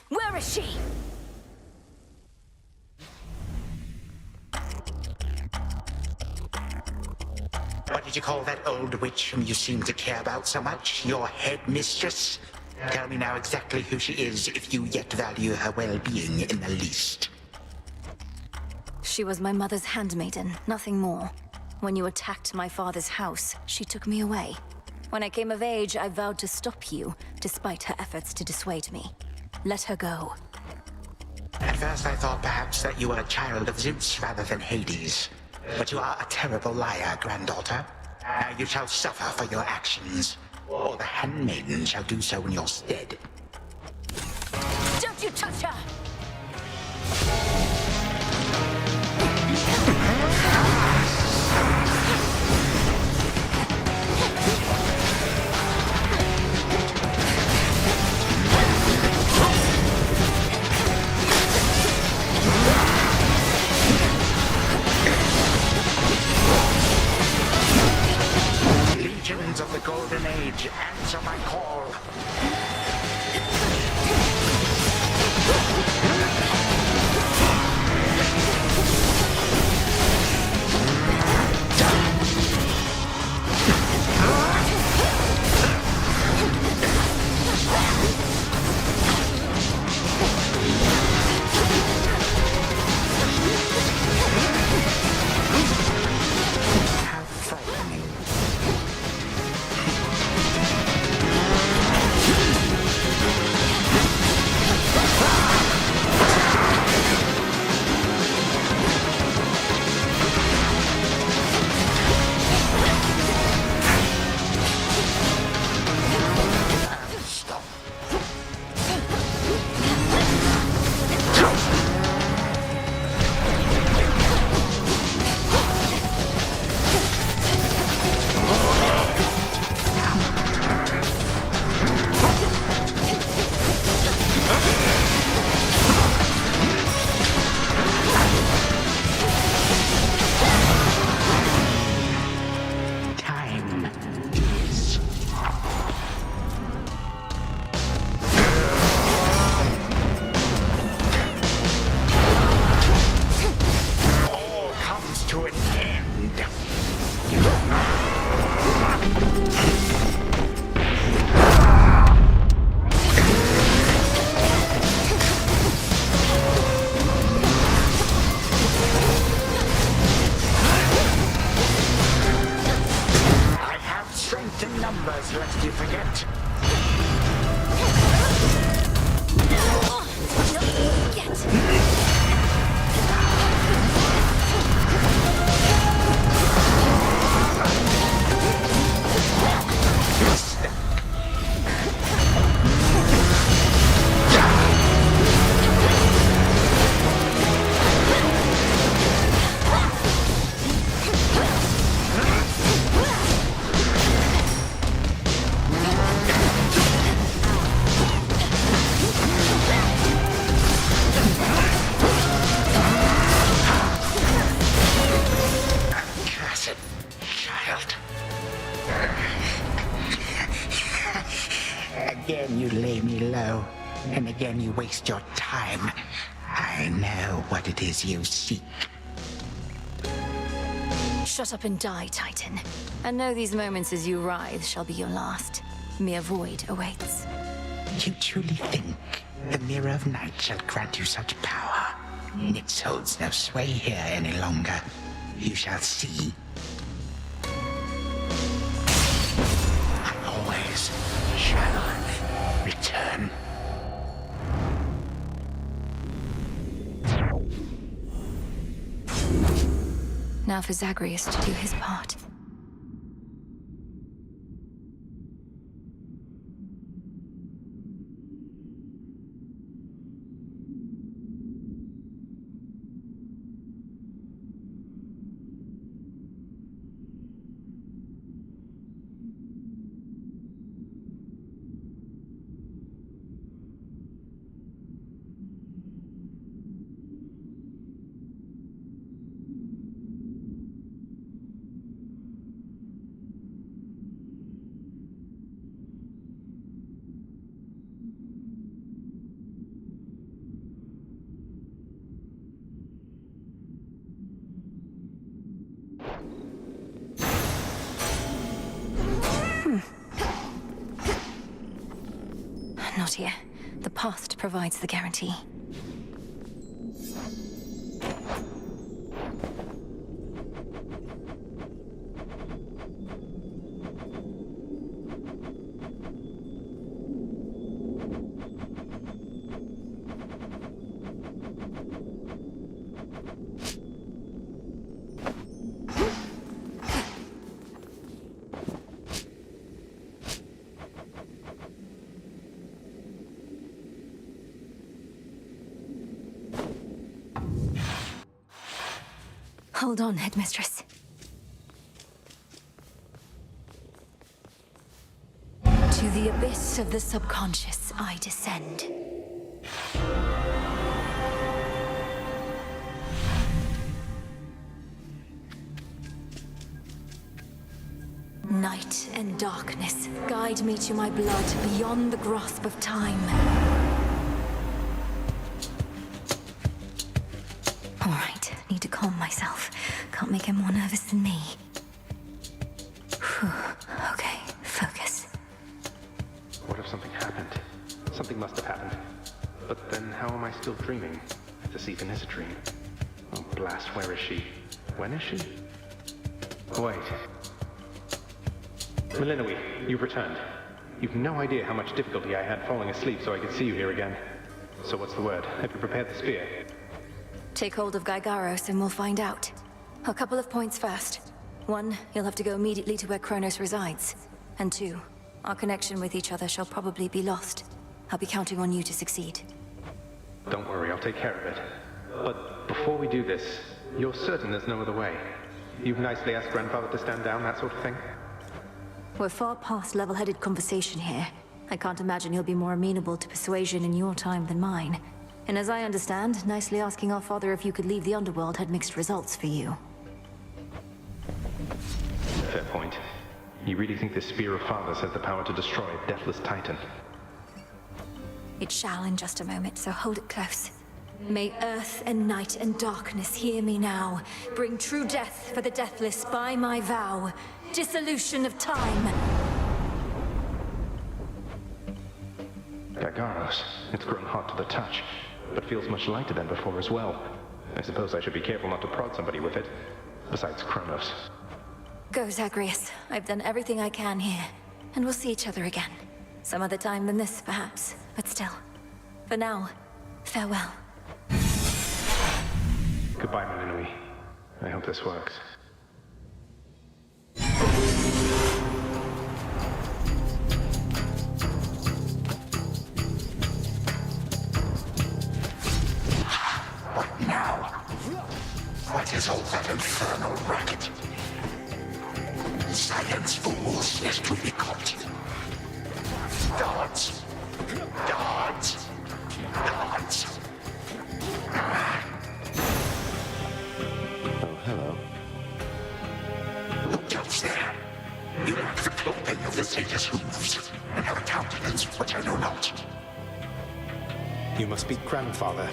Where is she? What did you call that old witch whom you seem to care about so much? Your headmistress? Tell me now exactly who she is, if you yet value her well-being in the least. She was my mother's handmaiden, nothing more. When you attacked my father's house, she took me away. When I came of age, I vowed to stop you, despite her efforts to dissuade me. Let her go. At first I thought perhaps that you were a child of Zeus rather than Hades. But you are a terrible liar, granddaughter. Now you shall suffer for your actions, or the handmaiden shall do so in your stead. Don't you touch her! Legions of the Golden Age, answer my call. How frightening. Stop. Time is. All comes to an end. I have strength in numbers, lest you forget. Accursed child. Again you lay me low, and again you waste your time. I know what it is you seek. Shut up and die, Titan. And know these moments as you writhe shall be your last. Mere void awaits. You truly think the Mirror of Night shall grant you such power? Nyx holds no sway here any longer. You shall see. I always shall return. Now for Zagreus to do his part. Not here. The past provides the guarantee. Hold on, Headmistress. To the abyss of the subconscious, I descend. Night and darkness, guide me to my blood beyond the grasp of time. All right, need to calm myself. Can't make him more nervous than me. Whew. Okay, focus. What if something happened? Something must have happened. But then how am I still dreaming? If this even is a dream. Oh, blast, where is she? When is she? Wait. Melinoe, you've returned. You've no idea how much difficulty I had falling asleep so I could see you here again. So what's the word? Have you prepared the spear? Take hold of Gygaros and we'll find out. A couple of points first. 1, you'll have to go immediately to where Kronos resides. And 2, our connection with each other shall probably be lost. I'll be counting on you to succeed. Don't worry, I'll take care of it. But before we do this, you're certain there's no other way? You've nicely asked Grandfather to stand down, that sort of thing? We're far past level-headed conversation here. I can't imagine he'll be more amenable to persuasion in your time than mine. And as I understand, nicely asking our father if you could leave the underworld had mixed results for you. Fair point. You really think this Spear of Fathers has the power to destroy a deathless titan? It shall in just a moment, so hold it close. May earth and night and darkness hear me now. Bring true death for the deathless by my vow. Dissolution of time. Gygaros, it's grown hot to the touch, but feels much lighter than before as well. I suppose I should be careful not to prod somebody with it. Besides Kronos. Go, Zagreus. I've done everything I can here. And we'll see each other again. Some other time than this, perhaps. But still. For now, farewell. Goodbye, Melinoe. I hope this works. What now? What is all that infernal racket? Silence, fools, lest we be caught. Guards! Guards! Guards! Oh, hello. Who goes there? You lack the clothing of the satyrs' hooves, and have a countenance which I know not. You must be Grandfather.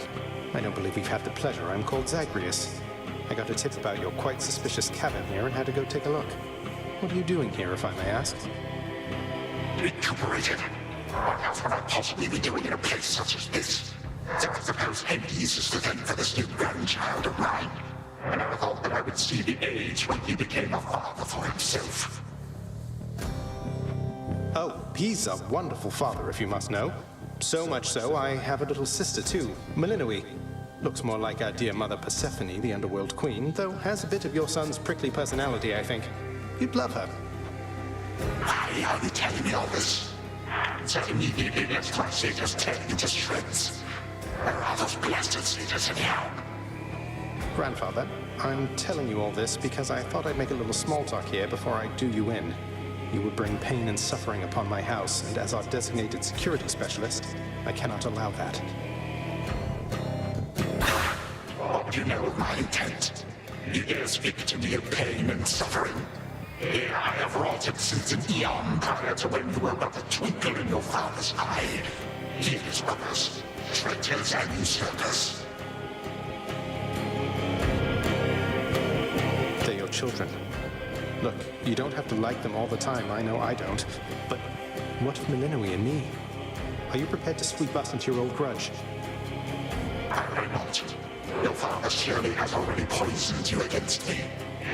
I don't believe we've had the pleasure. I'm called Zagreus. I got a tip about your quite suspicious cabin here and had to go take a look. What are you doing here, if I may ask? Recuperated. What else would I possibly be doing in a place such as this? So I suppose Hades is the thing for this new grandchild of mine. And I thought that I would see the age when he became a father for himself. Oh, he's a wonderful father, if you must know. So much so, I have a little sister too, Melinoe. Looks more like our dear mother Persephone, the underworld queen, though has a bit of your son's prickly personality, I think. You'd love her. Why are you telling me all this? So immediately lets my satyrs tear into shreds. Where are those blasted satyrs anyhow? Grandfather, I'm telling you all this because I thought I'd make a little small talk here before I do you in. You would bring pain and suffering upon my house, and as our designated security specialist, I cannot allow that. What do you know of my intent? You dare speak to me of pain and suffering? Here I have wrought it since an eon prior to when you were but a twinkle in your father's eye. These brothers, traitors and usurpers. They're your children. Look, you don't have to like them all the time, I know I don't. But what of Melinoi and me? Are you prepared to sweep us into your old grudge? I will not. Your father surely has already poisoned you against me.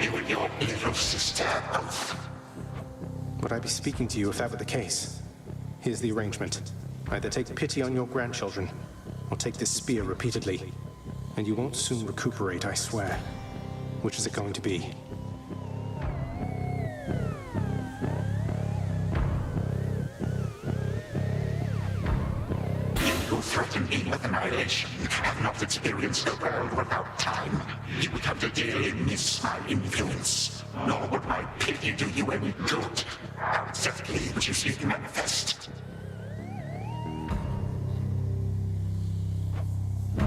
You and your little sister both. Would I be speaking to you if that were the case? Here's the arrangement. Either take pity on your grandchildren, or take this spear repeatedly. And you won't soon recuperate, I swear. Which is it going to be? You threaten me with annihilation, have not experienced a world without time. You would have to daily miss my influence. Nor would my pity do you any good. How exactly would you seek to manifest?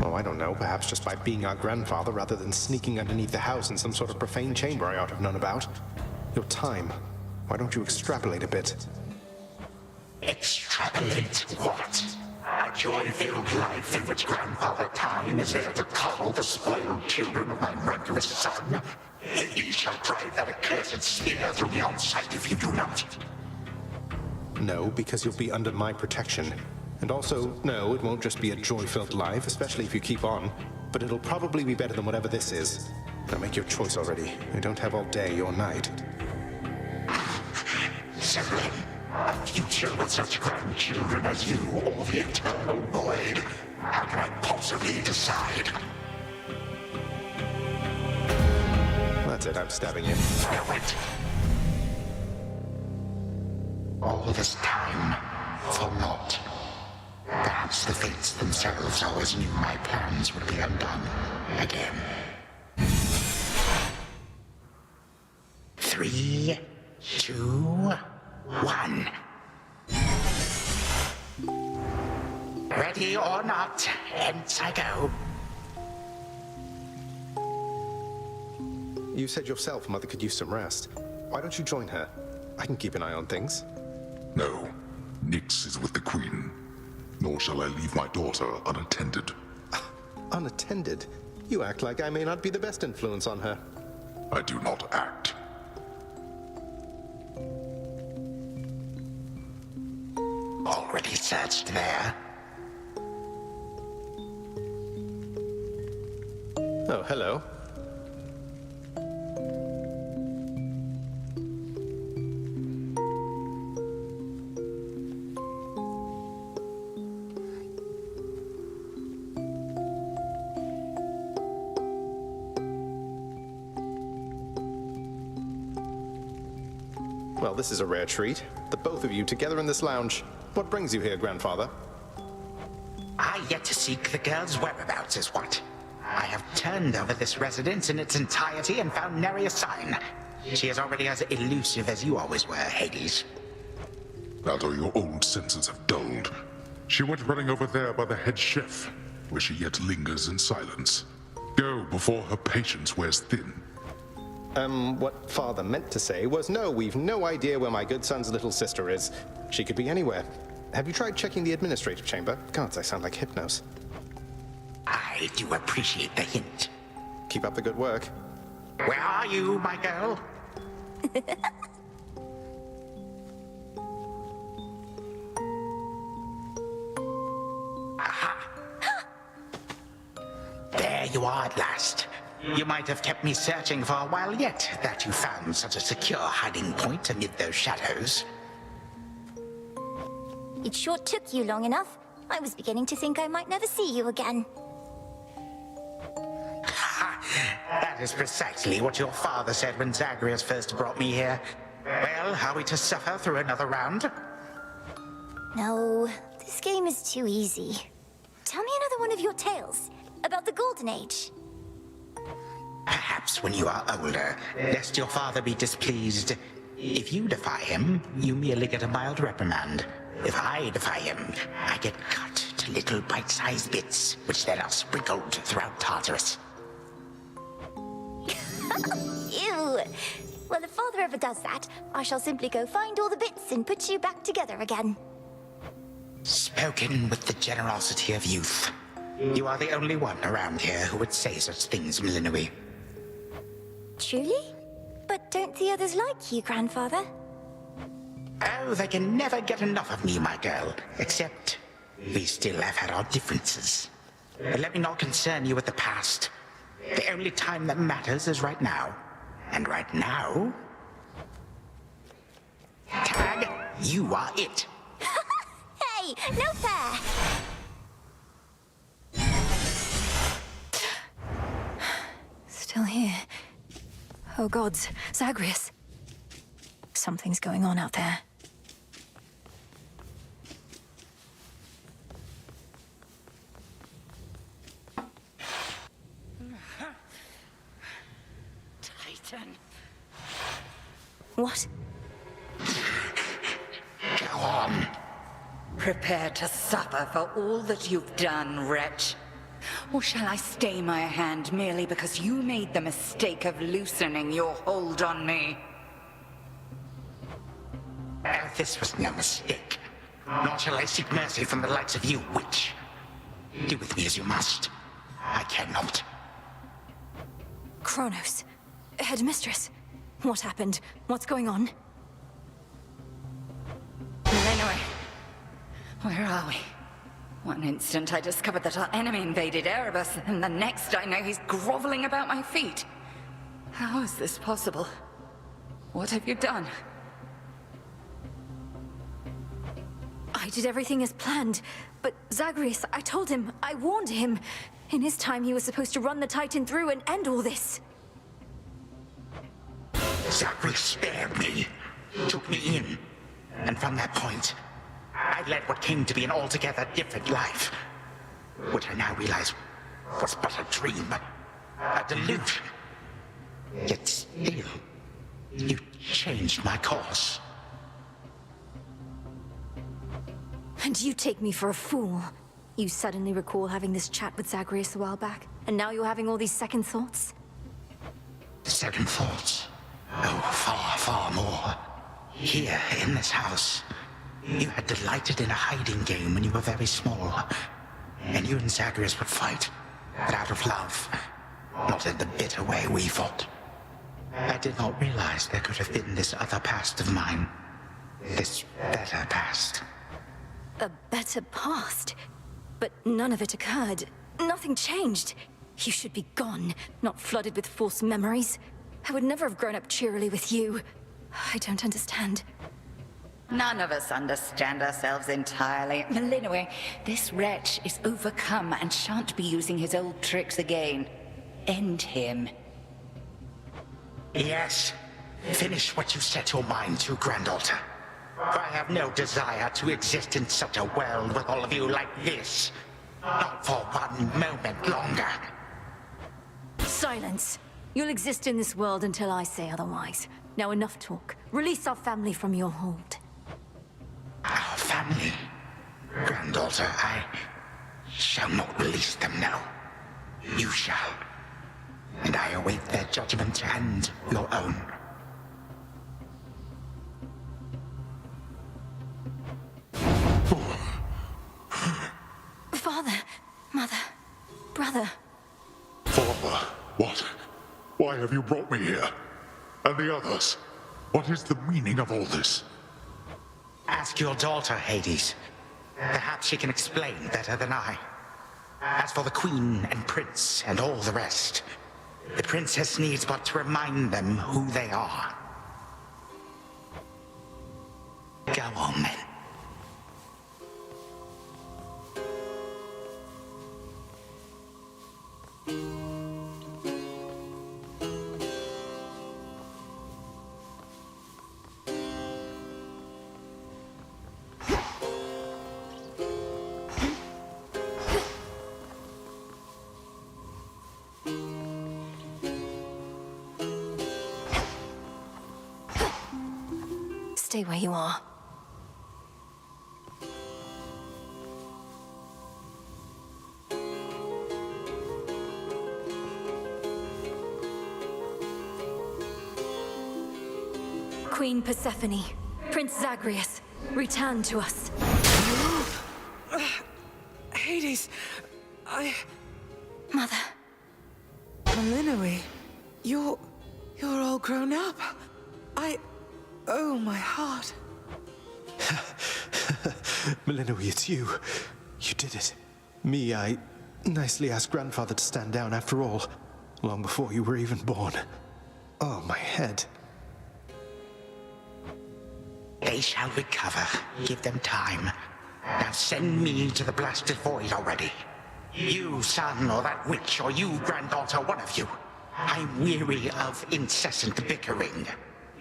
Oh, I don't know. Perhaps just by being our grandfather rather than sneaking underneath the house in some sort of profane chamber I ought to have known about. Your time. Why don't you extrapolate a bit? Extrapolate what? A joy-filled life in which Grandfather Time is there to coddle the spoiled children of my murderous son. He shall drive that accursed spear through beyond sight if you do not. No, because you'll be under my protection. And also, no, it won't just be a joy-filled life, especially if you keep on. But it'll probably be better than whatever this is. Now make your choice already. I don't have all day or night. So then, a future with such grandchildren as you, or the eternal void. How can I possibly decide? That's it, I'm stabbing you. No, wait. All this time, for naught. Perhaps the fates themselves always knew my plans would be undone again. 3, 2, 1. Ready or not, hence I go. You said yourself Mother could use some rest. Why don't you join her? I can keep an eye on things. No. Nyx is with the Queen. Nor shall I leave my daughter unattended. Unattended? You act like I may not be the best influence on her. I do not act. Already searched there. Oh, hello. Well, this is a rare treat. The both of you together in this lounge. What brings you here, Grandfather? I yet to seek the girl's whereabouts is what. I have turned over this residence in its entirety and found nary a sign. She is already as elusive as you always were, Hades. That or your old senses have dulled. She went running over there by the head chef, where she yet lingers in silence. Go before her patience wears thin. What Father meant to say was no, we've no idea where my good son's little sister is. She could be anywhere. Have you tried checking the administrative chamber? Gods, I sound like Hypnos. I do appreciate the hint. Keep up the good work. Where are you, my girl? Aha! There you are at last. You might have kept me searching for a while yet, that you found such a secure hiding point amid those shadows. It sure took you long enough. I was beginning to think I might never see you again. That is precisely what your father said when Zagreus first brought me here. Well, are we to suffer through another round? No, this game is too easy. Tell me another one of your tales about the Golden Age. Perhaps when you are older, lest your father be displeased. If you defy him, you merely get a mild reprimand. If I defy him, I get cut to little bite-sized bits, which then are sprinkled throughout Tartarus. Ew! Well, if Father ever does that, I shall simply go find all the bits and put you back together again. Spoken with the generosity of youth. You are the only one around here who would say such things, Melinoi. Truly? But don't the others like you, Grandfather? Oh, they can never get enough of me, my girl. Except, we still have had our differences. But let me not concern you with the past. The only time that matters is right now. And right now... Tag, you are it. Hey, no fair! Still here. Oh gods, Zagreus. Something's going on out there. Titan. What? Go on. Prepare to suffer for all that you've done, wretch. Or shall I stay my hand merely because you made the mistake of loosening your hold on me? This was no mistake. Nor shall I seek mercy from the likes of you, witch. Do with me as you must. I cannot. Kronos. Headmistress. What happened? What's going on? Anyway, where are we? One instant I discovered that our enemy invaded Erebus, and the next I know he's groveling about my feet. How is this possible? What have you done? I did everything as planned, but Zagreus, I told him, I warned him. In his time, he was supposed to run the Titan through and end all this. Zagreus spared me, took me in, and from that point, I led what came to be an altogether different life, which I now realize was but a dream, a delusion. Yet still, you changed my course. And you take me for a fool. You suddenly recall having this chat with Zagreus a while back, and now you're having all these second thoughts? Second thoughts? Oh, far, far more. Here, in this house, you had delighted in a hiding game when you were very small. And you and Zagreus would fight, but out of love, not in the bitter way we fought. I did not realize there could have been this other past of mine. This better past. A better past? But none of it occurred. Nothing changed. You should be gone, not flooded with false memories. I would never have grown up cheerily with you. I don't understand. None of us understand ourselves entirely. Melinoi, this wretch is overcome and shan't be using his old tricks again. End him. Yes. Finish what you set your mind to, Granddaughter. For I have no desire to exist in such a world with all of you like this. Not for one moment longer. Silence. You'll exist in this world until I say otherwise. Now enough talk. Release our family from your hold. Our family? Granddaughter, I shall not release them now. You shall. And I await their judgment and your own. Father, Mother, Brother. Father, what? Why have you brought me here? And the others? What is the meaning of all this? Ask your daughter, Hades. Perhaps she can explain better than I. As for the Queen and Prince and all the rest, the Princess needs but to remind them who they are. Go on, then. Stay where you are. Queen Persephone, Prince Zagreus, return to us. Hades, Mother. Melinoi, you're You're all grown up. Oh, my heart. Melinoi, it's you. You did it. Me, I nicely asked Grandfather to stand down after all, long before you were even born. Oh, my head. They shall recover. Give them time. Now send me to the blasted void already. You, son, or that witch, or you, granddaughter, one of you. I'm weary of incessant bickering.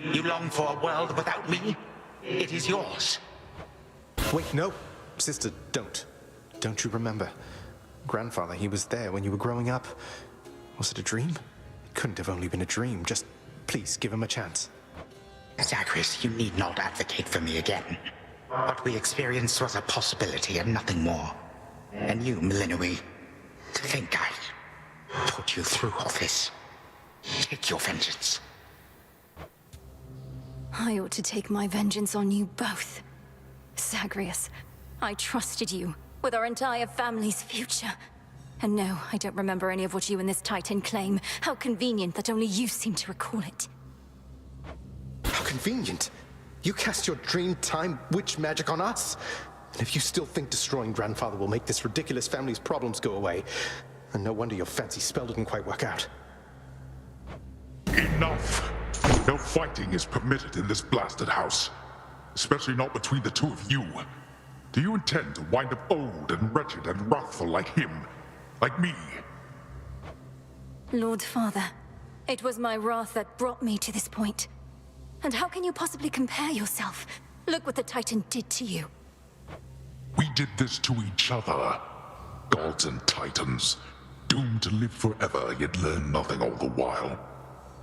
You long for a world without me? It is yours. Wait, no. Sister, don't. Don't you remember? Grandfather, he was there when you were growing up. Was it a dream? It couldn't have only been a dream. Just, please, give him a chance. Zagreus, you need not advocate for me again. What we experienced was a possibility and nothing more. And you, Melinoi, to think I put you through all this. Take your vengeance. I ought to take my vengeance on you both. Zagreus, I trusted you with our entire family's future. And no, I don't remember any of what you and this Titan claim. How convenient that only you seem to recall it. How convenient. You cast your dream time witch magic on us. And if you still think destroying Grandfather will make this ridiculous family's problems go away, then no wonder your fancy spell didn't quite work out. Enough! No fighting is permitted in this blasted house. Especially not between the two of you. Do you intend to wind up old and wretched and wrathful like him? Like me? Lord Father, it was my wrath that brought me to this point. And how can you possibly compare yourself? Look what the Titan did to you. We did this to each other. Gods and Titans, doomed to live forever, yet learn nothing all the while.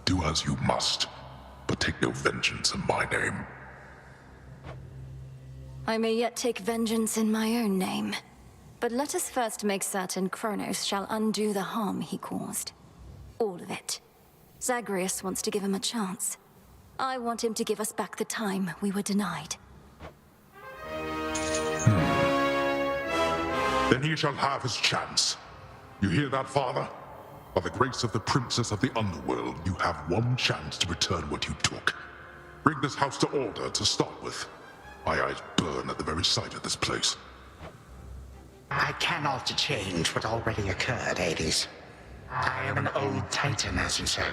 Do as you must, but take no vengeance in my name. I may yet take vengeance in my own name. But let us first make certain Kronos shall undo the harm he caused. All of it. Zagreus wants to give him a chance. I want him to give us back the time we were denied. Then he shall have his chance. You hear that, Father? By the grace of the Princess of the Underworld, you have one chance to return what you took. Bring this house to order to start with. My eyes burn at the very sight of this place. I cannot change what already occurred, Hades. I am an old Titan, as you say.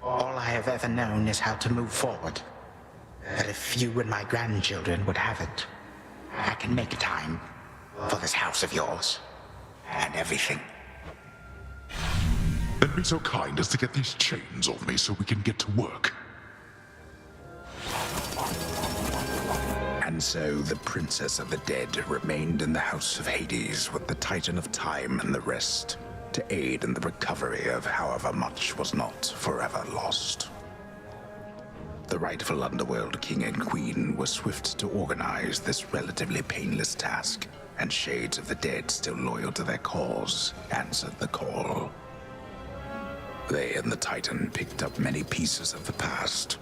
All I have ever known is how to move forward. But if you and my grandchildren would have it, I can make time for this house of yours. And everything. Then be so kind as to get these chains off me so we can get to work. And so the Princess of the Dead remained in the House of Hades with the Titan of Time and the rest, to aid in the recovery of however much was not forever lost. The rightful Underworld King and Queen were swift to organize this relatively painless task, and Shades of the Dead, still loyal to their cause, answered the call. They and the Titan picked up many pieces of the past.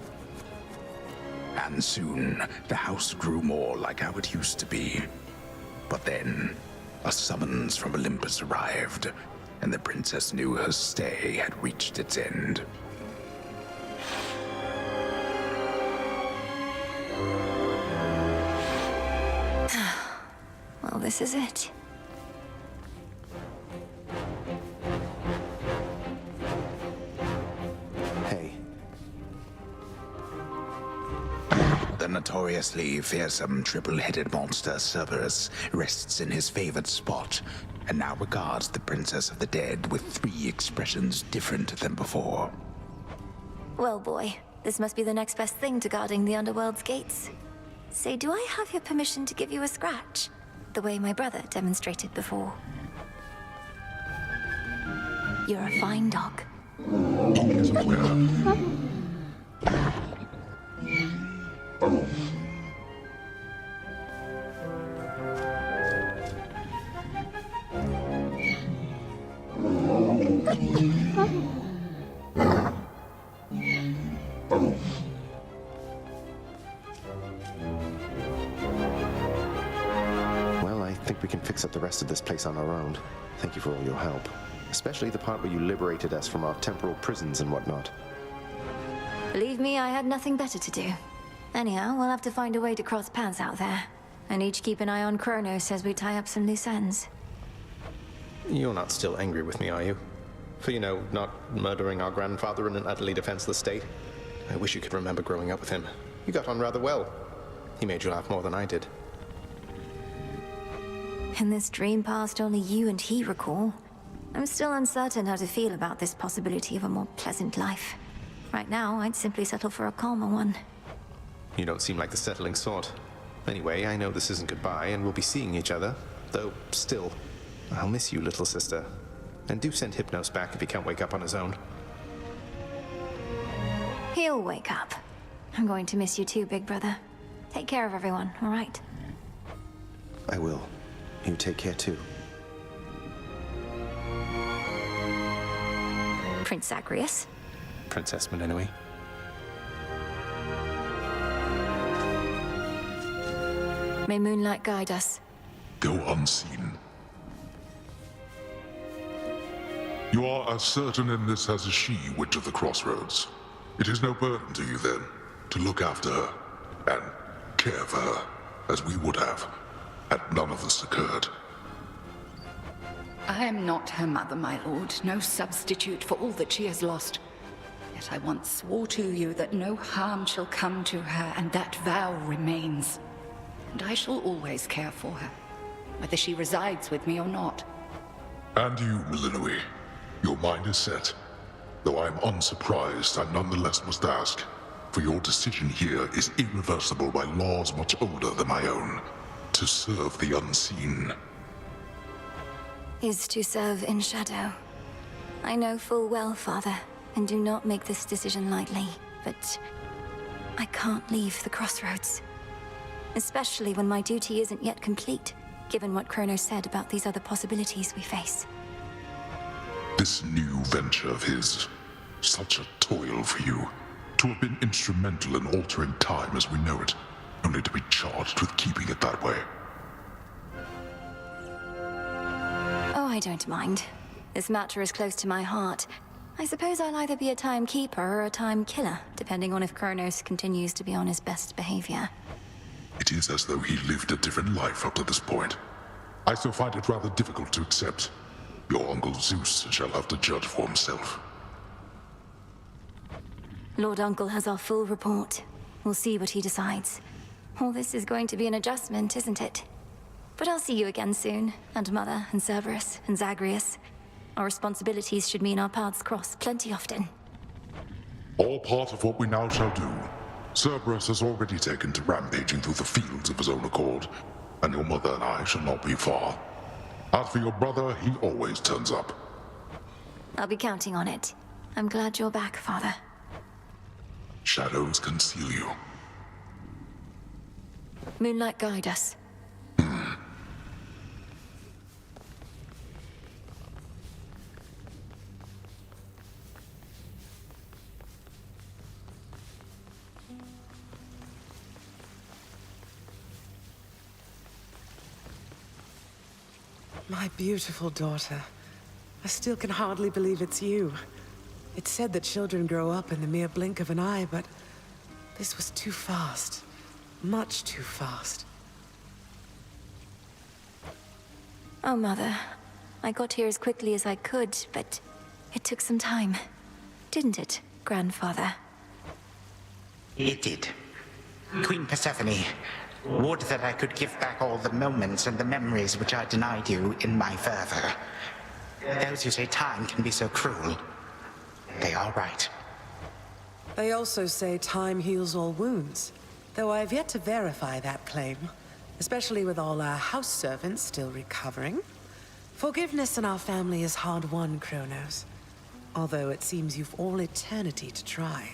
And soon, the house grew more like how it used to be. But then, a summons from Olympus arrived, and the princess knew her stay had reached its end. Well, this is it. Hey. The notoriously fearsome triple-headed monster Cerberus rests in his favored spot, and now regards the Princess of the Dead with 3 expressions different than before. Well, boy, this must be the next best thing to guarding the Underworld's gates. Say, do I have your permission to give you a scratch? The way my brother demonstrated before. You're a fine dog. Well, I think we can fix up the rest of this place on our own. Thank you for all your help. Especially the part where you liberated us from our temporal prisons and whatnot. Believe me, I had nothing better to do. Anyhow, we'll have to find a way to cross paths out there. And each keep an eye on Kronos as we tie up some loose ends. You're not still angry with me, are you? For, you know, not murdering our grandfather in an utterly defenseless state? I wish you could remember growing up with him. You got on rather well. He made you laugh more than I did. In this dream past only you and he recall, I'm still uncertain how to feel about this possibility of a more pleasant life. Right now, I'd simply settle for a calmer one. You don't seem like the settling sort. Anyway, I know this isn't goodbye, and we'll be seeing each other. Though, still, I'll miss you, little sister. And do send Hypnos back if he can't wake up on his own. He'll wake up. I'm going to miss you too, big brother. Take care of everyone, all right? I will. You take care too. Prince Zagreus? Princess Meninui. May moonlight guide us. Go unseen. You are as certain in this as is she, Witch of the Crossroads. It is no burden to you, then, to look after her and care for her, as we would have, had none of this occurred. I am not her mother, my lord, no substitute for all that she has lost. Yet I once swore to you that no harm shall come to her, and that vow remains. And I shall always care for her, whether she resides with me or not. And you, Melinui, your mind is set. Though I am unsurprised, I nonetheless must ask, for your decision here is irreversible by laws much older than my own. To serve the unseen. Is to serve in shadow. I know full well, Father, and do not make this decision lightly, but I can't leave the crossroads. Especially when my duty isn't yet complete, given what Kronos said about these other possibilities we face. This new venture of his, such a toil for you. To have been instrumental in altering time as we know it, only to be charged with keeping it that way. Oh, I don't mind. This matter is close to my heart. I suppose I'll either be a timekeeper or a time killer, depending on if Kronos continues to be on his best behavior. It is as though he lived a different life up to this point. I still find it rather difficult to accept. Your Uncle Zeus shall have to judge for himself. Lord Uncle has our full report. We'll see what he decides. All this is going to be an adjustment, isn't it? But I'll see you again soon, and Mother, and Cerberus, and Zagreus. Our responsibilities should mean our paths cross plenty often. All part of what we now shall do. Cerberus has already taken to rampaging through the fields of his own accord, and your mother and I shall not be far. As for your brother, he always turns up. I'll be counting on it. I'm glad you're back, Father. Shadows conceal you. Moonlight guide us. My beautiful daughter. I still can hardly believe it's you. It's said that children grow up in the mere blink of an eye, but this was too fast. Much too fast. Oh, Mother. I got here as quickly as I could, but it took some time. Didn't it, Grandfather? It did. Queen Persephone, would that I could give back all the moments and the memories which I denied you in my fervor. Those who say time can be so cruel, they are right. They also say time heals all wounds, though I have yet to verify that claim, especially with all our house servants still recovering. Forgiveness in our family is hard-won, Kronos, although it seems you've all eternity to try.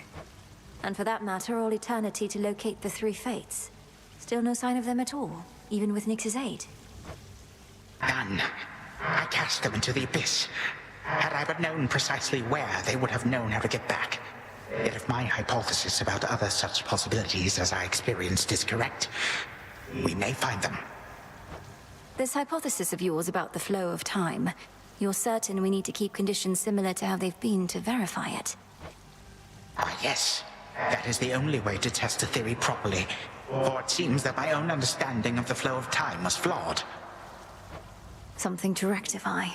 And for that matter, all eternity to locate the three fates. Still no sign of them at all, even with Nyx's aid. None. I cast them into the abyss. Had I but known precisely where, they would have known how to get back. Yet if my hypothesis about other such possibilities as I experienced is correct, we may find them. This hypothesis of yours about the flow of time, you're certain we need to keep conditions similar to how they've been to verify it? Ah, yes. That is the only way to test a theory properly. For it seems that my own understanding of the flow of time was flawed. Something to rectify.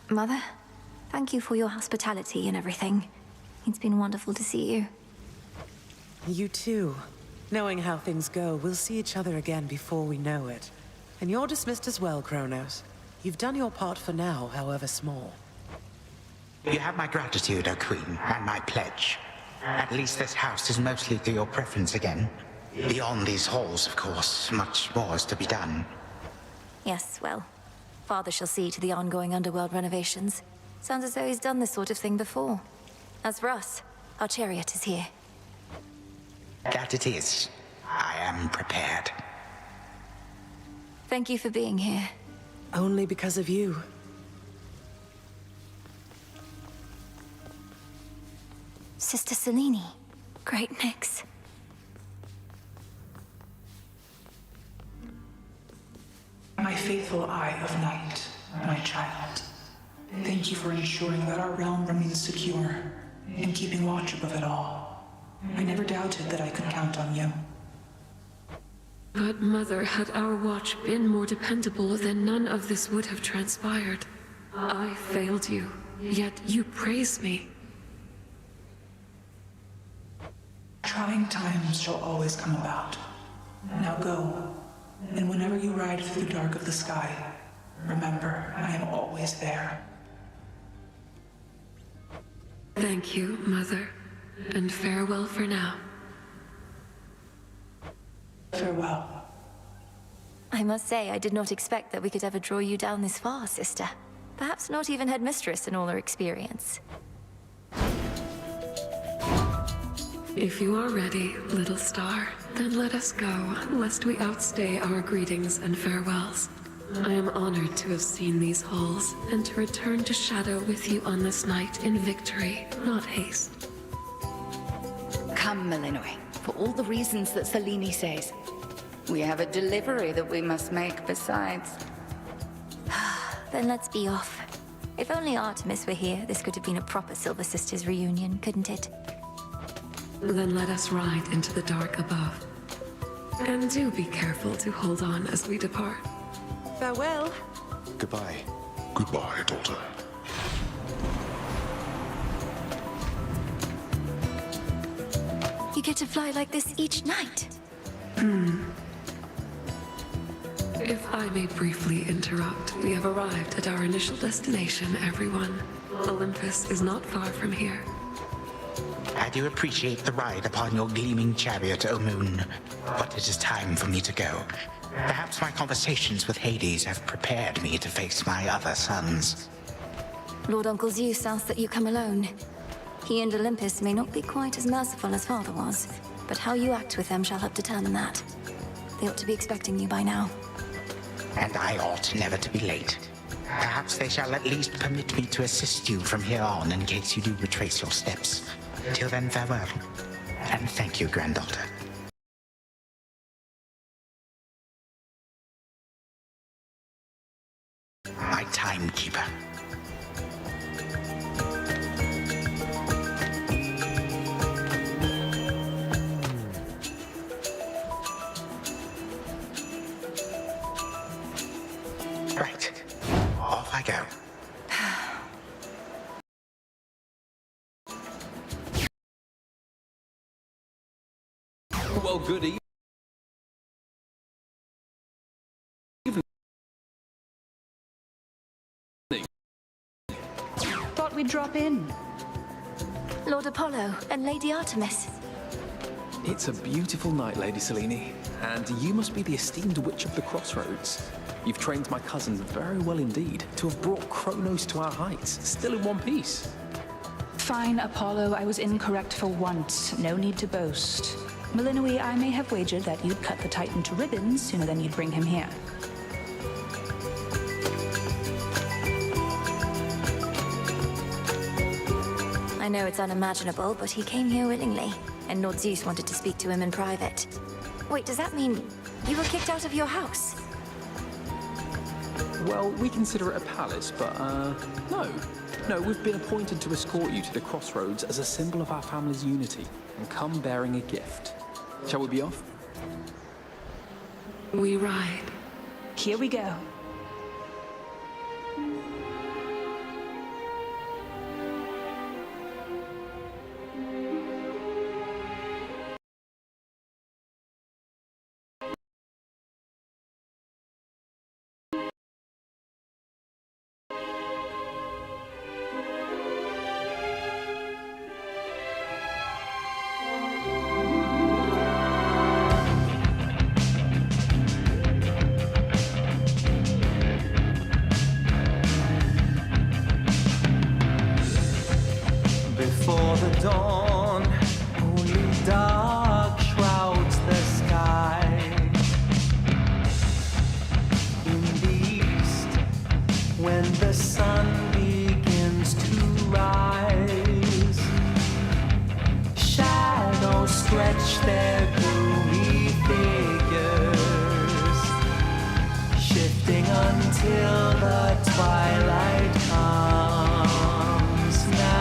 Mother? Thank you for your hospitality and everything. It's been wonderful to see you. You too. Knowing how things go, we'll see each other again before we know it. And you're dismissed as well, Kronos. You've done your part for now, however small. You have my gratitude, O Queen, and my pledge. At least this house is mostly to your preference again. Beyond these halls, of course, much more is to be done. Yes, well, Father shall see to the ongoing underworld renovations. Sounds as though he's done this sort of thing before. As for us, our chariot is here. That it is. I am prepared. Thank you for being here. Only because of you. Sister Selene. Great mix. My faithful Eye of Night, my child. Thank you for ensuring that our realm remains secure and keeping watch above it all. I never doubted that I could count on you. But Mother, had our watch been more dependable, then none of this would have transpired. I failed you, yet you praise me. Trying times shall always come about. Now go, and whenever you ride through the dark of the sky, remember, I am always there. Thank you, Mother, and farewell for now. Farewell. I must say, I did not expect that we could ever draw you down this far, sister. Perhaps not even headmistress in all her experience. If you are ready, little star, then let us go, lest we outstay our greetings and farewells. I am honored to have seen these halls, and to return to Shadow with you on this night in victory, not haste. Come, Malinois, for all the reasons that Selene says. We have a delivery that we must make besides. Then let's be off. If only Artemis were here, this could have been a proper Silver Sisters reunion, couldn't it? Then let us ride into the dark above. And do be careful to hold on as we depart. Farewell. Goodbye. Goodbye, daughter. You get to fly like this each night. If I may briefly interrupt, we have arrived at our initial destination, everyone. Olympus is not far from here. I do appreciate the ride upon your gleaming chariot, O Moon. But it is time for me to go. Perhaps my conversations with Hades have prepared me to face my other sons. Lord Uncle Zeus asks that you come alone. He and Olympus may not be quite as merciful as Father was, but how you act with them shall help determine that. They ought to be expecting you by now. And I ought never to be late. Perhaps they shall at least permit me to assist you from here on in case you do retrace your steps. Till then, farewell. And thank you, granddaughter. My timekeeper. Right. Off I go. Well, good evening. Thought we'd drop in. Lord Apollo and Lady Artemis. It's a beautiful night, Lady Selene, and you must be the esteemed witch of the crossroads. You've trained my cousins very well indeed to have brought Kronos to our heights, still in one piece. Fine, Apollo, I was incorrect for once. No need to boast. Malinois, I may have wagered that you'd cut the Titan to ribbons sooner than you'd bring him here. I know it's unimaginable, but he came here willingly, and Lord Zeus wanted to speak to him in private. Wait, does that mean you were kicked out of your house? Well, we consider it a palace, but, no. No, we've been appointed to escort you to the crossroads as a symbol of our family's unity, and come bearing a gift. Shall we be off? We ride. Here we go. Before the dawn, only dark shrouds the sky. In the east, when the sun begins to rise, shadows stretch their gloomy figures, shifting until the twilight comes. Now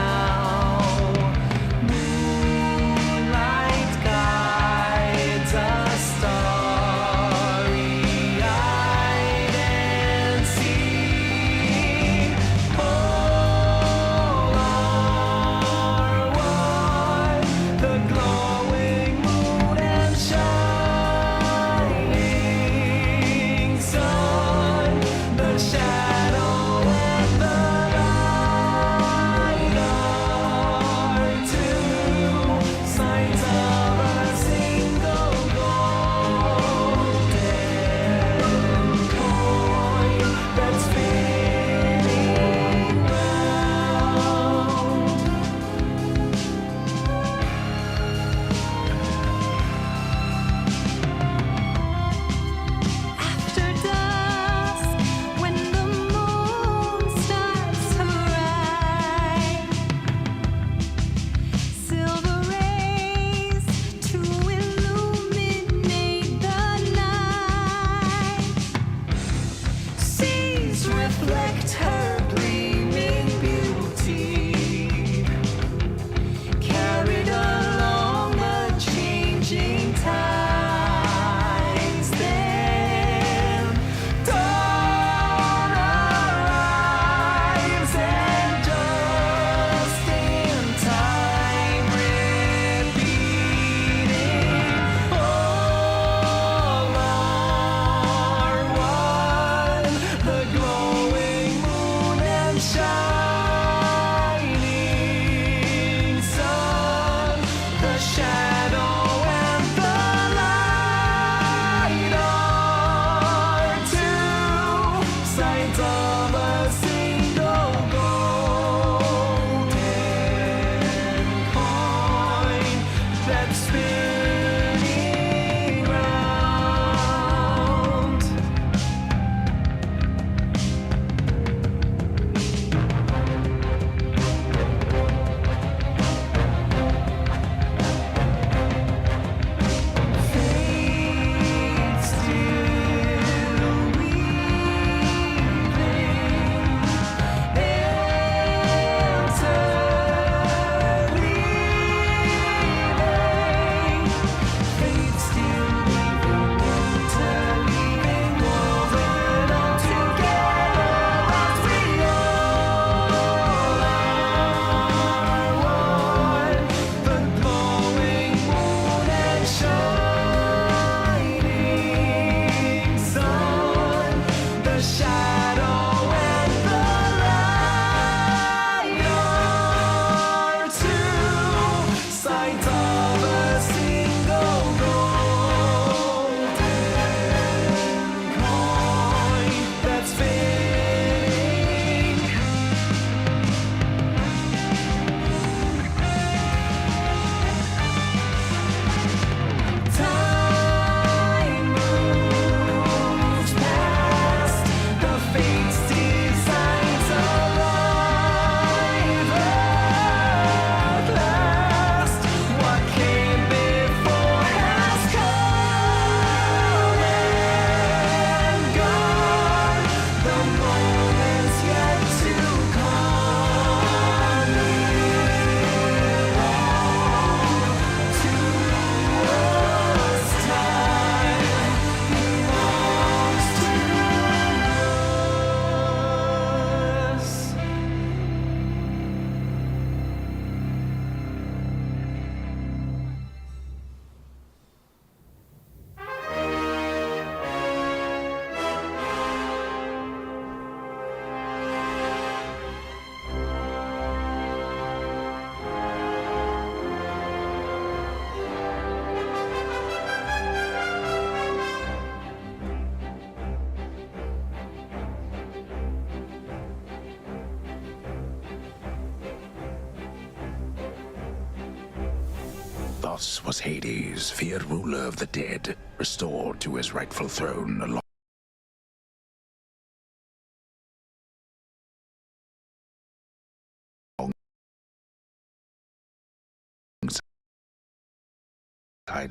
Thus was Hades, feared ruler of the dead, restored to his rightful throne along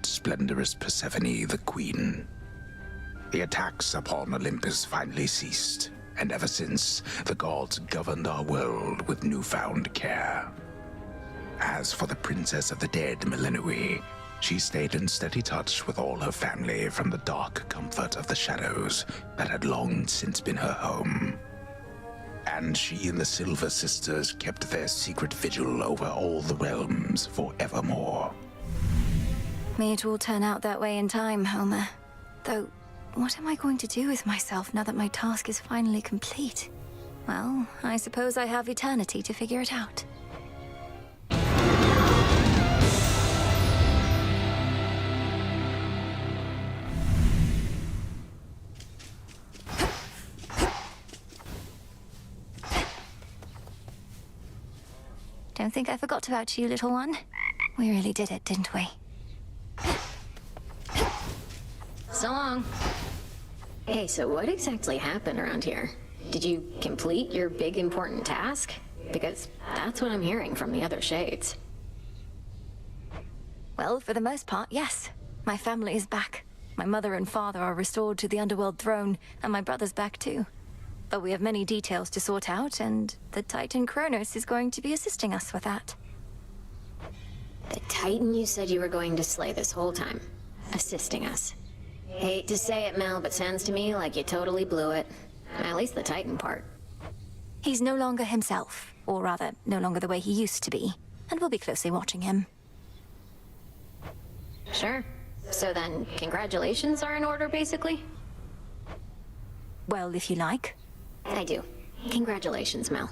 splendorous Persephone, the queen. The attacks upon Olympus finally ceased, and ever since, the gods governed our world with newfound care. As for the princess of the dead, Melinoi, she stayed in steady touch with all her family from the dark comfort of the shadows that had long since been her home. And she and the Silver Sisters kept their secret vigil over all the realms forevermore. May it all turn out that way in time, Homer. Though, what am I going to do with myself now that my task is finally complete? Well, I suppose I have eternity to figure it out. Don't think I forgot about you, little one. We really did it, didn't we? So long. Hey, so what exactly happened around here? Did you complete your big important task? Because that's what I'm hearing from the other shades. Well, for the most part, yes. My family is back. My mother and father are restored to the underworld throne, and my brother's back too. But we have many details to sort out, and the Titan Kronos is going to be assisting us with that. The Titan you said you were going to slay this whole time. Assisting us. Hate to say it, Mel, but sounds to me like you totally blew it. At least the Titan part. He's no longer himself, or rather, no longer the way he used to be, and we'll be closely watching him. Sure. So then, congratulations are in order, basically? Well, if you like. I do. Congratulations, Mel.